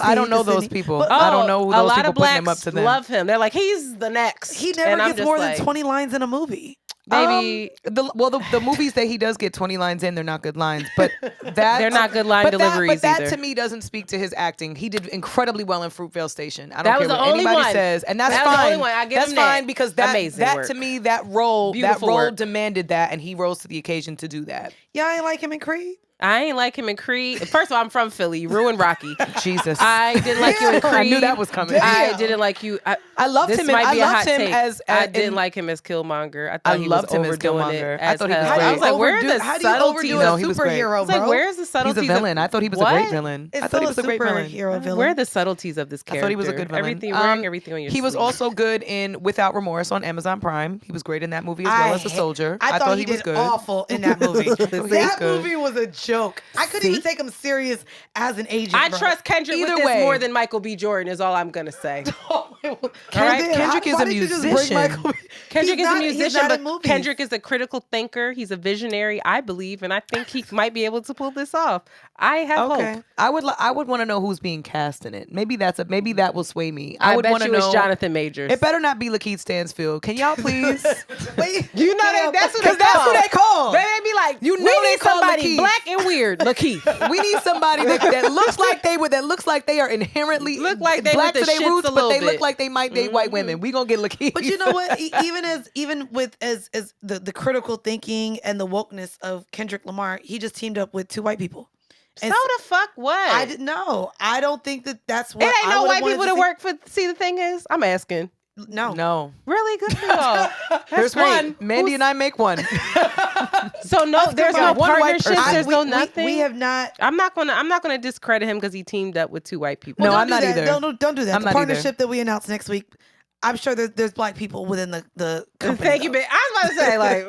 I don't know those people. But- I don't know who a those lot people of putting him up blacks to them. love him. They're like, he's the next. He never And I'm gets just more like, than 20 lines in a movie. Maybe The movies that he does get 20 lines in, they're not good lines. But They're not good line deliveries But that either. to me doesn't speak to his acting. He did incredibly well in Fruitvale Station. I don't That care was what the only anybody one. says, and that's That fine. was the only one. I give that's him that. fine because that Amazing work. to me that role Beautiful work. demanded that, and he rose to the occasion to do that. Y'all ain't like him in Creed? I ain't like him in Creed. First of all, I'm from Philly. You ruined Rocky. Jesus, I didn't like you in Creed. I knew that was coming. I didn't like you. I loved this him. I might be a loved hot him take. as I didn't like him as Killmonger. I thought he loved was him as overdoing Killmonger. it. I thought he was as hell. great. I was like, where are the How do you subtleties? overdo No, a he was great. superhero, I was like, bro? where's the He's subtleties? a villain. I thought he was a What? great villain. It's I thought he still was a great villain. superhero villain. Where are the subtleties of this I character? thought he was a good villain. Everything wearing everything on your He was sleeve. also good in Without Remorse on Amazon Prime. He was great in that movie as well as a soldier. I thought he was did good. awful in that movie. was That good. movie was a joke. I couldn't even take him serious as an agent. I bro. trust Kendrick Either with way. this more than Michael B. Jordan is all I'm gonna say. Kendrick is a musician. Kendrick is a He's musician, not in but movies. Kendrick is a critical thinker. He's a visionary, I believe, and I think he might be able to pull this off. I have Okay, hope. I would want to know who's being cast in it. Maybe that will sway me. I would bet want to you know. it's Jonathan Majors. It better not be Lakeith Stansfield. Can y'all please? Wait, You know that's who they Because that's call. who they call. They be like, You we know they need call somebody Lakeith. black and weird. Lakeith. We need somebody that looks like they are inherently Look like they black with to the their shits roots, a but little they look bit. like they might date white women. We gonna get Lakeith. But you know what? Even with the critical thinking and the wokeness of Kendrick Lamar, he just teamed up with 2 white people. So And the fuck what? I didn't know. I don't think that's what It ain't I no would've white wanted people to to see. work for. See, the thing is, I'm asking. No. Really good for y'all. There's great. one. Mandy and I make one. So no, there's no one white partnerships. person. There's no nothing. We have not. I'm not gonna discredit him because he teamed up with 2 white people. No, Don't I'm do not that. either. Don't do that. I'm The not either. partnership that we announced next week. I'm sure there's black people within the company. Thank you, though. bitch. I was about to say like,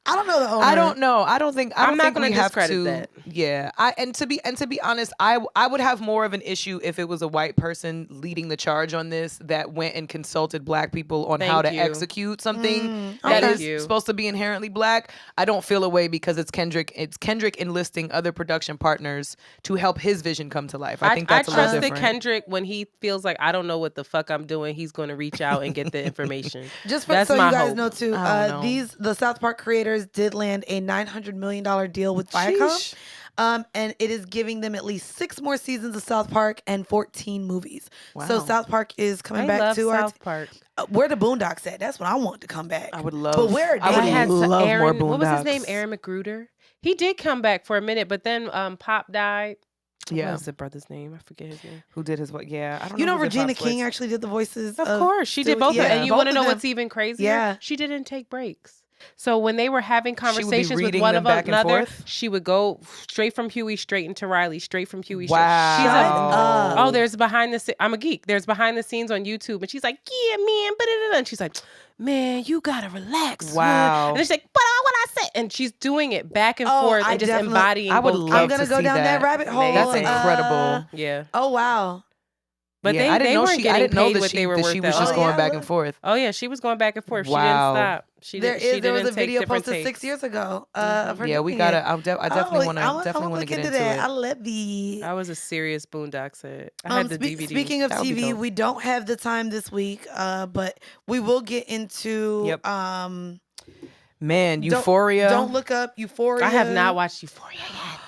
I don't know the owner. I don't know. I don't think. I'm not think gonna we have discredit to. that. Yeah. To be honest, I would have more of an issue if it was a white person leading the charge on this that went and consulted black people on how to Thank you. execute something that Thank is you. supposed to be inherently black. I don't feel a way because it's Kendrick. It's Kendrick enlisting other production partners to help his vision come to life. I think that's a little trust that different. Kendrick, when he feels like I don't know what the fuck I'm doing, he's going to reach out and get the information. Just That's so you my guys hope. know too, I don't know. the South Park creators did land a $900 million deal with Viacom. Sheesh. And it is giving them at least 6 more seasons of South Park and 14 movies. So Wow. South Park is coming I back love to South Park. where the Boondocks at? That's what I want to come back. I would love. But where are I they? would I had love more Aaron, Boondocks. what was his name? Aaron McGruder. He did come back for a minute, but then Pop died. Yeah. What was the brother's name? I forget his name. Who did his what? Yeah. I don't You know who did Regina Pop's King voice. actually did the voices. Of course, she did both. Yeah, of them. And you both want to of know them. what's even crazier? Yeah. She didn't take breaks. So when they were having She would be conversations with reading one them of back and another, forth? she would go straight from Huey straight into Riley, straight from Huey. Wow. She's Shut oh, there's behind the scenes. I'm a geek. There's behind the scenes on YouTube, and she's like, yeah, man, and she's like, man, you gotta relax. Wow. And then she's like, but what I said, and she's doing it back and forth I and just definitely- embodying. I would both love I'm gonna to go see down that that. rabbit hole. That's incredible. Yeah, Oh wow. but Yeah, they weren't I getting didn't know paid that what they were that worth. she was though. just Oh, going yeah, back look. and forth. Oh yeah, she was going back and forth. Wow. She didn't stop. She There didn't was a take video different posted takes. 6 years ago of her Yeah, we doing gotta. it. I definitely want to. Definitely want to get into that. it. I love the. I was a serious Boondocks head. I had the DVD. Speaking of That would be TV, dope. we don't have the time this week, but we will get into. Yep. Man, Euphoria. Don't look up Euphoria. I have not watched Euphoria yet.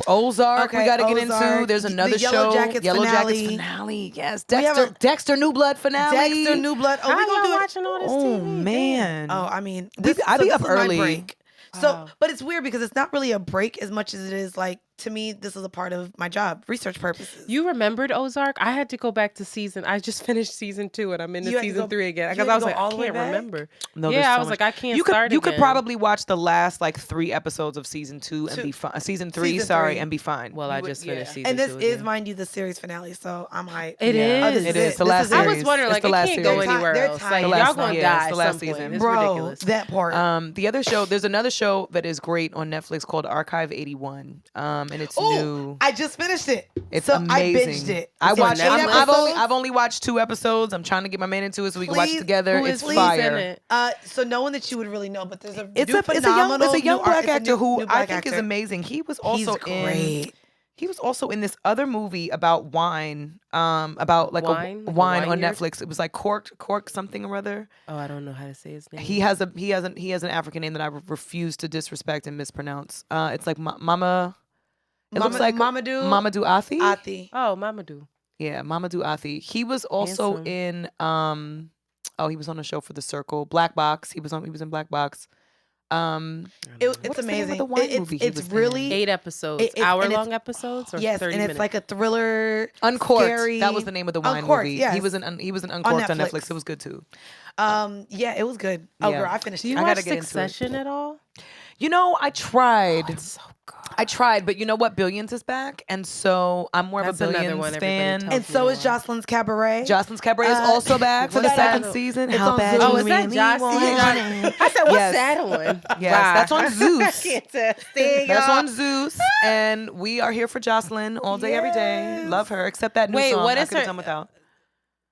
Ozark. Okay, we got to get into. Ozark, There's the another Yellow show. Jackets Yellow finale. Jackets finale. Yes. We have Dexter New Blood finale. Dexter New Blood. Oh, How we gonna y'all do it. watching all this Oh TV? man. Oh, I mean, I be up this is my early. break. Wow. So, but it's weird because it's not really a break as much as it is like, to me, this is a part of my job, research purposes. You remembered Ozark? I had to go back to season. I just finished season 2 and I'm into You had to season go- 3 again you because had I to was go like, all I the way can't back? remember. No, there's Yeah, I so was much. like, I can't You could start you could again. probably watch the last like 3 episodes of season 2 and be fine. Season 3, Season sorry, 3. and be fine. Well, I just finished season And this 2 is, again. mind you, the series finale, so I'm hyped. It Yeah. is. It is. The This last is it. I series. was wondering, It's like, the it last can't series. go anywhere They're else. tired. Like, The y'all last- gonna yeah, die it's at the last some point. season. It's Bro, ridiculous. that part. The other show, there's another show that is great on Netflix called Archive 81. And it's Oh, new. I just finished it. It's so amazing. I binged it. I It's watched. 8 episodes. I've only watched 2 episodes. I'm trying to get my man into it so we can watch Please, it together. Who It's is fire. in it? So no one that you would really know, but there's a It's new a phenomenal young new black it's a actor new who I black think is actor. amazing. He was He's also great. He was also in this other movie about wine, about like Wine? a Like a wine on wine yard? Netflix. It was like cork something or other. Oh, I don't know how to say his name. He has an African name that I refuse to disrespect and mispronounce. It's like Mama. It looks like Mamadou Athi. Athi. Oh, Mamadou. Yeah, Mamadou Athi. He was also Handsome. in he was on a show for The Circle, Black Box. He was in Black Box. It's What's the name of amazing. the wine movie he It's was in? really 8 episodes. and it's- Hour-long episodes or yes, 30 and minutes? it's like a thriller. Uncorked. Scary. That was the name of the wine Uncorked, movie. yes. He was in Uncorked on Netflix. Netflix. It was good too. Yeah, it was good. Oh, Yeah. girl, I finished Do it. you I watch gotta get into it. Succession at all? You know, I tried. It's so good. I tried, but you know what? Billions is back, and so I'm more That's of a another Billions one everybody fan. tells And so is Jocelyn's Cabaret. Jocelyn's Cabaret is also back for the what's that second on- season. it's How on bad Zeus. you Oh, is that really Jocelyn? want it? I said, what's Yes. that one? Yes, Wow. that's on Zeus. I can't tell. That's on Zeus, and we are here for Jocelyn all day, every day. Yes. Love her, except that new Wait, song. what I is could've her- done without.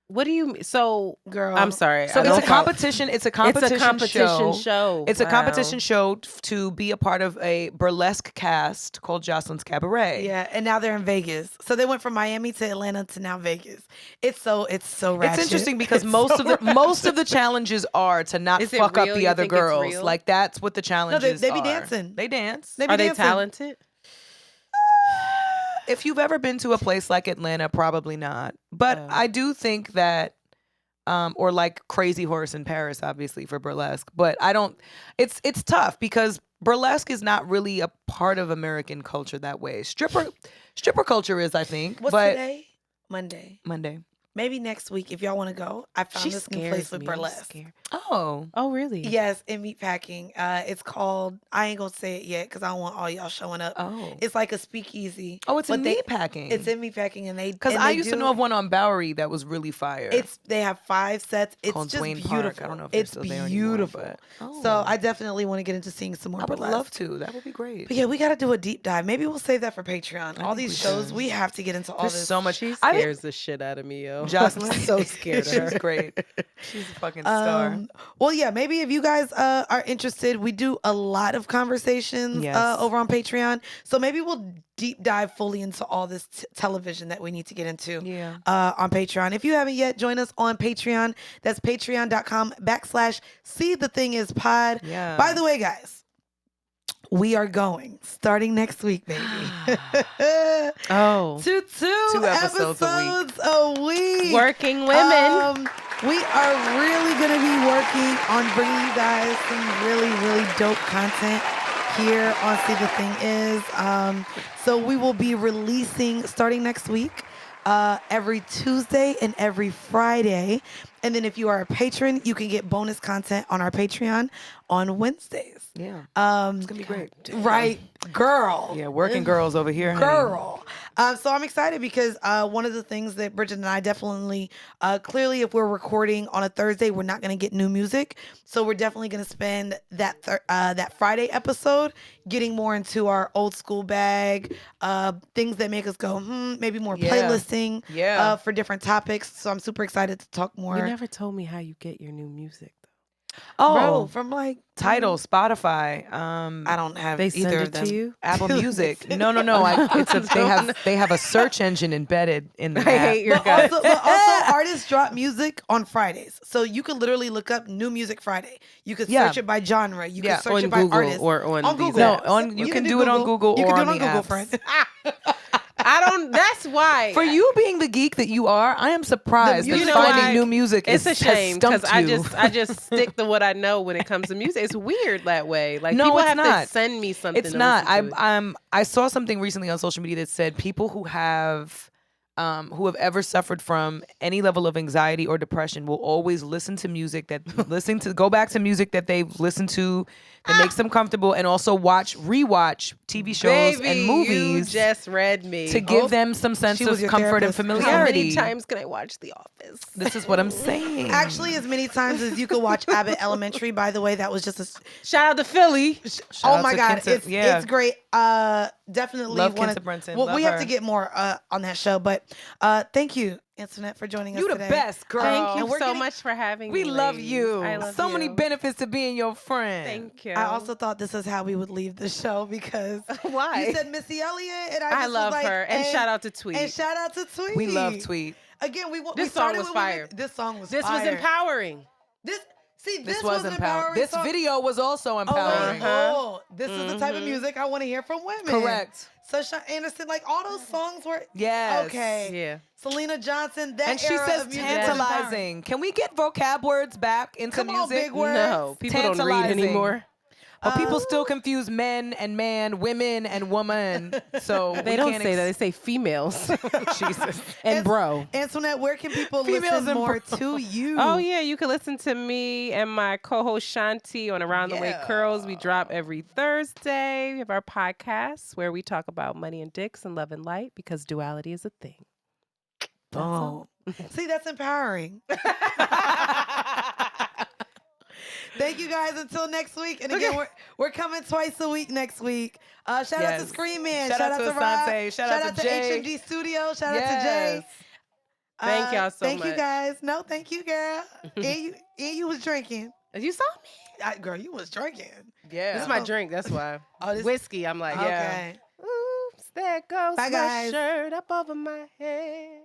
What do you? So, Girl. I'm sorry. So I it's don't a follow- competition. It's a It's competition, a competition show. It's a Wow. competition show to be a part of a burlesque cast called Jocelyn's Cabaret. Yeah, and now they're in Vegas. So they went from Miami to Atlanta to now Vegas. It's so ratchet. It's interesting because It's most so of the challenges are to not Is it fuck up real? the You other think it's girls. real? Like that's what the challenges they be are. dancing. They dance. They be Are they dancing. talented? If you've ever been to a place like Atlanta, probably not. But Oh. I do think that or like Crazy Horse in Paris, obviously for burlesque. But I don't. It's tough because burlesque is not really a part of American culture that way. Stripper culture is, I think. What's but today? Monday. Monday. Maybe next week if y'all want to go. I found this new place with burlesque. Oh. Oh, really? Yes, in Meatpacking. It's called. I ain't gonna say it yet because I don't want all y'all showing up. Oh. It's like a speakeasy. Oh, it's in but Meatpacking. It's in Meatpacking, and they Because and I they used to do- know of one on Bowery that was really fire. They have 5 sets. It's called just Duane beautiful. Park. I don't know if they're it's still there anymore, beautiful. but- Oh. So I definitely want to get into seeing some more I would burlesque. love to. That would be great. But yeah, we got to do a deep dive. Maybe we'll save that for Patreon. All think these we shows, should. we have to get into all There's this. so much. She I scares the shit out of me, yo. Jocelyn, I'm so scared of her. She's great. She's a fucking star. Well, yeah, maybe if you guys are interested, we do a lot of conversations Yes. over on Patreon. So maybe we'll deep dive fully into all this television that we need to get into Yeah. on Patreon. If you haven't yet, join us on Patreon. That's patreon.com/seethethingispod. Yeah. By the way, guys, we are going starting next week, baby. Oh. to two episodes a week. Working women. We are really going to be working on bringing you guys some really, really dope content here on See the Thing Is. So we will be releasing starting next week every Tuesday and every Friday. And then if you are a patron, you can get bonus content on our Patreon on Wednesdays. Yeah. It's gonna be great. Right, girl. Yeah, working girls over here. honey. Girl. So I'm excited because one of the things that Bridget and I definitely, clearly, if we're recording on a Thursday, we're not going to get new music. So we're definitely going to spend that Friday episode getting more into our old school bag, things that make us go, maybe more Yeah. playlisting Yeah. for different topics. So I'm super excited to talk more. You never told me how you get your new music, though. Oh, Bro, from like Tidal, Spotify. I don't have They either send of it them. to you? Apple Music. No. They have a search engine embedded in the I app. hate your But guts. also, artists drop music on Fridays. So you could literally look up New Music Friday. You could Yeah. search it by genre. You Yeah. could search On it by Google artist. or on these Google. No, apps. you can do it on Google You or can do on it the on Google, apps. friend. I don't. That's why. For you being the geek that you are, I am surprised You that know finding why? new music It's a has shame because stumped you. I just stick to what I know when it comes to music. It's weird that way. Like No, people it's have not. to send me something. It's to not. listen to it. I saw something recently on social media that said people who have ever suffered from any level of anxiety or depression will always listen to music go back to music that they've listened to that makes them comfortable, and also rewatch TV shows Baby, and movies you just read me. to give them some sense She was of your comfort and therapist. How familiarity. many times can I watch The Office? This is what I'm saying. Actually, as many times as you could watch Abbott Elementary. By the way, that was just a. Shout out to Philly. Shout Oh out my to God, Kenta. it's great. Definitely Love wanna- Kenta Brunson. Well, Love we have her. to get more on that show, but thank you, Antoinette, for joining us You the today. best, girl. Thank And you we're so getting- much for having We me. love ladies. you. I love so you. many benefits to being your friend. Thank you. I also thought this is how we would leave the show because Why? you said Missy Elliott, and I just love was like, her. And shout out to Tweet. And shout out to Tweet. We love Tweet. Again, we This started song was with fire. women- This song was This was fire. empowering. This was an empowering. This song. video was also Oh, empowering. wait, oh, this is the type of music I want to hear from women. Correct. Sunshine Anderson, like all those songs were Yes. okay. Yeah. Selena Johnson, that And she era says of music was empowering. tantalizing. Can we get vocab words back into Come on, music? big words. No, people don't read Tantalizing. anymore. But people still confuse men and man, women and woman. So They don't say that. They say females. Jesus. And bro. Antoinette, where can people Females listen and more to you? Oh, yeah. You can listen to me and my co-host Shanti on Around the Way Curls. We drop every Thursday. We have our podcast where we talk about money and dicks and love and light because duality is a thing. Oh. See, that's empowering. Thank you guys until next week. And again, we're coming twice a week next week. Shout out to Scream Man. Shout out to Rob. Asante. Shout out to Jay. H&D Studio. Shout out to Jay. Thank y'all so thank much. you guys. No, thank you, girl. and you was drinking. You saw me? Girl, you was drinking. Yeah. This is my drink. That's why. Oh, this- Whiskey. I'm like, yeah. Okay. Oops, there goes Bye, my guys. shirt up over my head.